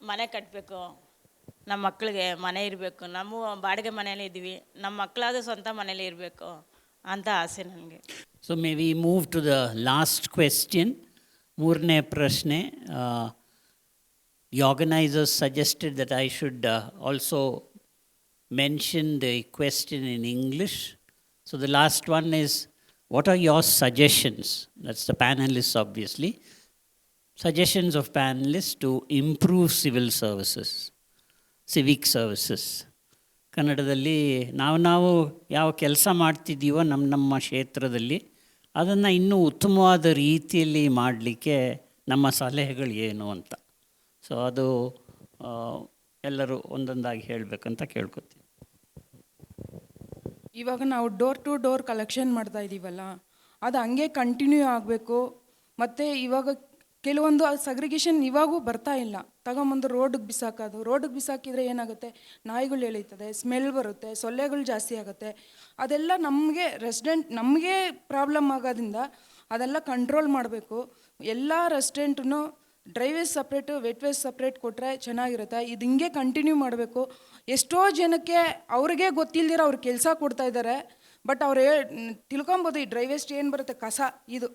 ಮನೆ ಕಟ್ಟಬೇಕು. ನಮ್ಮ ಮಕ್ಕಳಿಗೆ ಮನೆ ಇರಬೇಕು. ನಾವು ಬಾಡಿಗೆ ಮನೇಲಿ ಇದ್ದೀವಿ, ನಮ್ಮ ಮಕ್ಕಳಾದರೂ ಸ್ವಂತ ಮನೇಲಿ ಇರಬೇಕು ಅಂತ ಆಸೆ ನನಗೆ. So may we move to the last question. 3ನೇ ಪ್ರಶ್ನೆ. The organizers suggested that I should also mention the question in English. So the last one is, what are your suggestions? That's the panelists, obviously. Suggestions of panelists to improve civil services, civic services. ಕನ್ನಡದಲ್ಲಿ ನಾವು ಯಾವ ಕೆಲಸ ಮಾಡ್ತಿದ್ದೀವೋ ನಮ್ಮ ಕ್ಷೇತ್ರದಲ್ಲಿ ಅದನ್ನು ಇನ್ನೂ ಉತ್ತಮವಾದ ರೀತಿಯಲ್ಲಿ ಮಾಡಲಿಕ್ಕೆ ನಮ್ಮ ಸಲಹೆಗಳು ಏನು ಅಂತ. ಸೊ ಅದು ಎಲ್ಲರೂ ಒಂದೊಂದಾಗಿ ಹೇಳಬೇಕಂತ ಕೇಳ್ಕೊತೀನಿ. ಇವಾಗ ನಾವು ಡೋರ್ ಟು ಡೋರ್ ಕಲೆಕ್ಷನ್ ಮಾಡ್ತಾ ಇದ್ದೀವಲ್ಲ, ಅದು ಹಂಗೆ ಕಂಟಿನ್ಯೂ ಆಗಬೇಕು. ಮತ್ತು ಇವಾಗ ಕೆಲವೊಂದು ಸಗ್ರಿಗೇಷನ್ ಇವಾಗೂ ಬರ್ತಾ ಇಲ್ಲ. ತಗೊಂಬಂದು ರೋಡಿಗೆ ಬಿಸಾಕೋದು. ರೋಡಿಗೆ ಬಿಸಾಕಿದರೆ ಏನಾಗುತ್ತೆ, ನಾಯಿಗಳು ಎಳೀತದೆ, ಸ್ಮೆಲ್ ಬರುತ್ತೆ, ಸೊಳ್ಳೆಗಳು ಜಾಸ್ತಿ ಆಗುತ್ತೆ. ಅದೆಲ್ಲ ನಮಗೆ ಪ್ರಾಬ್ಲಮ್ ಆಗೋದ್ರಿಂದ ಅದೆಲ್ಲ ಕಂಟ್ರೋಲ್ ಮಾಡಬೇಕು. ಎಲ್ಲ ರೆಸ್ಟೋರೆಂಟೂ dry waste separate, wet waste separate ಕೊಟ್ಟರೆ ಚೆನ್ನಾಗಿರುತ್ತೆ. ಇದು ಹಿಂಗೆ ಕಂಟಿನ್ಯೂ ಮಾಡಬೇಕು. ಎಷ್ಟೋ ಜನಕ್ಕೆ ಅವ್ರಿಗೆ ಗೊತ್ತಿಲ್ದಿರೋ ಅವ್ರು ಕೆಲಸ ಕೊಡ್ತಾಯಿದ್ದಾರೆ. ಬಟ್ ಅವ್ರು ತಿಳ್ಕೊಬೋದು, ಈ ಡ್ರೈ ವೇಸ್ಟ್ ಏನು ಬರುತ್ತೆ, ಕಸ ಇದು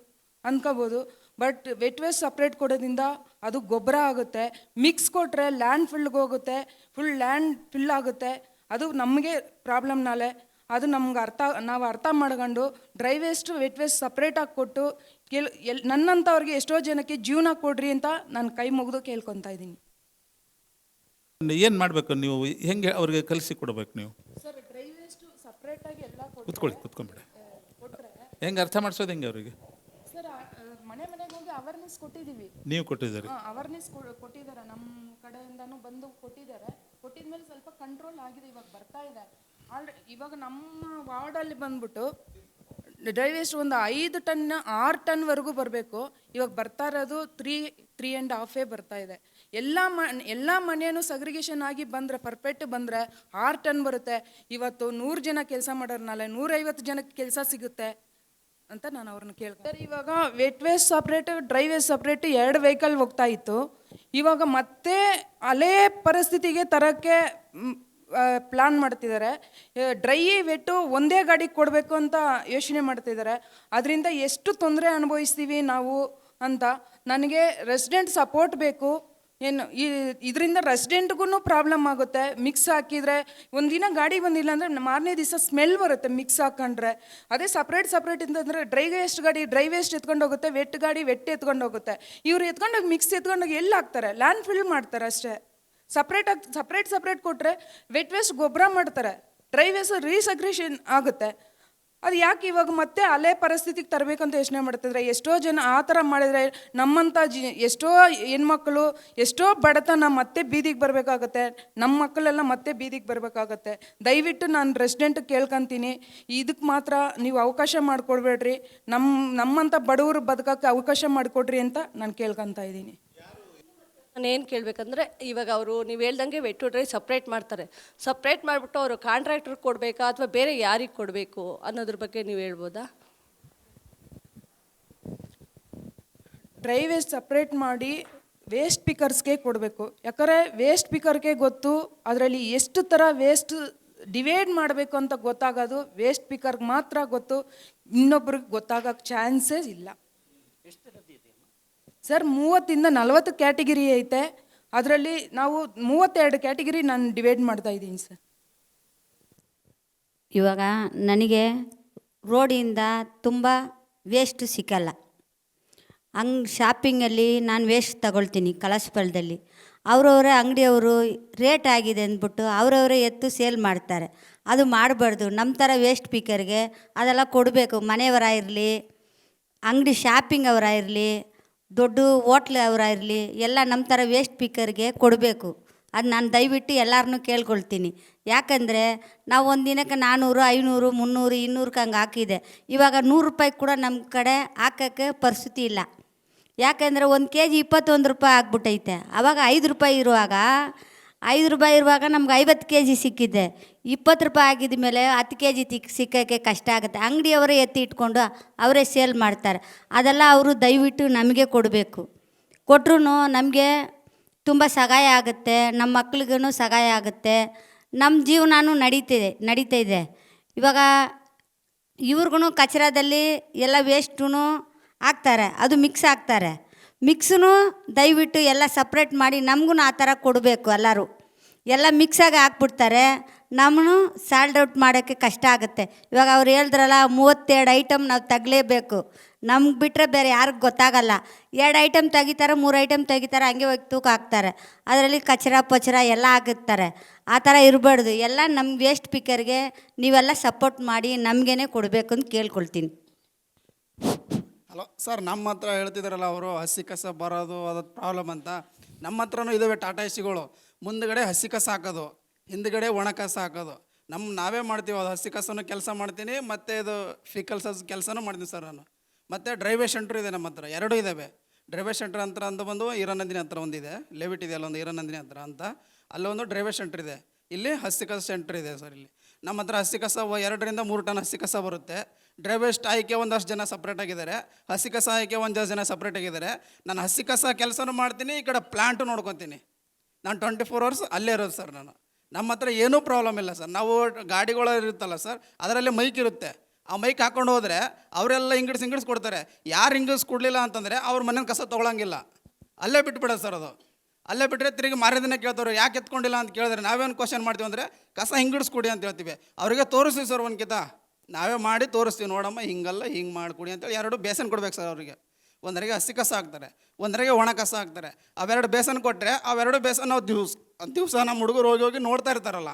ಅಂದ್ಕೋಬೋದು. ಬಟ್ ವೆಟ್ ವೇಸ್ಟ್ ಸಪ್ರೇಟ್ ಕೊಡೋದ್ರಿಂದ ಅದು ಗೊಬ್ಬರ ಆಗುತ್ತೆ. ಮಿಕ್ಸ್ ಕೊಟ್ಟರೆ ಲ್ಯಾಂಡ್ ಫಿಲ್ಗೆ ಹೋಗುತ್ತೆ, ಫುಲ್ ಲ್ಯಾಂಡ್ ಫಿಲ್ ಆಗುತ್ತೆ. ಅದು ನಮಗೆ ಪ್ರಾಬ್ಲಮ್ ನಾಳೆ. ಅದು ನಮ್ಗೆ ನಾವು ಅರ್ಥ ಮಾಡ್ಕೊಂಡು ಡ್ರೈ ವೇಸ್ಟು ವೆಟ್ ವೇಸ್ಟ್ ಸಪ್ರೇಟಾಗಿ ಕೊಟ್ಟು ನನ್ನಂಥವ್ರಿಗೆ ಎಷ್ಟೋ ಜನಕ್ಕೆ ಜೀವನ ಕೊಡ್ರಿ ಅಂತ ನಾನು ಕೈ ಮುಗಿದು ಕೇಳ್ಕೊತಾ ಇದ್ದೀನಿ. ಏನು ಮಾಡಬೇಕು ನೀವು? ಹೆಂಗೆ ಅವ್ರಿಗೆ ಕಲಿಸಿ ಕೊಡಬೇಕು ನೀವು? ಸರ್, ಡ್ರೈ ವೇಸ್ಟು ಸಪ್ರೇಟಾಗಿ ಎಲ್ಲ ಕೂತ್ಕೊಂಬಿಡಿ. ಕೊಟ್ಟರೆ ಹೆಂಗೆ ಅರ್ಥ ಮಾಡಿಸೋದು ಹೆಂಗೆ ಅವರಿಗೆ? ಸರ್, ಮನೆಗೆ ಹೋಗಿ ಅವೇರ್ನೆಸ್ ಕೊಟ್ಟಿದ್ದೀವಿ. ನೀವು ಕೊಟ್ಟಿದ್ದೀರಿ? ಅವೇರ್ನೆಸ್ ಕೊಟ್ಟಿದ್ದಾರೆ, ನಮ್ಮ ಕಡೆಯಿಂದನೂ ಬಂದು ಕೊಟ್ಟಿದ್ದಾರೆ. ಕೊಟ್ಟಿದ್ಮೇಲೆ ಸ್ವಲ್ಪ ಕಂಟ್ರೋಲ್ ಆಗಿದೆ, ಇವಾಗ ಬರ್ತಾ ಇದೆ. ಇವಾಗ ನಮ್ಮ ವಾರ್ಡಲ್ಲಿ ಬಂದ್ಬಿಟ್ಟು ಡ್ರೈ ವೇಸ್ಟ್ ಒಂದು 5 ಟನ್ 6 ಟನ್ವರೆಗೂ ಬರಬೇಕು. ಇವಾಗ ಬರ್ತಾ ಇರೋದು 3.5 ಬರ್ತಾ ಇದೆ. ಎಲ್ಲ ಮನೆಯೂ ಸಗ್ರಿಗೇಷನ್ ಆಗಿ ಬಂದರೆ, ಪರ್ಫೆಕ್ಟ್ ಬಂದರೆ 6 ಟನ್ ಬರುತ್ತೆ. ಇವತ್ತು 100 ಜನ ಕೆಲಸ ಮಾಡೋರ್ನಲ್ಲ 150 ಜನಕ್ಕೆ ಕೆಲಸ ಸಿಗುತ್ತೆ ಅಂತ ನಾನು ಅವ್ರನ್ನ ಕೇಳ್ತಾರೆ. ಇವಾಗ vet waste separate, dry waste separate 2 vehicle ಹೋಗ್ತಾ ಇತ್ತು. ಇವಾಗ ಮತ್ತೆ ಅದೇ ಪರಿಸ್ಥಿತಿಗೆ ತರೋಕ್ಕೆ ಪ್ಲಾನ್ ಮಾಡ್ತಿದ್ದಾರೆ. ಡ್ರೈ ವೆಟ್ಟು ಒಂದೇ ಗಾಡಿಗೆ ಕೊಡಬೇಕು ಅಂತ ಯೋಚನೆ ಮಾಡ್ತಿದ್ದಾರೆ. ಅದರಿಂದ ಎಷ್ಟು ತೊಂದರೆ ಅನುಭವಿಸ್ತೀವಿ ನಾವು ಅಂತ. ನನಗೆ ರೆಸಿಡೆಂಟ್ ಸಪೋರ್ಟ್ ಬೇಕು. ಇದರಿಂದ ರೆಸಿಡೆಂಟ್ಗೂ ಪ್ರಾಬ್ಲಮ್ ಆಗುತ್ತೆ. ಮಿಕ್ಸ್ ಹಾಕಿದರೆ ಒಂದಿನ ಗಾಡಿ ಬಂದಿಲ್ಲ ಅಂದರೆ ಮಾರನೇ ದಿವಸ ಸ್ಮೆಲ್ ಬರುತ್ತೆ ಮಿಕ್ಸ್ ಹಾಕೊಂಡ್ರೆ. ಅದೇ ಸಪ್ರೇಟ್ ಅಂತಂದರೆ ಡ್ರೈ ವೇಸ್ಟ್ ಗಾಡಿ ಡ್ರೈ ವೇಸ್ಟ್ ಎತ್ಕೊಂಡು ಹೋಗುತ್ತೆ, ವೆಟ್ ಗಾಡಿ ವೆಟ್ ಎತ್ಕೊಂಡು ಹೋಗುತ್ತೆ. ಇವ್ರು ಎತ್ಕೊಂಡೋಗಿ ಮಿಕ್ಸ್ ಎತ್ಕೊಂಡೋಗಿ ಎಲ್ಲಿ ಹಾಕ್ತಾರೆ? ಲ್ಯಾಂಡ್ ಫಿಲ್ ಮಾಡ್ತಾರೆ ಅಷ್ಟೇ. ಸಪ್ರೇಟ್ ಕೊಟ್ಟರೆ ವೆಟ್ ವೇಸ್ಟ್ ಗೊಬ್ಬರ ಮಾಡ್ತಾರೆ, ಡ್ರೈ ವೇಸ್ಟ್ ರೀಸಗ್ರೇಷನ್ ಆಗುತ್ತೆ. ಅದು ಯಾಕೆ ಇವಾಗ ಮತ್ತೆ ಅಲ್ಲೇ ಪರಿಸ್ಥಿತಿಗೆ ತರಬೇಕಂತ ಯೋಚನೆ ಮಾಡ್ತಿದ್ರೆ? ಎಷ್ಟೋ ಜನ ಆ ಥರ ಮಾಡಿದರೆ ನಮ್ಮಂಥ ಎಷ್ಟೋ ಹೆಣ್ಮಕ್ಳು, ಎಷ್ಟೋ ಬಡತನ ಮತ್ತೆ ಬೀದಿಗೆ ಬರಬೇಕಾಗತ್ತೆ. ನಮ್ಮ ಮಕ್ಕಳೆಲ್ಲ ಮತ್ತೆ ಬೀದಿಗೆ ಬರಬೇಕಾಗತ್ತೆ. ದಯವಿಟ್ಟು ನಾನು ರೆಸಿಡೆಂಟ್ ಕೇಳ್ಕೊತೀನಿ, ಇದಕ್ಕೆ ಮಾತ್ರ ನೀವು ಅವಕಾಶ ಮಾಡಿಕೊಡ್ಬೇಡ್ರಿ. ನಮ್ಮಂಥ ಬಡವರು ಬದುಕೋಕ್ಕೆ ಅವಕಾಶ ಮಾಡಿಕೊಡ್ರಿ ಅಂತ ನಾನು ಕೇಳ್ಕೊತಾ ಇದ್ದೀನಿ. ನಾನು ಏನು ಕೇಳಬೇಕಂದ್ರೆ, ಇವಾಗ ಅವರು ನೀವು ಹೇಳ್ದಂಗೆ ವೆಟ್ ಟು ಡ್ರೈ ಸಪ್ರೇಟ್ ಮಾಡ್ತಾರೆ. ಸಪ್ರೇಟ್ ಮಾಡಿಬಿಟ್ಟು ಅವರು ಕಾಂಟ್ರಾಕ್ಟ್ರಿಗೆ ಕೊಡಬೇಕಾ ಅಥವಾ ಬೇರೆ ಯಾರಿಗೆ ಕೊಡಬೇಕು ಅನ್ನೋದ್ರ ಬಗ್ಗೆ ನೀವು ಹೇಳ್ಬೋದಾ? ಡ್ರೈ ವೇಸ್ಟ್ ಸಪ್ರೇಟ್ ಮಾಡಿ ವೇಸ್ಟ್ ಪಿಕರ್ಸ್ಗೆ ಕೊಡಬೇಕು. ಯಾಕಂದರೆ ವೇಸ್ಟ್ ಪಿಕರ್ಗೆ ಗೊತ್ತು ಅದರಲ್ಲಿ ಎಷ್ಟು ಥರ ವೇಸ್ಟ್ ಡಿವೈಡ್ ಮಾಡಬೇಕು ಅಂತ ಗೊತ್ತಾಗೋದು ವೇಸ್ಟ್ ಪಿಕರ್ಗೆ ಮಾತ್ರ ಗೊತ್ತು, ಇನ್ನೊಬ್ರಿಗೆ ಗೊತ್ತಾಗೋಕ್ಕೆ ಚಾನ್ಸಸ್ ಇಲ್ಲ. ಸರ್ 30-40 ಕ್ಯಾಟಗಿರಿ ಐತೆ, ಅದರಲ್ಲಿ ನಾವು 32 ಕ್ಯಾಟಗಿರಿ ನಾನು ಡಿವೈಡ್ ಮಾಡ್ತಾ ಇದ್ದೀನಿ ಸರ್. ಇವಾಗ ನನಗೆ ರೋಡಿಂದ ತುಂಬ ವೇಸ್ಟ್ ಸಿಕ್ಕಲ್ಲ. ಶಾಪಿಂಗಲ್ಲಿ ನಾನು ವೇಸ್ಟ್ ತಗೊಳ್ತೀನಿ ಕಳಸ್ಪಳದಲ್ಲಿ. ಅವರವರೇ ಅಂಗಡಿಯವರು ರೇಟ್ ಆಗಿದೆ ಅಂದ್ಬಿಟ್ಟು ಅವರವರೇ ಎತ್ತು ಸೇಲ್ ಮಾಡ್ತಾರೆ. ಅದು ಮಾಡಬಾರ್ದು. ನಮ್ಮ ಥರ ವೇಸ್ಟ್ ಪಿಕರ್ಗೆ ಅದೆಲ್ಲ ಕೊಡಬೇಕು. ಮನೆಯವರ ಇರಲಿ, ಅಂಗಡಿ ಶಾಪಿಂಗ್ ಅವರ ಇರಲಿ, ದೊಡ್ಡ ಹೋಟ್ಲ್ ಅವರ ಇರಲಿ, ಎಲ್ಲ ನಮ್ಮ ಥರ ವೇಸ್ಟ್ ಪಿಕರ್ಗೆ ಕೊಡಬೇಕು. ಅದು ನಾನು ದಯವಿಟ್ಟು ಎಲ್ಲರನ್ನೂ ಕೇಳ್ಕೊಳ್ತೀನಿ. ಯಾಕಂದರೆ ನಾವು ಒಂದು ದಿನಕ್ಕೆ 400, 500, 300, 200 ಹಂಗೆ ಹಾಕಿದೆ. ಇವಾಗ 100 ರೂಪಾಯಿ ಕೂಡ ನಮ್ಮ ಕಡೆ ಹಾಕೋಕ್ಕೆ ಪರಿಸ್ಥಿತಿ ಇಲ್ಲ. ಯಾಕೆಂದರೆ 1 kg 21 ರೂಪಾಯಿ ಆಗ್ಬಿಟ್ಟೈತೆ. ಆವಾಗ 5 ರೂಪಾಯಿ ಇರುವಾಗ 5 ರೂಪಾಯಿ ಇರುವಾಗ ನಮ್ಗೆ 50 kg ಸಿಕ್ಕಿದೆ. 20 ರೂಪಾಯಿ ಆಗಿದ ಮೇಲೆ 10 kg ಸಿಕ್ಕೋಕ್ಕೆ ಕಷ್ಟ ಆಗುತ್ತೆ. ಅಂಗಡಿಯವರೇ ಎತ್ತಿ ಇಟ್ಕೊಂಡು ಅವರೇ ಸೇಲ್ ಮಾಡ್ತಾರೆ. ಅದೆಲ್ಲ ಅವರು ದಯವಿಟ್ಟು ನಮಗೆ ಕೊಡಬೇಕು. ಕೊಟ್ಟರು ನಮಗೆ ತುಂಬ ಸಹಾಯ ಆಗುತ್ತೆ, ನಮ್ಮ ಮಕ್ಳಿಗೂ ಸಹಾಯ ಆಗುತ್ತೆ, ನಮ್ಮ ಜೀವನನೂ ನಡೀತಾ ಇದೆ. ಇವಾಗ ಇವ್ರಿಗೂ ಕಚರಾದಲ್ಲಿ ಎಲ್ಲ ವೇಸ್ಟೂ ಹಾಕ್ತಾರೆ, ಅದು ಮಿಕ್ಸ್ ಹಾಕ್ತಾರೆ. ಮಿಕ್ಸೂ ದಯವಿಟ್ಟು ಎಲ್ಲ ಸಪ್ರೇಟ್ ಮಾಡಿ ನಮಗೂ ಆ ಥರ ಕೊಡಬೇಕು. ಎಲ್ಲರೂ ಎಲ್ಲ ಮಿಕ್ಸಾಗಿ ಹಾಕ್ಬಿಡ್ತಾರೆ, ನಮ್ಮನ್ನು ಸಾಲ್ಡ್ ಔಟ್ ಮಾಡೋಕ್ಕೆ ಕಷ್ಟ ಆಗುತ್ತೆ. ಇವಾಗ ಅವ್ರು ಹೇಳಿದ್ರಲ್ಲ 32 ಐಟಮ್ ನಾವು ತಗಲೇಬೇಕು. ನಮ್ಗೆ ಬಿಟ್ಟರೆ ಬೇರೆ ಯಾರಿಗೆ ಗೊತ್ತಾಗಲ್ಲ. 2 ಐಟಮ್ ತೆಗಿತಾರೆ, 3 ಐಟಮ್ ತೆಗಿತಾರೆ, ಹಂಗೆ ಹೋಗಿ ತೂಕ ಹಾಕ್ತಾರೆ. ಅದರಲ್ಲಿ ಕಚರ ಪಚರ ಎಲ್ಲ ಹಾಕುತ್ತಾರೆ. ಆ ಥರ ಇರಬಾರ್ದು. ಎಲ್ಲ ನಮ್ಮ ವೇಸ್ಟ್ ಪಿಕರ್ಗೆ ನೀವೆಲ್ಲ ಸಪೋರ್ಟ್ ಮಾಡಿ ನಮಗೇ ಕೊಡಬೇಕು ಅಂತ ಕೇಳ್ಕೊಳ್ತೀನಿ. ಹಲೋ ಸರ್, ನಮ್ಮ ಹತ್ರ ಹೇಳ್ತಿದ್ದಾರಲ್ಲ ಅವರು ಹಸಿ ಕಸ ಬರೋದು ಅದು ಪ್ರಾಬ್ಲಮ್ ಅಂತ. ನಮ್ಮ ಹತ್ರನೂ ಇದ್ದಾವೆ ಟಾಟಾ ಎಸಿಗಳು. ಮುಂದುಗಡೆ ಹಸಿ ಕಸ ಹಾಕೋದು, ಹಿಂದುಗಡೆ ಒಣ ಕಸ ಹಾಕೋದು. ನಾವೇ ಮಾಡ್ತೀವಿ. ಅದು ಹಸಿ ಕಸನೂ ಕೆಲಸ ಮಾಡ್ತೀನಿ, ಮತ್ತು ಇದು ಫಿಕಲ್ಸ್ ಕೆಲಸನೂ ಮಾಡ್ತೀನಿ ಸರ್ ನಾನು. ಮತ್ತು ಡ್ರೈವೇಜ್ ಸೆಂಟ್ರ್ ಇದೆ ನಮ್ಮ ಹತ್ರ, 2 ಇದ್ದಾವೆ. ಡ್ರೈವೇಜ್ ಸೆಂಟ್ರ್ ಅಂತ ಬಂದು ಹಿರನಂದಿನಿ ಹತ್ರ ಒಂದಿದೆ, ಲೆವಿಟ್ ಇದೆ ಅಲ್ಲೊಂದು ಹಿರನಂದಿನಿ ಹತ್ರ ಅಂತ, ಅಲ್ಲೊಂದು ಡ್ರೈವೇಜ್ ಸೆಂಟ್ರ್ ಇದೆ. ಇಲ್ಲಿ ಹಸಿ ಕಸ ಸೆಂಟ್ರ್ ಇದೆ ಸರ್. ಇಲ್ಲಿ ನಮ್ಮ ಹತ್ರ ಹಸಿ ಕಸ 2-3 ಟನ್ ಹಸಿ ಕಸ ಬರುತ್ತೆ. ಡ್ರೈವೇಜ್ ಆಯ್ಕೆ ಒಂದಷ್ಟು ಜನ ಸಪ್ರೇಟಾಗಿದ್ದಾರೆ, ಹಸಿ ಕಸ ಆಯ್ಕೆ ಒಂದಷ್ಟು ಜನ ಸಪ್ರೇಟಾಗಿದ್ದಾರೆ. ನಾನು ಹಸಿ ಕಸ ಕೆಲಸನೂ ಮಾಡ್ತೀನಿ, ಈ ಕಡೆ ಪ್ಲ್ಯಾಂಟು ನೋಡ್ಕೊತೀನಿ. ನಾನು 24 hours ಅಲ್ಲೇ ಇರೋದು ಸರ್. ನಮ್ಮ ಹತ್ರ ಏನೂ ಪ್ರಾಬ್ಲಮ್ ಇಲ್ಲ ಸರ್. ನಾವು ಗಾಡಿಗಳು ಇರುತ್ತಲ್ಲ ಸರ್, ಅದರಲ್ಲಿ ಮೈಕ್ ಇರುತ್ತೆ. ಆ ಮೈಕ್ ಹಾಕೊಂಡು ಹೋದರೆ ಅವರೆಲ್ಲ ಇಂಗಿಡ್ಸ್ ಕೊಡ್ತಾರೆ. ಯಾರು ಇಂಗಿಡ್ಸ್ ಕೊಡಲಿಲ್ಲ ಅಂತಂದರೆ ಅವ್ರ ಮನೇಲಿ ಕಸ ತೊಗೊಳಂಗಿಲ್ಲ, ಅಲ್ಲೇ ಬಿಟ್ಬಿಡೋದು ಸರ್. ಅದು ಅಲ್ಲೇ ಬಿಟ್ಟರೆ ತಿರುಗಿ ಮಾರದಿನ ಕೇಳ್ತಾರೆ, ಯಾಕೆ ಎತ್ಕೊಂಡಿಲ್ಲ ಅಂತ ಕೇಳಿದ್ರೆ ನಾವೇನು ಕ್ವಶನ್ ಮಾಡ್ತೀವಿ ಅಂದರೆ ಕಸ ಹಿಂಗಿಡಿಸ್ಕೊಡಿ ಅಂತ ಹೇಳ್ತೀವಿ. ಅವರಿಗೆ ತೋರಿಸ್ತೀವಿ ಸರ್, ಒಂದು ಕಿತ ನಾವೇ ಮಾಡಿ ತೋರಿಸ್ತೀವಿ, ನೋಡಮ್ಮ ಹಿಂಗಲ್ಲ ಹಿಂಗೆ ಮಾಡಿಕೊಡಿ ಅಂತೇಳಿ 2 ಬೇಸನ್ ಕೊಡ್ಬೇಕು ಸರ್ ಅವರಿಗೆ. ಒಂದರಿಗೆ ಹಸಿ ಕಸ ಹಾಕ್ತಾರೆ, ಒಂದರಿಗೆ ಒಣ ಕಸ ಹಾಕ್ತಾರೆ. ಅವೆರಡು ಬೇಸನ್ ಕೊಟ್ಟರೆ ಅವೆರಡು ಬೇಸನ್ ನಾವು ದಿವಸ ನಮ್ಮ ಹುಡುಗರು ಹೋಗಿ ನೋಡ್ತಾ ಇರ್ತಾರಲ್ಲ,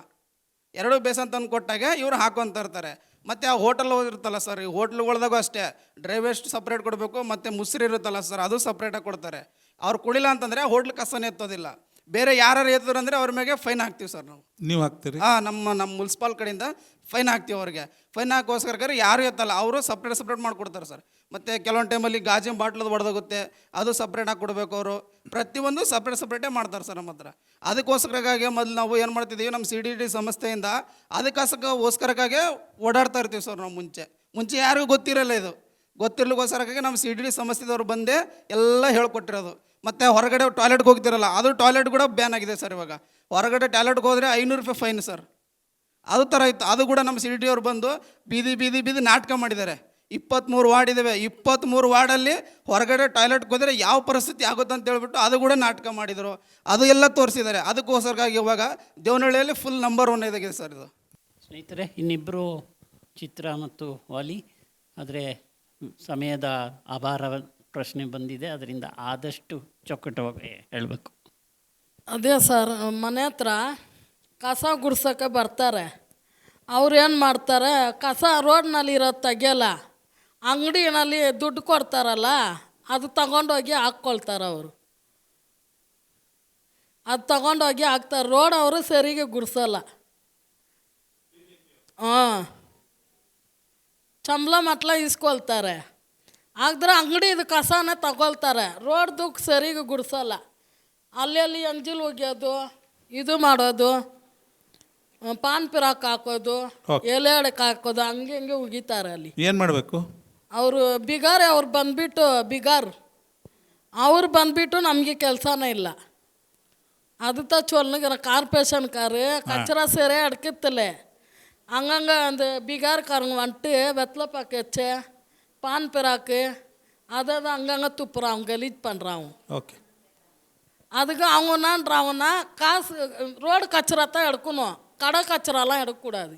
2 ಬೇಸನ್ ತಂದು ಕೊಟ್ಟಾಗ ಇವರು ಹಾಕೊತ ಇರ್ತಾರೆ. ಮತ್ತು ಆ ಹೋಟೆಲ್ ಇರುತ್ತಲ್ಲ ಸರ್, ಈ ಹೋಟ್ಲುಗಳ್ದಾಗೂ ಅಷ್ಟೇ ಡ್ರೈ ವೇಸ್ಟ್ ಸಪ್ರೇಟ್ ಕೊಡಬೇಕು, ಮತ್ತು ಮುಸ್ರಿ ಇರುತ್ತಲ್ಲ ಸರ್, ಅದು ಸಪ್ರೇಟಾಗಿ ಕೊಡ್ತಾರೆ. ಅವ್ರು ಕೊಡಿಲ್ಲ ಅಂತಂದರೆ ಹೋಟ್ಲ್ ಕಸನೇ ಎತ್ತೋದಿಲ್ಲ. ಬೇರೆ ಯಾರು ಎತ್ತಿದ್ರು ಅಂದರೆ ಅವ್ರ ಮೇಲೆ ಫೈನ್ ಹಾಕ್ತೀವಿ ಸರ್ ನಾವು. ನೀವು ಹಾಕ್ತೀರಿ? ಹಾಂ, ನಮ್ಮ ಮುನ್ಸಿಪಾಲ್ ಕಡೆಯಿಂದ ಫೈನ್ ಹಾಕ್ತೀವಿ ಅವ್ರಿಗೆ. ಫೈನ್ ಹಾಕೋಸ್ಕರ ಯಾರು ಎತ್ತಲ್ಲ, ಅವರು ಸಪ್ರೇಟ್ ಮಾಡಿಕೊಡ್ತಾರೆ ಸರ್. ಮತ್ತು ಕೆಲವೊಂದು ಟೈಮಲ್ಲಿ ಗಾಜಿನ ಬಾಟ್ಲದು ಒಡೆದೋಗುತ್ತೆ, ಅದು ಸಪ್ರೇಟಾಗಿ ಕೊಡಬೇಕು ಅವರು. ಪ್ರತಿಯೊಂದು ಸಪ್ರೇಟೇ ಮಾಡ್ತಾರೆ ಸರ್ ನಮ್ಮ ಹತ್ರ. ಅದಕ್ಕೋಸ್ಕರಕ್ಕಾಗಿ ಮೊದಲು ನಾವು ಏನು ಮಾಡ್ತಿದ್ದೀವಿ, ನಮ್ಮ CDD ಸಂಸ್ಥೆಯಿಂದ ಅದಕ್ಕೋಸ್ಕರಕ್ಕಾಗಿ ಓಡಾಡ್ತಾ ಇರ್ತೀವಿ ಸರ್. ನಾವು ಮುಂಚೆ ಯಾರಿಗೂ ಗೊತ್ತಿರಲ್ಲ, ಇದು ಗೊತ್ತಿರ್ಲಿಕ್ಕೋಸ್ಕರಕ್ಕಾಗಿ ನಮ್ಮ CDD ಸಂಸ್ಥೆದವ್ರು ಬಂದೇ ಎಲ್ಲ ಹೇಳ್ಕೊಟ್ಟಿರೋದು. ಮತ್ತು ಹೊರಗಡೆ ಟಾಯ್ಲೆಟ್ಗೆ ಹೋಗ್ತಿರಲ್ಲ, ಅದು ಟಾಯ್ಲೆಟ್ ಕೂಡ ಬ್ಯಾನ್ ಆಗಿದೆ ಸರ್. ಇವಾಗ ಹೊರಗಡೆ ಟಾಯ್ಲೆಟ್ಗೆ ಹೋದರೆ 500 ರೂಪಾಯಿ ಫೈನ್ ಸರ್. ಅದು ಥರ ಇತ್ತು. ಅದು ಕೂಡ ನಮ್ಮ CDD ಅವ್ರು ಬಂದು ಬೀದಿ ನಾಟಕ ಮಾಡಿದ್ದಾರೆ. 23 ವಾರ್ಡ್ ಇದ್ದಾವೆ. 23 ವಾರ್ಡಲ್ಲಿ ಹೊರಗಡೆ ಟಾಯ್ಲೆಟ್ಗೆ ಹೋದರೆ ಯಾವ ಪರಿಸ್ಥಿತಿ ಆಗುತ್ತೆ ಅಂತ ಹೇಳ್ಬಿಟ್ಟು ಅದು ಕೂಡ ನಾಟಕ ಮಾಡಿದರು. ಅದು ಎಲ್ಲ ತೋರಿಸಿದ್ದಾರೆ. ಅದಕ್ಕೋಸ್ಕರವಾಗಿ ಇವಾಗ ದೇವನಹಳ್ಳಿಯಲ್ಲಿ ಫುಲ್ ನಂಬರ್ 1 ಇದಾಗಿದೆ ಸರ್ ಇದು. ಸ್ನೇಹಿತರೆ, ಇನ್ನಿಬ್ಬರು ಚಿತ್ರ ಮತ್ತು ವಾಲಿ. ಆದರೆ ಸಮಯದ ಅಭಾರ ಪ್ರಶ್ನೆ ಬಂದಿದೆ, ಅದರಿಂದ ಆದಷ್ಟು ಚೊಕ್ಕಟವಾಗಿ ಹೇಳಬೇಕು. ಅದೇ ಸರ್, ಮನೆ ಹತ್ರ ಕಸ ಗುಡ್ಸೋಕ್ಕೆ ಬರ್ತಾರೆ. ಅವ್ರು ಏನು ಮಾಡ್ತಾರೆ, ಕಸ ರೋಡ್ನಲ್ಲಿ ಇರೋದು ತೆಗಿಯಲ್ಲ, ಅಂಗಡಿನಲ್ಲಿ ದುಡ್ಡು ಕೊಡ್ತಾರಲ್ಲ ಅದು ತಗೊಂಡೋಗಿ ಹಾಕ್ಕೊಳ್ತಾರೆ. ಅವರು ಅದು ತಗೊಂಡೋಗಿ ಹಾಕ್ತಾರೆ. ರೋಡ್ ಅವರು ಸರಿಗೆ ಗುಡ್ಸೋಲ್ಲ. ಚಂಬಲ ಮಟ್ಲ ಇಸ್ಕೊಳ್ತಾರೆ. ಆದರೆ ಅಂಗಡಿದು ಕಸನೇ ತಗೊಳ್ತಾರೆ, ರೋಡ್ದು ಸರಿಗೆ ಗುಡ್ಸೋಲ್ಲ. ಅಲ್ಲಿ ಎಂಜಿಲ್ ಒಗೆಯೋದು, ಇದು ಮಾಡೋದು, ಪಾನ್ ಪಿರಾಕ್ ಹಾಕೋದು, ಎಲೆ ಅಡಕ್ಕೆ ಹಾಕೋದು, ಹಂಗೆ ಉಗಿತಾರೆ. ಅಲ್ಲಿ ಏನು ಮಾಡಬೇಕು ಅವರು ಅವ್ರು ಬಂದುಬಿಟ್ಟು ಅವ್ರು ಬಂದುಬಿಟ್ಟು ನಮಗೆ ಕೆಲಸನೇ ಇಲ್ಲ. ಅದು ಚೊಲ್ನಗರ ಕಾರ್ಪೊರೇಷನ್ ಕಾರು கச்சரா சேரே அடுக்கத்தில்ல அங்கங்கே அந்த பீகார்காரங்க வந்துட்டு வெத்தலை பாக்கு வச்சு பான் பிராக்கு அதை தான் அங்கங்கே துப்புறான், கலீஜ் பண்ணுறான். ಓಕೆ. அதுக்கு அவங்க என்னன்றாங்கன்னா காசு ரோடு கச்சரா தான் எடுக்கணும், கடை கச்சராலாம் எடுக்கக்கூடாது.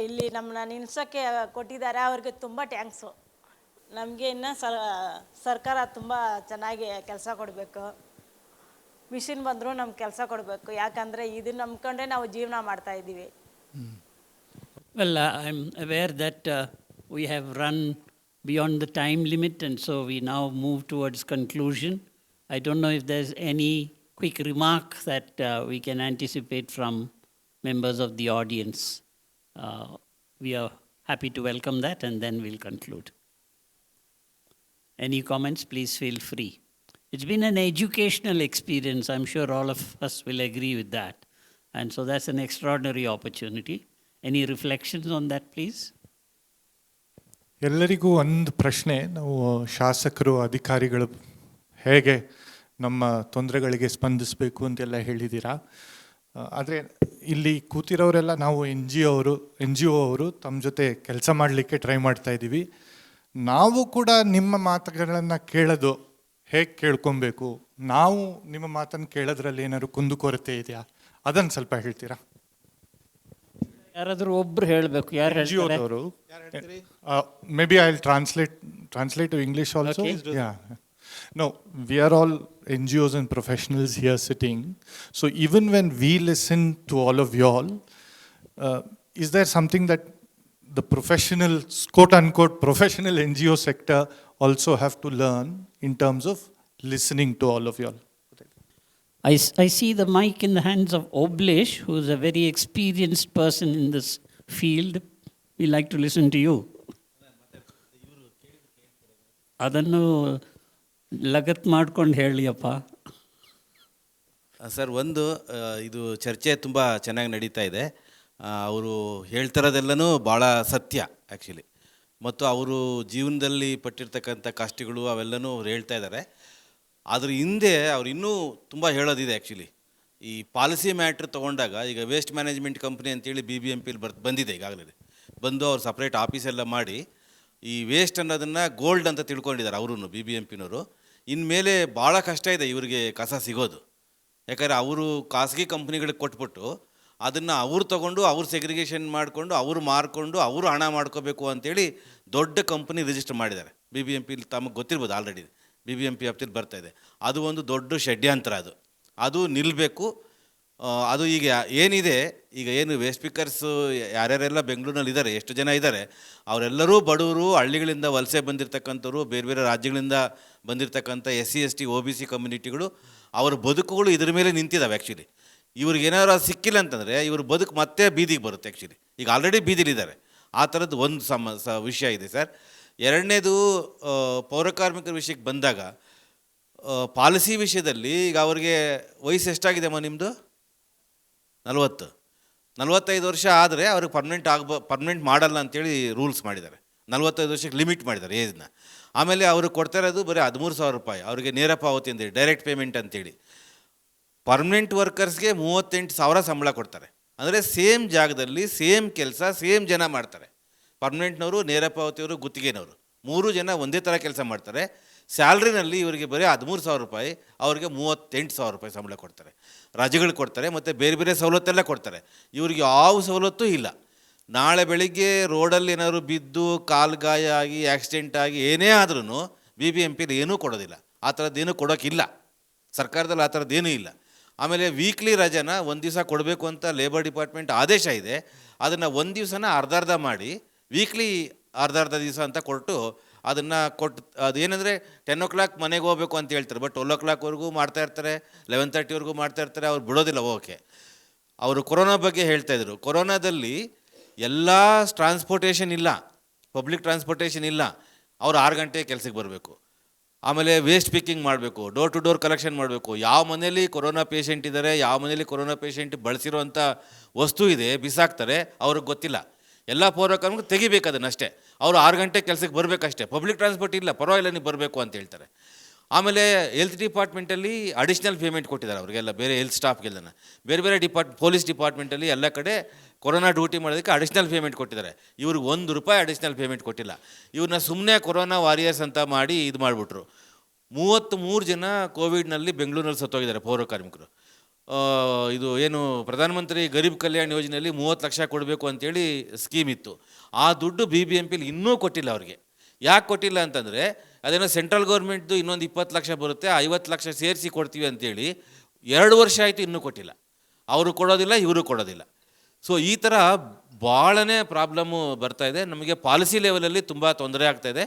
ಇಲ್ಲಿ ನಮ್ಮನ್ನ ನಿಲ್ಸೋಕ್ಕೆ ಕೊಟ್ಟಿದ್ದಾರೆ, ಅವ್ರಿಗೆ ತುಂಬ ಟ್ಯಾಂಕ್ಸು. ನಮಗೆ ಇನ್ನೂ ಸರ್ಕಾರ ತುಂಬ ಚೆನ್ನಾಗಿ ಕೆಲಸ ಕೊಡಬೇಕು. ಮಿಷಿನ್ ಬಂದರೂ ನಮ್ಗೆ ಕೆಲಸ ಕೊಡಬೇಕು, ಯಾಕಂದರೆ ಇದನ್ನ ನಂಬ್ಕೊಂಡೇ ನಾವು ಜೀವನ ಮಾಡ್ತಾಯಿದ್ದೀವಿ. Well, I'm aware that we have run beyond the time limit, and so we now move towards conclusion. I don't know if there's any quick remark that we can anticipate from members of the audience. We are happy to welcome that, and then we'll conclude. Any comments? Please feel free. It's been an educational experience. I'm sure all of us will agree with that. And so that's an extraordinary opportunity. Any reflections on that, please? ಎಲ್ಲರಿಗೂ ಒಂದು ಪ್ರಶ್ನೆ. ನಾವು ಶಾಸಕರು, ಅಧಿಕಾರಿಗಳು ಹೇಗೆ ನಮ್ಮ ತೊಂದರೆಗಳಿಗೆ ಸ್ಪಂದಿಸಬೇಕು ಅಂತೆಲ್ಲ ಹೇಳಿದ್ದೀರಾ. ಆದರೆ ಇಲ್ಲಿ ಕೂತಿರೋರೆಲ್ಲ ನಾವು ಎನ್ ಜಿ ಒ ಅವರು ತಮ್ಮ ಜೊತೆ ಕೆಲಸ ಮಾಡಲಿಕ್ಕೆ ಟ್ರೈ ಮಾಡ್ತಾ ಇದ್ದೀವಿ. ನಾವು ಕೂಡ ನಿಮ್ಮ ಮಾತುಗಳನ್ನು ಕೇಳೋದು ಹೇಗೆ ಕೇಳ್ಕೊಬೇಕು, ನಾವು ನಿಮ್ಮ ಮಾತನ್ನು ಕೇಳೋದ್ರಲ್ಲಿ ಏನಾದ್ರು ಕುಂದುಕೊರತೆ ಇದೆಯಾ, ಅದನ್ನು ಸ್ವಲ್ಪ ಹೇಳ್ತೀರಾ? ಯಾರಾದರೂ ಒಬ್ರು ಹೇಳಬೇಕು. ಯಾರು ಹೇಳ್ತಾರೆ? Maybe I'll translate to English also. Okay. Yeah. No, we are all NGOs and professionals here sitting. So even when we listen to all of y'all, is there something that the professional, quote unquote, professional NGO sector also have to learn in terms of listening to all of y'all? I see the mic in the hands of Oblesh, who is a very experienced person in this field. We like to listen to you. ಅದನ್ನು ಲಗತ್ ಮಾಡ್ಕೊಂಡು ಹೇಳಿಯಪ್ಪ. Sir, ಒಂದು ಇದು ಚರ್ಚೆ ತುಂಬ ಚೆನ್ನಾಗಿ ನಡೀತಾ ಇದೆ. ಅವರು ಹೇಳ್ತಿರೋದೆಲ್ಲನೂ ಭಾಳ ಸತ್ಯ ಆ್ಯಕ್ಚುಲಿ. ಮತ್ತು ಅವರು ಜೀವನದಲ್ಲಿ ಪಟ್ಟಿರ್ತಕ್ಕಂಥ ಕಷ್ಟಗಳು ಅವೆಲ್ಲನೂ ಅವ್ರು ಹೇಳ್ತಾ ಇದ್ದಾರೆ. ಅದ್ರ ಹಿಂದೆ ಅವ್ರು ಇನ್ನೂ ತುಂಬ ಹೇಳೋದಿದೆ ಆ್ಯಕ್ಚುಲಿ. ಈ ಪಾಲಿಸಿ ಮ್ಯಾಟ್ರ್ ತೊಗೊಂಡಾಗ ಈಗ ವೇಸ್ಟ್ ಮ್ಯಾನೇಜ್ಮೆಂಟ್ ಕಂಪ್ನಿ ಅಂತೇಳಿ BBMPಲಿ ಬಂದಿದೆ ಈಗಾಗಲೇ. ಬಂದು ಅವ್ರು ಸಪ್ರೇಟ್ ಆಫೀಸೆಲ್ಲ ಮಾಡಿ ಈ ವೇಸ್ಟ್ ಅನ್ನೋದನ್ನು ಗೋಲ್ಡ್ ಅಂತ ತಿಳ್ಕೊಂಡಿದ್ದಾರೆ ಅವರು, BBMPನವರು. ಇನ್ಮೇಲೆ ಭಾಳ ಕಷ್ಟ ಇದೆ ಇವರಿಗೆ ಕಸ ಸಿಗೋದು. ಯಾಕಂದರೆ ಅವರು ಖಾಸಗಿ ಕಂಪ್ನಿಗಳಿಗೆ ಕೊಟ್ಬಿಟ್ಟು ಅದನ್ನು ಅವ್ರು ತೊಗೊಂಡು ಅವ್ರು ಸೆಗ್ರಿಗೇಷನ್ ಮಾಡಿಕೊಂಡು ಅವ್ರು ಮಾರ್ಕೊಂಡು ಅವರು ಹಣ ಮಾಡ್ಕೋಬೇಕು ಅಂತೇಳಿ ದೊಡ್ಡ ಕಂಪ್ನಿ ರಿಜಿಸ್ಟರ್ ಮಾಡಿದ್ದಾರೆ. BBMPಲಿ ತಮಗೆ ಗೊತ್ತಿರ್ಬೋದು, ಆಲ್ರೆಡಿ BBMP ವ್ಯಾಪ್ತಿಲಿ ಬರ್ತಾಯಿದೆ. ಅದು ಒಂದು ದೊಡ್ಡ ಷಡ್ಯಂತ್ರ. ಅದು ನಿಲ್ಲಬೇಕು. ಅದು ಈಗ ಏನಿದೆ, ಈಗ ಏನು ವೇಸ್ಟ್ ಪಿಕ್ಕರ್ಸು ಯಾರ್ಯಾರೆಲ್ಲ ಬೆಂಗಳೂರಿನಲ್ಲಿ ಇದ್ದಾರೆ, ಎಷ್ಟು ಜನ ಇದ್ದಾರೆ, ಅವರೆಲ್ಲರೂ ಬಡವರು, ಹಳ್ಳಿಗಳಿಂದ ವಲಸೆ ಬಂದಿರತಕ್ಕಂಥವ್ರು, ಬೇರೆ ಬೇರೆ ರಾಜ್ಯಗಳಿಂದ ಬಂದಿರತಕ್ಕಂಥ SC ST OBC ಕಮ್ಯುನಿಟಿಗಳು. ಅವ್ರ ಬದುಕುಗಳು ಇದ್ರ ಮೇಲೆ ನಿಂತಿದ್ದಾವೆ ಆ್ಯಕ್ಚುಲಿ. ಇವ್ರಿಗೆ ಏನಾದ್ರು ಸಿಕ್ಕಿಲ್ಲ ಅಂತಂದರೆ ಇವ್ರ ಬದುಕು ಮತ್ತೆ ಬೀದಿಗೆ ಬರುತ್ತೆ ಆ್ಯಕ್ಚುಲಿ. ಈಗ ಆಲ್ರೆಡಿ ಬೀದಿಲಿದ್ದಾರೆ. ಆ ಥರದ್ದು ಒಂದು ವಿಷಯ ಇದೆ ಸರ್. ಎರಡನೇದು, ಪೌರಕಾರ್ಮಿಕರ ವಿಷಯಕ್ಕೆ ಬಂದಾಗ ಪಾಲಿಸಿ ವಿಷಯದಲ್ಲಿ ಈಗ ಅವ್ರಿಗೆ ವಯಸ್ಸು ಎಷ್ಟಾಗಿದೆಮ್ಮ ನಿಮ್ಮದು? 45 ವರ್ಷ ಆದರೆ ಅವ್ರಿಗೆ ಪರ್ಮನೆಂಟ್ ಮಾಡಲ್ಲ ಅಂತೇಳಿ ರೂಲ್ಸ್ ಮಾಡಿದ್ದಾರೆ. 45 ವರ್ಷಕ್ಕೆ ಲಿಮಿಟ್ ಮಾಡಿದ್ದಾರೆ ಏಜ್ನ. ಆಮೇಲೆ ಅವ್ರಿಗೆ ಕೊಡ್ತಾ ಇರೋದು ಬರೀ 13,000 ರೂಪಾಯಿ ಅವರಿಗೆ ನೇರ ಪಾವತಿ ಅಂತೇಳಿ, ಡೈರೆಕ್ಟ್ ಪೇಮೆಂಟ್ ಅಂತೇಳಿ. ಪರ್ಮನೆಂಟ್ ವರ್ಕರ್ಸ್ಗೆ 38,000 ಸಂಬಳ ಕೊಡ್ತಾರೆ. ಅಂದರೆ ಸೇಮ್ ಜಾಗದಲ್ಲಿ ಸೇಮ್ ಕೆಲಸ ಸೇಮ್ ಜನ ಮಾಡ್ತಾರೆ. ಪರ್ಮನೆಂಟ್ನವರು, ನೇರ ಪಾವತಿಯವರು, ಗುತ್ತಿಗೆನವರು 3 ಜನ ಒಂದೇ ಥರ ಕೆಲಸ ಮಾಡ್ತಾರೆ. ಸ್ಯಾಲ್ರಿನಲ್ಲಿ ಇವರಿಗೆ ಬರೀ 13,000 ರೂಪಾಯಿ, ಅವ್ರಿಗೆ 38,000 ರೂಪಾಯಿ ಸಂಬಳ ಕೊಡ್ತಾರೆ. ರಜೆಗಳು ಕೊಡ್ತಾರೆ ಮತ್ತು ಬೇರೆ ಬೇರೆ ಸವಲತ್ತೆಲ್ಲ ಕೊಡ್ತಾರೆ. ಇವ್ರಿಗೆ ಯಾವ ಸವಲತ್ತೂ ಇಲ್ಲ. ನಾಳೆ ಬೆಳಿಗ್ಗೆ ರೋಡಲ್ಲಿ ಏನಾದ್ರು ಬಿದ್ದು ಕಾಲು ಗಾಯ ಆಗಿ ಆಕ್ಸಿಡೆಂಟ್ ಆಗಿ ಏನೇ ಆದ್ರೂ BBMPಲಿ ಏನೂ ಕೊಡೋದಿಲ್ಲ. ಆ ಥರದ್ದೇನೂ ಕೊಡೋಕ್ಕಿಲ್ಲ ಸರ್ಕಾರದಲ್ಲಿ, ಆ ಥರದ್ದೇನೂ ಇಲ್ಲ. ಆಮೇಲೆ ವೀಕ್ಲಿ ರಜೆನ ಒಂದು ದಿವಸ ಕೊಡಬೇಕು ಅಂತ ಲೇಬರ್ ಡಿಪಾರ್ಟ್ಮೆಂಟ್ ಆದೇಶ ಇದೆ. ಅದನ್ನು ಒಂದು ದಿವಸನ ಅರ್ಧ ಮಾಡಿ ವೀಕ್ಲಿ ಅರ್ಧ ದಿವಸ ಅಂತ ಕೊಟ್ಟು ಅದನ್ನು ಅದೇನೆಂದರೆ 10 o'clock ಮನೆಗೆ ಹೋಗಬೇಕು ಅಂತ ಹೇಳ್ತಾರೆ. ಬಟ್ 12 o'clockವರೆಗೂ ಮಾಡ್ತಾಯಿರ್ತಾರೆ, 11:30ವರೆಗೂ ಮಾಡ್ತಾಯಿರ್ತಾರೆ. ಅವ್ರು ಬಿಡೋದಿಲ್ಲ ಹೋಗೋಕ್ಕೆ. ಅವರು ಕೊರೋನಾ ಬಗ್ಗೆ ಹೇಳ್ತಾಯಿದ್ರು. ಕೊರೋನಾದಲ್ಲಿ ಎಲ್ಲ ಟ್ರಾನ್ಸ್ಪೋರ್ಟೇಷನ್ ಇಲ್ಲ, ಪಬ್ಲಿಕ್ ಟ್ರಾನ್ಸ್ಪೋರ್ಟೇಷನ್ ಇಲ್ಲ. ಅವ್ರು 6 ಗಂಟೆ ಕೆಲಸಕ್ಕೆ ಬರಬೇಕು. ಆಮೇಲೆ ವೇಸ್ಟ್ ಪಿಕ್ಕಿಂಗ್ ಮಾಡಬೇಕು, ಡೋರ್ ಟು ಡೋರ್ ಕಲೆಕ್ಷನ್ ಮಾಡಬೇಕು. ಯಾವ ಮನೇಲಿ ಕೊರೋನಾ ಪೇಷೆಂಟ್ ಇದ್ದಾರೆ, ಯಾವ ಮನೇಲಿ ಕೊರೋನಾ ಪೇಷೆಂಟ್ ಬಳಸಿರೋಂಥ ವಸ್ತು ಇದೆ ಬಿಸಾಕ್ತಾರೆ, ಅವ್ರಿಗೆ ಗೊತ್ತಿಲ್ಲ. ಎಲ್ಲ ಪೌರಕಾರ್ಮಿಕರು ತೆಗಿಬೇಕು ಅದನ್ನಷ್ಟೇ. ಅವರು 6 ಗಂಟೆ ಕೆಲಸಕ್ಕೆ ಬರಬೇಕಷ್ಟೇ. ಪಬ್ಲಿಕ್ ಟ್ರಾನ್ಸ್ಪೋರ್ಟ್ ಇಲ್ಲ, ಪರವಾಗಿಲ್ಲ ನೀವು ಬರಬೇಕು ಅಂತ ಹೇಳ್ತಾರೆ. ಆಮೇಲೆ ಹೆಲ್ತ್ ಡಿಪಾರ್ಟ್ಮೆಂಟಲ್ಲಿ ಅಡಿಷ್ನಲ್ ಪೇಮೆಂಟ್ ಕೊಟ್ಟಿದ್ದಾರೆ ಅವರಿಗೆಲ್ಲ, ಬೇರೆ ಹೆಲ್ತ್ ಸ್ಟಾಫ್ಗೆಲ್ಲ. ಬೇರೆ ಬೇರೆ ಪೊಲೀಸ್ ಡಿಪಾರ್ಟ್ಮೆಂಟಲ್ಲಿ ಎಲ್ಲ ಕಡೆ ಕೊರೋನಾ ಡ್ಯೂಟಿ ಮಾಡೋದಕ್ಕೆ ಅಡಿಷ್ನಲ್ ಪೇಮೆಂಟ್ ಕೊಟ್ಟಿದ್ದಾರೆ. ಇವ್ರಿಗೆ ₹1 ಅಡಿಷ್ನಲ್ ಪೇಮೆಂಟ್ ಕೊಟ್ಟಿಲ್ಲ. ಇವ್ರನ್ನ ಸುಮ್ಮನೆ ಕೊರೋನಾ ವಾರಿಯರ್ಸ್ ಅಂತ ಮಾಡಿ ಇದು ಮಾಡಿಬಿಟ್ರು. 33 ಜನ ಕೋವಿಡ್ನಲ್ಲಿ ಬೆಂಗಳೂರಿನಲ್ಲಿ ಸತ್ತೋಗಿದ್ದಾರೆ ಪೌರ ಕಾರ್ಮಿಕರು. ಇದು ಏನು ಪ್ರಧಾನಮಂತ್ರಿ ಗರೀಬ್ ಕಲ್ಯಾಣ್ ಯೋಜನೆಯಲ್ಲಿ 30 ಲಕ್ಷ ಕೊಡಬೇಕು ಅಂತೇಳಿ ಸ್ಕೀಮ್ ಇತ್ತು. ಆ ದುಡ್ಡು BBMPಲಿ ಇನ್ನೂ ಕೊಟ್ಟಿಲ್ಲ ಅವ್ರಿಗೆ. ಯಾಕೆ ಕೊಟ್ಟಿಲ್ಲ ಅಂತಂದರೆ, ಅದೇನೋ ಸೆಂಟ್ರಲ್ ಗೌರ್ಮೆಂಟ್ದು ಇನ್ನೊಂದು 20 ಲಕ್ಷ ಬರುತ್ತೆ, 50 ಲಕ್ಷ ಸೇರಿಸಿ ಕೊಡ್ತೀವಿ ಅಂತೇಳಿ 2 ವರ್ಷ ಆಯಿತು, ಇನ್ನೂ ಕೊಟ್ಟಿಲ್ಲ. ಅವರು ಕೊಡೋದಿಲ್ಲ, ಇವರು ಕೊಡೋದಿಲ್ಲ. ಸೊ ಈ ಥರ ಭಾಳನೇ ಪ್ರಾಬ್ಲಮ್ಮು ಬರ್ತಾಯಿದೆ. ನಮಗೆ ಪಾಲಿಸಿ ಲೆವೆಲಲ್ಲಿ ತುಂಬ ತೊಂದರೆ ಆಗ್ತಾಯಿದೆ.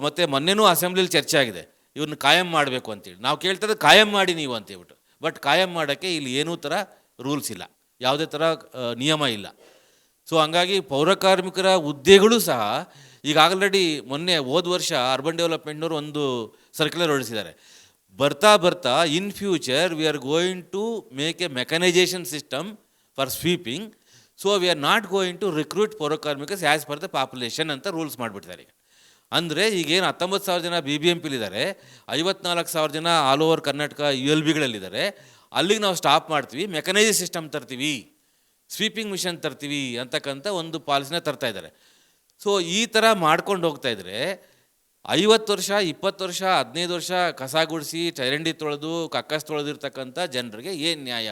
ಮತ್ತು ಮೊನ್ನೆನೂ ಅಸೆಂಬ್ಲಿಲಿ ಚರ್ಚೆ ಆಗಿದೆ, ಇವ್ರನ್ನ ಕಾಯಂ ಮಾಡಬೇಕು ಅಂತೇಳಿ. ನಾವು ಕೇಳ್ತದೆ ಕಾಯಂ ಮಾಡಿ ನೀವು ಅಂತೇಳ್ಬಿಟ್ಟು. ಬಟ್ ಕಾಯಂ ಮಾಡೋಕ್ಕೆ ಇಲ್ಲಿ ಏನೂ ಥರ ರೂಲ್ಸ್ ಇಲ್ಲ, ಯಾವುದೇ ಥರ ನಿಯಮ ಇಲ್ಲ. ಸೊ ಹಂಗಾಗಿ ಪೌರಕಾರ್ಮಿಕರ ಹುದ್ದೆಗಳು ಸಹ ಈಗ ಆಲ್ರೆಡಿ ಮೊನ್ನೆ ಹೋದ ವರ್ಷ ಅರ್ಬನ್ ಡೆವಲಪ್ಮೆಂಟ್ನವರು ಒಂದು ಸರ್ಕ್ಯುಲರ್ ಹೊರಡಿಸಿದ್ದಾರೆ. ಬರ್ತಾ ಬರ್ತಾ in future we are going to make a mechanisation system for sweeping. So we are not going to recruit ಪೌರಕಾರ್ಮಿಕಸ್ ಆ್ಯಸ್ ಪರ್ ದ ಪಾಪ್ಯುಲೇಷನ್ ಅಂತ ರೂಲ್ಸ್ ಮಾಡಿಬಿಡ್ತಾರೆ. ಅಂದರೆ ಈಗೇನು 19,000 ಜನ BBMPಲಿದ್ದಾರೆ, 54,000 ಜನ ಆಲ್ ಓವರ್ ಕರ್ನಾಟಕ ULBಗಳಲ್ಲಿದ್ದಾರೆ. ಅಲ್ಲಿಗೆ ನಾವು ಸ್ಟಾಪ್ ಮಾಡ್ತೀವಿ, ಮೆಕನೈಸ್ ಸಿಸ್ಟಮ್ ತರ್ತೀವಿ, ಸ್ವೀಪಿಂಗ್ ಮಿಷನ್ ತರ್ತೀವಿ ಅಂತಕ್ಕಂಥ ಒಂದು ಪಾಲಿಸಿನ ತರ್ತಾ ಇದ್ದಾರೆ. ಸೊ ಈ ಥರ ಮಾಡ್ಕೊಂಡು ಹೋಗ್ತಾಯಿದ್ರೆ 50 ವರ್ಷ, 20 ವರ್ಷ, 15 ವರ್ಷ ಕಸ ಗುಡಿಸಿ ಚರಂಡಿ ತೊಳೆದು ಕಕ್ಕಸ್ ತೊಳೆದಿರ್ತಕ್ಕಂಥ ಜನರಿಗೆ ಏನು ನ್ಯಾಯ?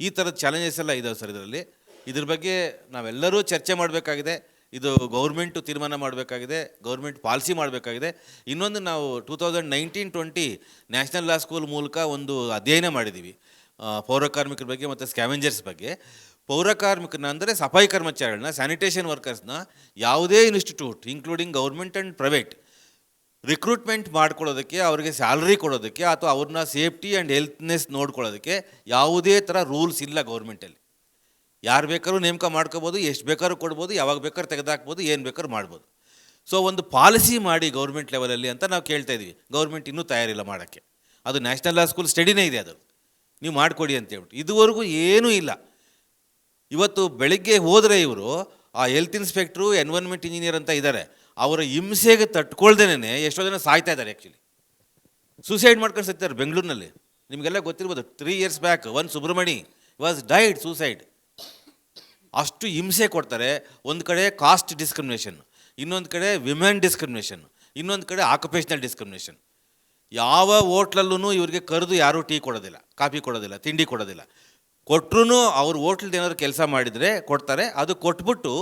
ಈ ಥರದ ಚಾಲೆಂಜಸ್ ಎಲ್ಲ ಇದಾವೆ ಸರ್ ಇದರಲ್ಲಿ. ಇದ್ರ ಬಗ್ಗೆ ನಾವೆಲ್ಲರೂ ಚರ್ಚೆ ಮಾಡಬೇಕಾಗಿದೆ. ಇದು ಗೌರ್ಮೆಂಟು ತೀರ್ಮಾನ ಮಾಡಬೇಕಾಗಿದೆ, ಗೌರ್ಮೆಂಟ್ ಪಾಲಿಸಿ ಮಾಡಬೇಕಾಗಿದೆ. ಇನ್ನೊಂದು, ನಾವು 2019-20 ನ್ಯಾಷನಲ್ ಲಾ ಸ್ಕೂಲ್ ಮೂಲಕ ಒಂದು ಅಧ್ಯಯನ ಮಾಡಿದ್ದೀವಿ ಪೌರಕಾರ್ಮಿಕರ ಬಗ್ಗೆ ಮತ್ತು ಸ್ಕ್ಯಾವೆಂಜರ್ಸ್ ಬಗ್ಗೆ. ಪೌರಕಾರ್ಮಿಕರನ್ನ ಅಂದರೆ ಸಫಾಯಿ ಕರ್ಮಚಾರಿಗಳನ್ನ, ಸ್ಯಾನಿಟೇಷನ್ ವರ್ಕರ್ಸ್ನ ಯಾವುದೇ institute including government and private recruitment ಮಾಡ್ಕೊಳ್ಳೋದಕ್ಕೆ, ಅವರಿಗೆ ಸ್ಯಾಲ್ರಿ ಕೊಡೋದಕ್ಕೆ ಅಥವಾ ಅವ್ರನ್ನ ಸೇಫ್ಟಿ ಆ್ಯಂಡ್ ಹೆಲ್ತ್ನೆಸ್ ನೋಡ್ಕೊಳ್ಳೋದಕ್ಕೆ ಯಾವುದೇ ಥರ ರೂಲ್ಸ್ ಇಲ್ಲ ಗೌರ್ಮೆಂಟಲ್ಲಿ. ಯಾರು ಬೇಕಾದ್ರೂ ನೇಮಕ ಮಾಡ್ಕೋಬೋದು, ಎಷ್ಟು ಬೇಕಾದ್ರೂ ಕೊಡ್ಬೋದು, ಯಾವಾಗ ಬೇಕಾದ್ರೂ ತೆಗೆದಾಕ್ಬೋದು, ಏನು ಬೇಕಾದ್ರೂ ಮಾಡ್ಬೋದು. ಸೊ ಒಂದು ಪಾಲಿಸಿ ಮಾಡಿ ಗೌರ್ಮೆಂಟ್ ಲೆವೆಲಲ್ಲಿ ಅಂತ ನಾವು ಕೇಳ್ತಾ ಇದ್ದೀವಿ. ಗೌರ್ಮೆಂಟ್ ಇನ್ನೂ ತಯಾರಿಲ್ಲ ಮಾಡೋಕ್ಕೆ. ಅದು ನ್ಯಾಷನಲ್ ಲಾ ಸ್ಕೂಲ್ ಸ್ಟಡಿನೇ ಇದೆ, ಅದು ನೀವು ಮಾಡಿಕೊಡಿ ಅಂತೇಳ್ಬಿಟ್ಟು ಇದುವರೆಗೂ ಏನೂ ಇಲ್ಲ. ಇವತ್ತು ಬೆಳಗ್ಗೆ ಹೋದರೆ ಇವರು ಆ ಹೆಲ್ತ್ ಇನ್ಸ್ಪೆಕ್ಟ್ರು, ಎನ್ವೈರ್ನ್ಮೆಂಟ್ ಇಂಜಿನಿಯರ್ ಅಂತ ಇದ್ದಾರೆ, ಅವರ ಹಿಂಸೆಗೆ ತಟ್ಕೊಳ್ದೇನೆ ಎಷ್ಟೋ ಜನ ಸಾಯ್ತಾ ಇದ್ದಾರೆ. ಆ್ಯಕ್ಚುಲಿ ಸೂಸೈಡ್ ಮಾಡ್ಕೊಂಡು ಸತ್ತಾರೆ ಬೆಂಗಳೂರಿನಲ್ಲಿ. ನಿಮಗೆಲ್ಲ ಗೊತ್ತಿರ್ಬೋದು, 3 years back one Subramani was died suicide. ಅಷ್ಟು ಹಿಂಸೆ ಕೊಡ್ತಾರೆ. ಒಂದು ಕಡೆ ಕಾಸ್ಟ್ ಡಿಸ್ಕ್ರಿಮಿನೇಷನ್, ಇನ್ನೊಂದು ಕಡೆ ವಿಮೆನ್ ಡಿಸ್ಕ್ರಿಮಿನೇಷನ್, ಇನ್ನೊಂದು ಕಡೆ ಆಕ್ಯುಪೇಷನಲ್ ಡಿಸ್ಕ್ರಿಮಿನೇಷನ್. ಯಾವ ಹೋಟ್ಲಲ್ಲೂ ಇವ್ರಿಗೆ ಕರೆದು ಯಾರೂ ಟೀ ಕೊಡೋದಿಲ್ಲ, ಕಾಫಿ ಕೊಡೋದಿಲ್ಲ, ತಿಂಡಿ ಕೊಡೋದಿಲ್ಲ. ಕೊಟ್ಟರು ಅವ್ರು ಹೋಟ್ಲದ್ದು ಏನಾದ್ರು ಕೆಲಸ ಮಾಡಿದರೆ ಕೊಡ್ತಾರೆ. ಅದು ಕೊಟ್ಬಿಟ್ಟು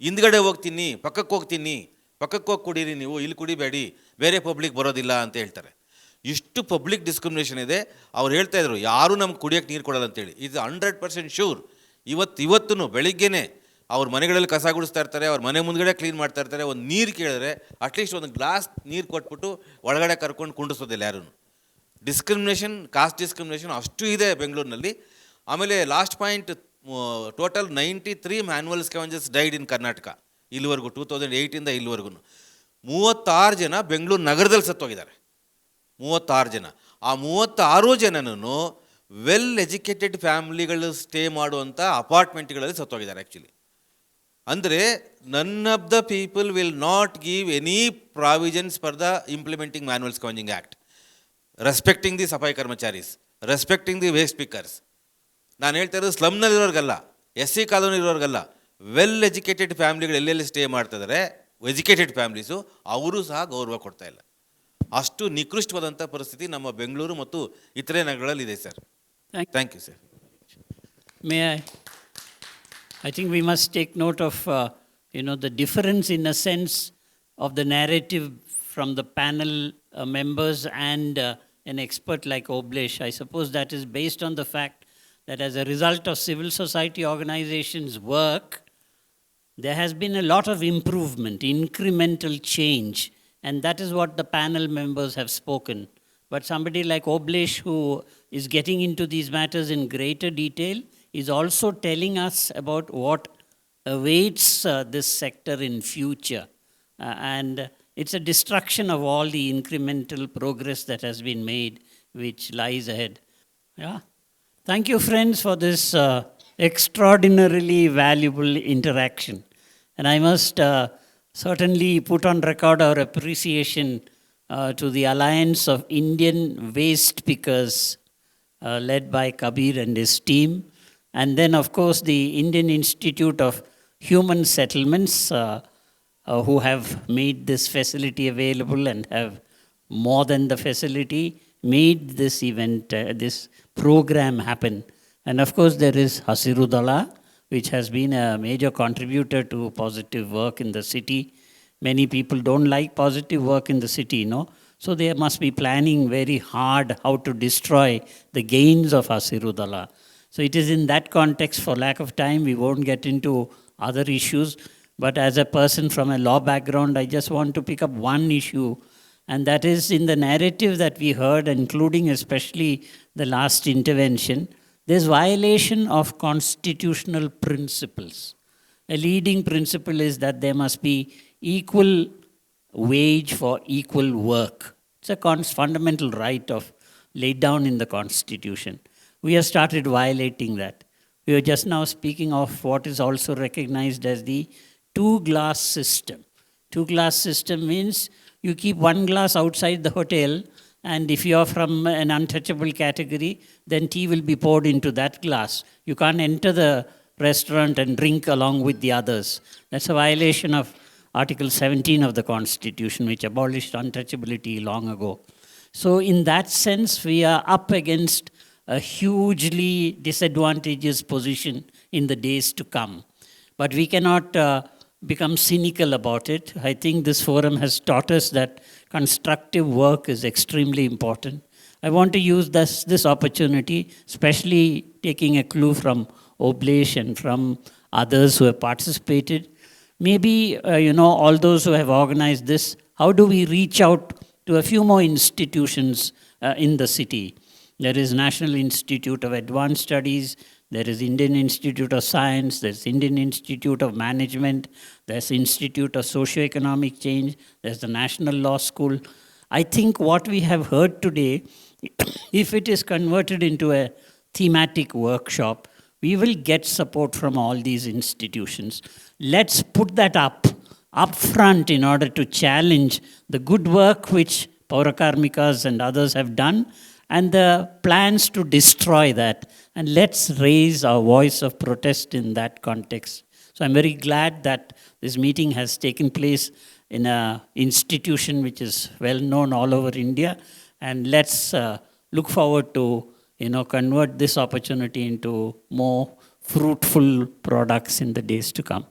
ಹಿಂದ್ಗಡೆ ಹೋಗ್ತೀನಿ, ಪಕ್ಕಕ್ಕೆ ಹೋಗ್ತೀನಿ, ಪಕ್ಕಕ್ಕೆ ಹೋಗಿ ಕುಡೀರಿ ನೀವು, ಇಲ್ಲಿ ಕುಡಿಬೇಡಿ, ಬೇರೆ ಪಬ್ಲಿಕ್ ಬರೋದಿಲ್ಲ ಅಂತ ಹೇಳ್ತಾರೆ. ಇಷ್ಟು ಪಬ್ಲಿಕ್ ಡಿಸ್ಕ್ರಿಮಿನೇಷನ್ ಇದೆ. ಅವ್ರು ಹೇಳ್ತಾಯಿದ್ರು ಯಾರೂ ನಮ್ಗೆ ಕುಡಿಯೋಕ್ಕೆ ನೀರು ಕೊಡೋಲ್ಲ ಅಂತೇಳಿ. ಇದು 100% ಶೂರ್. ಇವತ್ತು ಬೆಳಿಗ್ಗೆನೇ ಅವ್ರ ಮನೆಗಳಲ್ಲಿ ಕಸ ಗುಡಿಸ್ತಾ ಇರ್ತಾರೆ, ಅವ್ರ ಮನೆ ಮುಂದ್ಗಡೆ ಕ್ಲೀನ್ ಮಾಡ್ತಾ ಇರ್ತಾರೆ. ಒಂದು ನೀರು ಕೇಳಿದ್ರೆ ಅಟ್ಲೀಸ್ಟ್ ಒಂದು ಗ್ಲಾಸ್ ನೀರು ಕೊಟ್ಬಿಟ್ಟು ಒಳಗಡೆ ಕರ್ಕೊಂಡು ಕುಂಡಿಸೋದಿಲ್ಲ ಯಾರೂ. ಡಿಸ್ಕ್ರಿಮಿನೇಷನ್, ಕಾಸ್ಟ್ ಡಿಸ್ಕ್ರಿಮಿನೇಷನ್ ಅಷ್ಟು ಇದೆ ಬೆಂಗಳೂರಿನಲ್ಲಿ. ಆಮೇಲೆ last point, total 93 manual scavengers died ಇನ್ ಕರ್ನಾಟಕ ಇಲ್ಲಿವರೆಗೂ. 2008 ಇಲ್ಲಿವರೆಗೂ 36 ಜನ ಬೆಂಗಳೂರು ನಗರದಲ್ಲಿ ಸತ್ತೋಗಿದ್ದಾರೆ. 36 ಜನ. ಆ 36 ಜನನೂ ವೆಲ್ ಎಜುಕೇಟೆಡ್ ಫ್ಯಾಮಿಲಿಗಳು ಸ್ಟೇ ಮಾಡುವಂಥ ಅಪಾರ್ಟ್ಮೆಂಟ್ಗಳಲ್ಲಿ ಸತ್ತೋಗಿದ್ದಾರೆ. ಆ್ಯಕ್ಚುಲಿ ಅಂದರೆ none of the people will not give any provisions for the implementing manual scavenging act, respecting the safai karmacharis, respecting the waste pickers. ನಾನು ಹೇಳ್ತಾ ಇರೋದು ಸ್ಲಮ್ನಲ್ಲಿರೋರಿಗಲ್ಲ, SC ಕಾಲೋನಿ ಇರೋರಿಗಲ್ಲ, ವೆಲ್ ಎಜುಕೇಟೆಡ್ ಫ್ಯಾಮಿಲಿಗಳು ಎಲ್ಲೆಲ್ಲಿ ಸ್ಟೇ ಮಾಡ್ತಿದ್ದಾರೆ, ಎಜುಕೇಟೆಡ್ ಫ್ಯಾಮಿಲೀಸು, ಅವರು ಸಹ ಗೌರವ ಕೊಡ್ತಾ ಇಲ್ಲ. ಅಷ್ಟು ನಿಕೃಷ್ಟವಾದಂಥ ಪರಿಸ್ಥಿತಿ ನಮ್ಮ ಬೆಂಗಳೂರು ಮತ್ತು ಇತರೆ ನಗರಗಳಲ್ಲಿದೆ sir. Thank you sir. May I think we must take note of, the difference in a sense of the narrative from the panel members and an expert like Oblesh. I suppose that is based on the fact that as a result of civil society organizations' work, there has been a lot of improvement, incremental change, and that is what the panel members have spoken. But somebody like Oblesh, who is getting into these matters in greater detail, is also telling us about what awaits this sector in future. And it's a destruction of all the incremental progress that has been made, which lies ahead. Yeah. Thank you, friends, for this extraordinarily valuable interaction. And I must certainly put on record our appreciation to the Alliance of Indian Waste Pickers, led by Kabir and his team. And then, of course, the Indian Institute of Human Settlements, who have made this facility available and have more than the facility, made this event, this program happen. And of course, there is Hasirudala, which has been a major contributor to positive work in the city. Many people don't like positive work in the city, no? So they must be planning very hard how to destroy the gains of Hasirudala. So it is in that context, for lack of time, we won't get into other issues. But as a person from a law background, I just want to pick up one issue, and that is in the narrative that we heard, including especially the last intervention, there's violation of constitutional principles. A leading principle is that there must be equal wage for equal work. It's a fundamental right laid down in the Constitution. We have started violating that. We were just now speaking of what is also recognized as the two-glass system. Two-glass system means you keep one glass outside the hotel, and if you are from an untouchable category, then tea will be poured into that glass. You can't enter the restaurant and drink along with the others. That's a violation of Article 17 of the Constitution, which abolished untouchability long ago. So in that sense, we are up against a hugely disadvantageous position in the days to come. But we cannot become cynical about it. I think this forum has taught us that constructive work is extremely important. I want to use this opportunity, especially taking a clue from Oblesh and from others who have participated. Maybe, all those who have organized this, how do we reach out to a few more institutions in the city? There is National Institute of Advanced Studies, there is Indian Institute of Science, there's Indian Institute of Management, there's Institute of Socio-Economic Change, there's the National Law School. I think what we have heard today, if it is converted into a thematic workshop, we will get support from all these institutions. Let's put that up front in order to challenge the good work which Paurakarmikas and others have done, and the plans to destroy that. And let's raise our voice of protest in that context. So I'm very glad that this meeting has taken place in an institution which is well known all over India. And let's look forward to convert this opportunity into more fruitful products in the days to come.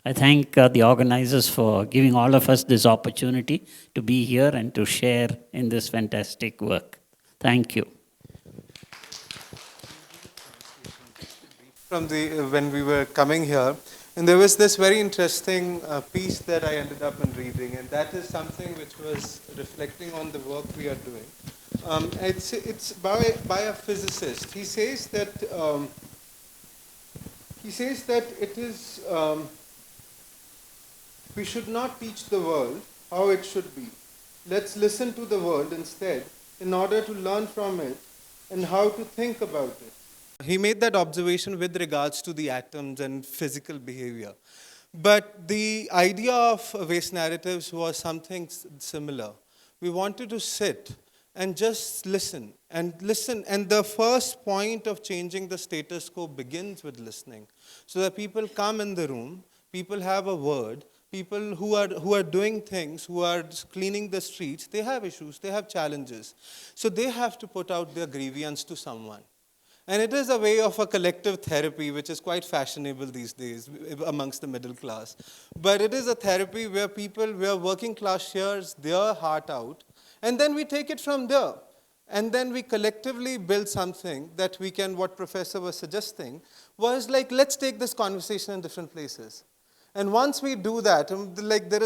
I thank the organizers for giving all of us this opportunity to be here and to share in this fantastic work. Thank you. When we were coming here, and there was this very interesting piece that I ended up in reading, and that is something which was reflecting on the work we are doing. It's by a physicist. He says that it is we should not teach the world how it should be. Let's listen to the world instead, in order to learn from it and how to think about it. He made that observation with regards to the atoms and physical behavior. But the idea of waste narratives was something similar. We wanted to sit and just listen. And the first point of changing the status quo begins with listening. So that people come in the room, people have a word, people who are doing things, who are cleaning the streets, they have issues, they have challenges. So they have to put out their grievance to someone. And it is a way of a collective therapy, which is quite fashionable these days amongst the middle class. But it is a therapy where working class shares their heart out, and then we take it from there. And then we collectively build something that we can, what Professor was suggesting, was like, let's take this conversation in different places. And once we do that, there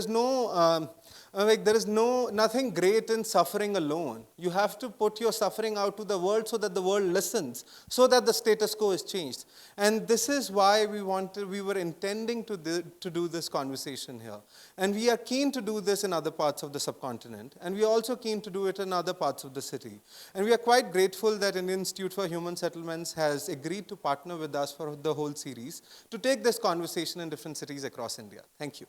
is nothing great in suffering alone. You have to put your suffering out to the world so that the world listens, so that the status quo is changed. And this is why we were intending to do this conversation here. And we are keen to do this in other parts of the subcontinent. And we are also keen to do it in other parts of the city. And we are quite grateful that Indian Institute for Human Settlements has agreed to partner with us for the whole series to take this conversation in different cities across India. Thank you.